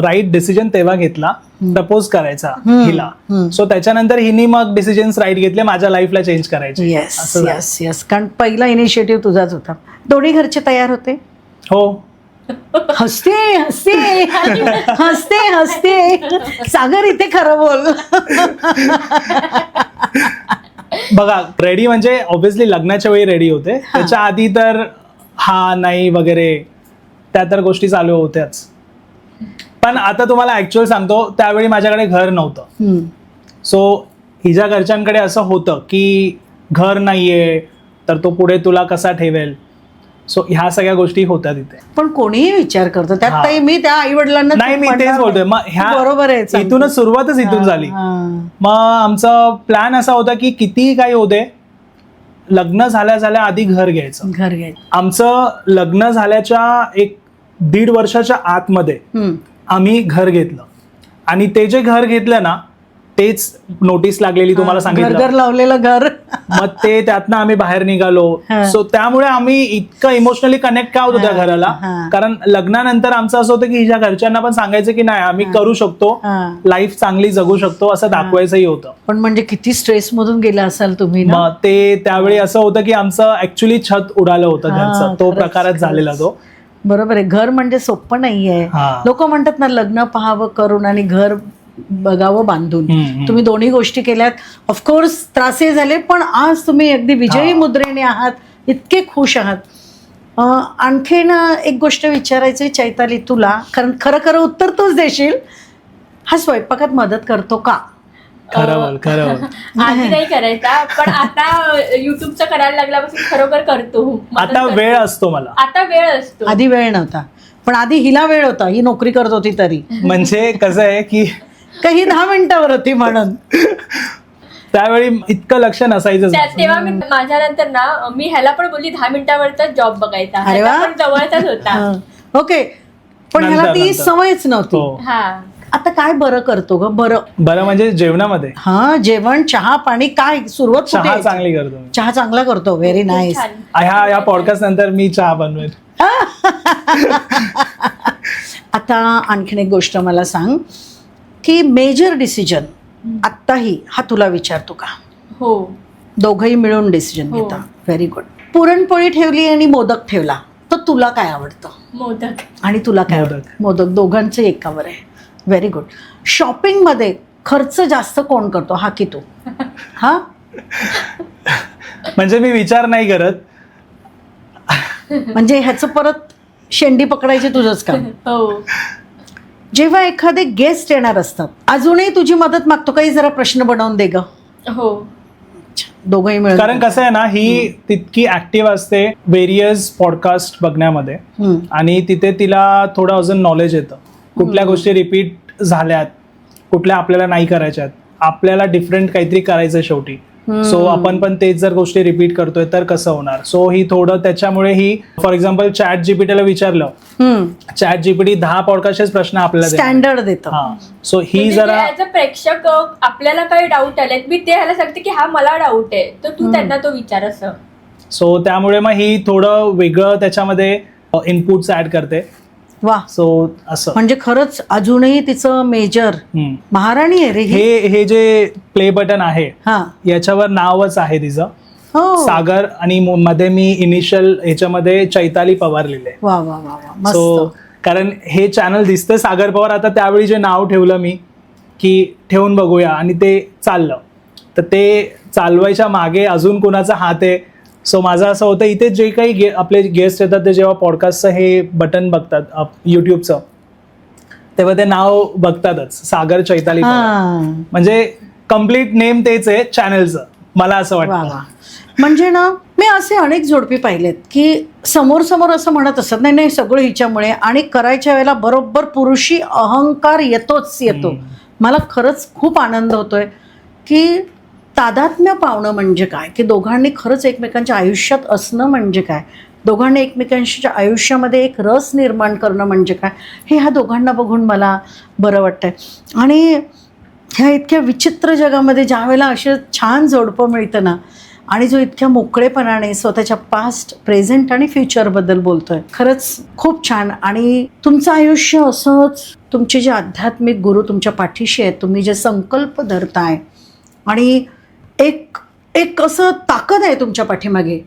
राईट डिसिजन तेव्हा घेतला प्रपोज करायचा हिला. सो त्याच्यानंतर हिनी मग डिसिजन्स राईट घेतले माझ्या लाईफला चेंज करायचे. येस येस येस, कारण पहिला इनिशिएटिव्ह तुझाच होता. दोन्ही घरचे तयार होते? हो. हसते हसते हसते हसते. सागर इथे खरं बोल. बघा, रेडी म्हणजे ऑब्व्हियसली लग्नाच्या वेळी रेडी होते. त्याच्या आधी तर हा नाही वगैरे त्या तर गोष्टी चालू होत्याच. पण आता तुम्हाला ऍक्च्युअल सांगतो, त्यावेळी माझ्याकडे घर नव्हतं. सो हिच्या घरच्यांकडे असं होतं की घर नाहीये तर तो पुढे तुला कसा ठेवेल. सो ह्या सगळ्या गोष्टी होत्या तिथे. पण कोणीही विचार करतो त्यात काही. मी त्या आई वडिलांना नाही, मी तेच बोलतोय. मग ह्या बरोबर आहे, इथूनच सुरुवातच इथून झाली. मग आमचा प्लॅन असा होता की कितीही काही होते, लग्न झाल्या आधी घर घ्यायचं. घर घ्यायचं. आमचं लग्न झाल्याच्या 1.5 वर्षाच्या आतमध्ये आम्ही घर घेतलं. आणि ते जे घर घेतलं ना, तेच नोटीस लागलेली तुम्हाला सांगितलं, घर लावलेलं घर. मग ते त्यातनं आम्ही बाहेर निघालो. सो त्यामुळे आम्ही इतकं इमोशनली कनेक्ट का होतो त्या घराला, कारण लग्नानंतर आमचं असं होतं की हिच्या घरच्यांना पण सांगायचं की नाही आम्ही करू शकतो, लाईफ चांगली जगू शकतो, असं दाखवायचंही होतं. पण म्हणजे किती स्ट्रेस मधून गेला असाल तुम्ही. मग ते त्यावेळी असं होतं की आमचं ऍक्च्युली छत उडालं होतं घरचं. तो प्रकारच झालेला तो. बरोबर आहे. घर म्हणजे सोपं नाहीये. लोक म्हणतात ना, लग्न पाहावं करून आणि घर बघावं बांधून. तुम्ही दोन्ही गोष्टी केल्यात. ऑफकोर्स त्रासही झाले, पण आज तुम्ही अगदी विजयी मुद्रेने आहात, इतके खुश आहात. आणखीन एक गोष्ट विचारायची चैताली तुला, कारण खरं खरं उत्तर तूच देशील. हा स्वयंपाकात मदत करतो का? खरं बोल. आधी नाही करायचा, पण आता युट्यूबचं करायला लागल्यापासून खरोखर करतो. मदत आता करतो. वेळ असतो मला. आता वेळ असतो. आधी वेळ नव्हता, पण आधी हिला वेळ होता, ही नोकरी करत होती तरी. म्हणजे कसं आहे की काही 10 मिनिटावर होती म्हणून. त्यावेळी इतकं लक्ष नसायचं. तेव्हा मी माझ्यानंतर ना मी ह्याला पण बोलली 10 मिनिटावरचा जॉब बघायचा. अरे वा. ह्याचा पण जवळचाच होता. ओके, पण ह्याला ती नंतर. सवयच नव्हती. हो. हा. आता काय बरं करतो ग? बरं म्हणजे जेवणामध्ये हा, जेवण, चहा, पाणी, काय सुरुवात कुठे चहा आहे? चांगली करतो मी. चहा चांगला करतो, व्हेरी नाईस. छान. ह्या पॉडकास्ट नंतर मी चहा बनवेन. आता आणखीन एक गोष्ट मला सांग की मेजर डिसिजन आत्ताही हा तुला विचारतो का? हो. दोघंही मिळून डिसिजन हो. घेता. Very good. पुरणपोळी ठेवली आणि मोदक ठेवला तर तुला काय आवडतं? मोदक. आणि तुला काय मोदक. आवडतं? मोदक. दोघांचं एकावर आहे. Very good. शॉपिंगमध्ये खर्च जास्त कोण करतो, हा की तू? हा, म्हणजे मी विचार नाही करत. म्हणजे ह्याचं परत शेंडी पकडायचे तुझंच काम. हो. जेव्हा एखादे गेस्ट येणार असतात, अजूनही तुझी मदत मागतो, काही जरा प्रश्न बनवून दे ग. हो. दोघंही मिळून. कारण कसं आहे ना, ही तितकी ऍक्टिव्ह असते व्हेरियस पॉडकास्ट बघण्यामध्ये, हम्म. आणि तिथे तिला थोडं अजून नॉलेज येतं. कुठल्या गोष्टी रिपीट झाल्यात, कुठल्या आपल्याला नाही करायच्यात. आपल्याला डिफरंट काहीतरी करायचं शेवटी. सो आपण पण तेच जर गोष्टी रिपीट करतोय तर कसं होणार. सो ही थोडं त्याच्यामुळे ही, फॉर एक्झाम्पल चॅट जीपीटीला विचारलं, चॅट जीपीटी 10 पॉडकास्टचे प्रश्न आपल्याला देणार. स्टँडर्ड देतं. हा. सो ही म्हणजे जरा ऍज अ प्रेक्षक आपल्याला काही डाऊट आलेत, मी ते ह्याला सांगते की हा मला डाऊट आहे, तर तू त्यांना तो विचार. असं. सो त्यामुळे मग ही थोडं वेगळं त्याच्यामध्ये इनपुट्स ऍड करते. वा. सो असं म्हणजे खरंच अजूनही तिचं मेजर महाराणी आहे रे ही. हे जे प्ले बटन आहे हा. याच्यावर नावच आहे तिचं, हो. सागर. आणि मध्ये मी इनिशियल ह्याच्यामध्ये चैताली पवार लिहिले. वा वा वा वा, सो मस्त. कारण हे चॅनल दिसतं सागर पवार. आता त्यावेळी जे नाव ठेवलं मी की ठेवून बघूया, आणि ते चाललं. तर ते चालवायच्या मागे अजून कोणाचा हात आहे. सो माझं असं होतं, इथे जे काही आपले गेस्ट येतात ते जेव्हा पॉडकास्टचं हे बटन बघतात यूट्यूबचं, तेव्हा ते नाव बघतातच, सागर चैताली पवार. हा. म्हणजे कम्प्लीट नेम तेच आहे चॅनलचं, मला असं वा वाटतं. वा. म्हणजे ना, मी असे अनेक जोडपी पाहिलेत की समोर समोर असं म्हणत असत, नाही नाही सगळं हिच्यामुळे, आणि करायच्या वेळेला बरोबर पुरुषी अहंकार येतोच येतो. मला खरंच खूप आनंद होतोय की तादात्म्य पावणं म्हणजे काय, की दोघांनी खरंच एकमेकांच्या आयुष्यात असणं म्हणजे काय, दोघांनी एकमेकांच्या आयुष्यामध्ये एक रस निर्माण करणं म्हणजे काय, हे ह्या दोघांना बघून मला बरं वाटतंय. आणि ह्या इतक्या विचित्र जगामध्ये ज्या वेळेला असे छान जोडपं मिळतं ना, आणि जो इतक्या मोकळेपणाने स्वतःच्या पास्ट, प्रेझेंट आणि फ्युचरबद्दल बोलतोय, खरंच खूप छान. आणि तुमचं आयुष्य असंच, तुमचे जे आध्यात्मिक गुरु तुमच्या पाठीशी आहेत, तुम्ही जे संकल्प धरताय, आणि एक असं ताकद आहे तुमच्या पाठीमागे,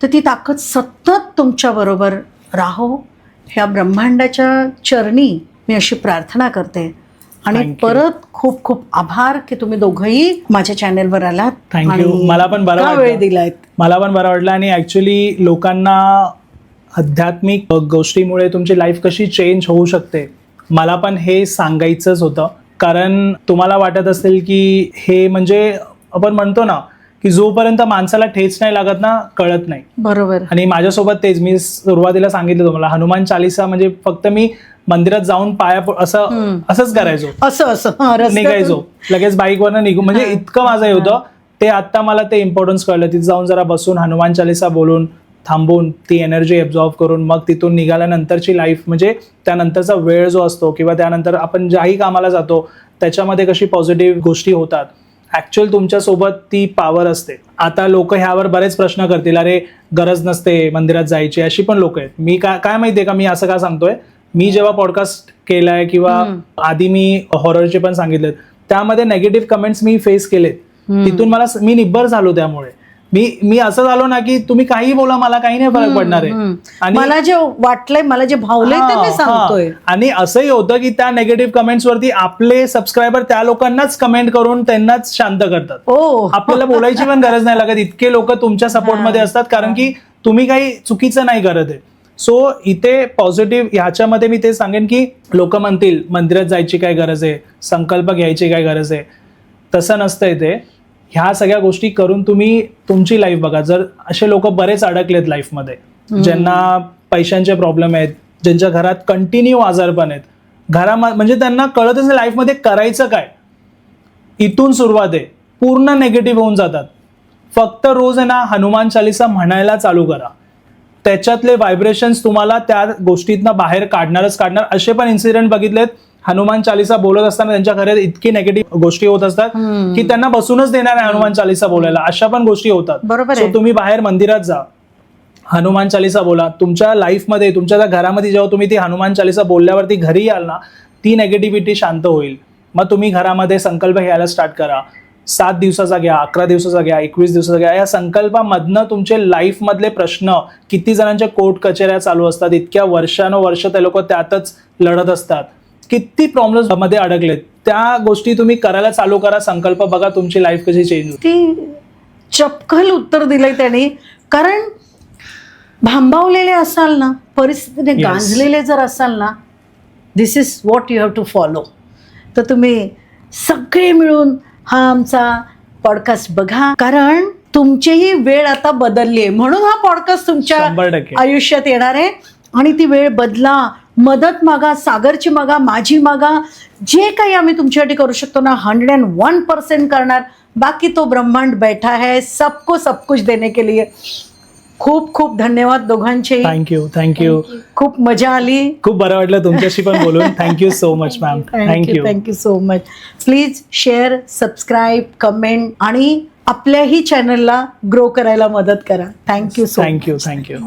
तर ती ताकद सतत तुमच्याबरोबर राहो, ह्या ब्रह्मांडाच्या चरणी मी अशी प्रार्थना करते. आणि Thank you. परत खूप खूप आभार की तुम्ही दोघंही माझ्या चॅनेलवर आलात. थँक्यू. मला पण बरं वेळ वाटलं. दिलायत. मला पण बरं वाटलं. आणि ॲक्च्युली लोकांना आध्यात्मिक गोष्टीमुळे तुमची लाईफ कशी चेंज होऊ शकते, मला पण हे सांगायचंच होतं. कारण तुम्हाला वाटत असेल की हे म्हणजे आपण म्हणतो ना की जोपर्यंत माणसाला ठेच नाही लागत ना, कळत नाही. बरोबर. आणि माझ्यासोबत तेच, मी सुरुवातीला सांगितलं तुम्हाला, हनुमान चालीसा म्हणजे फक्त मी मंदिरात जाऊन असंच करायचो, असं निघायचो लगेच बाईकवरनं निघू, म्हणजे इतकं माझं हे होतं. ते आता मला ते इम्पॉर्टन्स कळलं. तिथे जाऊन जरा बसून हनुमान चालीसा बोलून, थांबून, ती एनर्जी ॲब्झॉर्ब करून मग तिथून निघाल्यानंतरची लाईफ, म्हणजे त्यानंतरचा वेळ जो असतो किंवा त्यानंतर आपण ज्याही कामाला जातो त्याच्यामध्ये कशी पॉझिटिव्ह गोष्टी होतात, ॲक्च्युअल तुमच्यासोबत ती पॉवर असते. आता लोक ह्यावर बरेच प्रश्न करतील, अरे गरज नसते मंदिरात जायची, अशी पण लोक आहेत. मी काय माहितीये का मी असं का सांगतोय, मी जेव्हा पॉडकास्ट केलाय किंवा आधी मी हॉररचे पण सांगितलेत, त्यामध्ये नेगेटिव्ह कमेंट्स मी फेस केलेत. तिथून मी निब्बर झालो. त्यामुळे मी असं झालो ना की तुम्ही काही बोला, मला काही नाही फरक पडणार आहे. आणि मला जे वाटलंय, मला जे भावलंय ते मी सांगतोय. आणि असंही होतं की त्या नेगेटिव्ह कमेंट्स वरती आपले सबस्क्रायबर त्या लोकांनाच कमेंट करून त्यांनाच शांत करतात. आपल्याला बोलायची पण गरज नाही लागत, इतके लोक तुमच्या सपोर्टमध्ये असतात, कारण की तुम्ही काही चुकीचं नाही करत आहे. सो इथे पॉझिटिव्ह ह्याच्यामध्ये मी ते सांगेन की लोक म्हणतील मंदिरात जायची काय गरज आहे, संकल्प घ्यायची काय गरज आहे. तसं नसतं इथे. ह्या सगळ्या गोष्टी करून तुम्ही तुमची लाईफ बघा. जर असे लोक बरेच अडकलेत लाईफमध्ये, ज्यांना पैशांचे प्रॉब्लेम आहेत, ज्यांच्या घरात कंटिन्यू आजारपण आहेत, म्हणजे त्यांना कळतच नाही लाईफमध्ये करायचं काय. इथून सुरुवात आहे, पूर्ण नेगेटिव्ह होऊन जातात. फक्त रोज आहे ना हनुमान चालीसा म्हणायला चालू करा. त्याच्यातले व्हायब्रेशन्स तुम्हाला त्या गोष्टीतनं बाहेर काढणारच काढणार. असे पण इन्सिडेंट बघितलेत, हनुमान चालीसा बोलत असताना त्यांच्या घरात इतकी नेगेटिव्ह गोष्टी होत असतात की त्यांना बसूनच देणार नाही हनुमान चालीसा बोलायला. अशा पण गोष्टी होतात. बरोबर So आहे. तुम्ही बाहेर मंदिरात जा, हनुमान चालीसा बोला. तुमच्या लाईफमध्ये, तुमच्या त्या घरामध्ये जेव्हा तुम्ही ती हनुमान चालीसा बोलल्यावरती घरी याल ना, ती नेगेटिव्हिटी शांत होईल. मग तुम्ही घरामध्ये संकल्प घ्यायला स्टार्ट करा. 7 दिवसाचा घ्या, 11 दिवसाचा घ्या, 21 दिवसाचा घ्या. या संकल्पामधनं तुमचे लाईफमधले प्रश्न, किती जणांच्या कोर्ट कचेऱ्या चालू असतात, इतक्या वर्षानुवर्ष ते लोक त्यातच लढत असतात, किती प्रॉब्लेम्स मध्ये अडकलेत, त्या गोष्टी तुम्ही करायला चालू करा. संकल्प बघा, तुमची लाईफ कशी चेंज होईल. ती चपखल उत्तर दिलंय त्यांनी. कारण भांबावलेले असाल ना, परिस्थितीने Yes. गांजलेले जर असाल ना, this is what you have to follow. तर तुम्ही सगळे मिळून हा आमचा पॉडकास्ट बघा. कारण तुमचीही वेळ आता बदलली आहे, म्हणून हा पॉडकास्ट तुमच्या 100% आयुष्यात येणार आहे. आणि ती वेळ बदला. मदत मागा, सागरची मागा, माझी मागा. जे काही आम्ही तुमच्यासाठी करू शकतो ना, 101% करणार. बाकी तो ब्रह्मांड बैठा है सबको सब कुछ देने के लिए. खूप खूप धन्यवाद दोघांचे. थँक्यू. खूप मजा आली. खूप बरं वाटलं तुमच्याशी पण बोलून. Thank you so much ma'am. Thank you so much. Please share, subscribe, comment आणि आपल्याही चॅनलला ग्रो करायला मदत करा. Thank you so much. थँक्यू.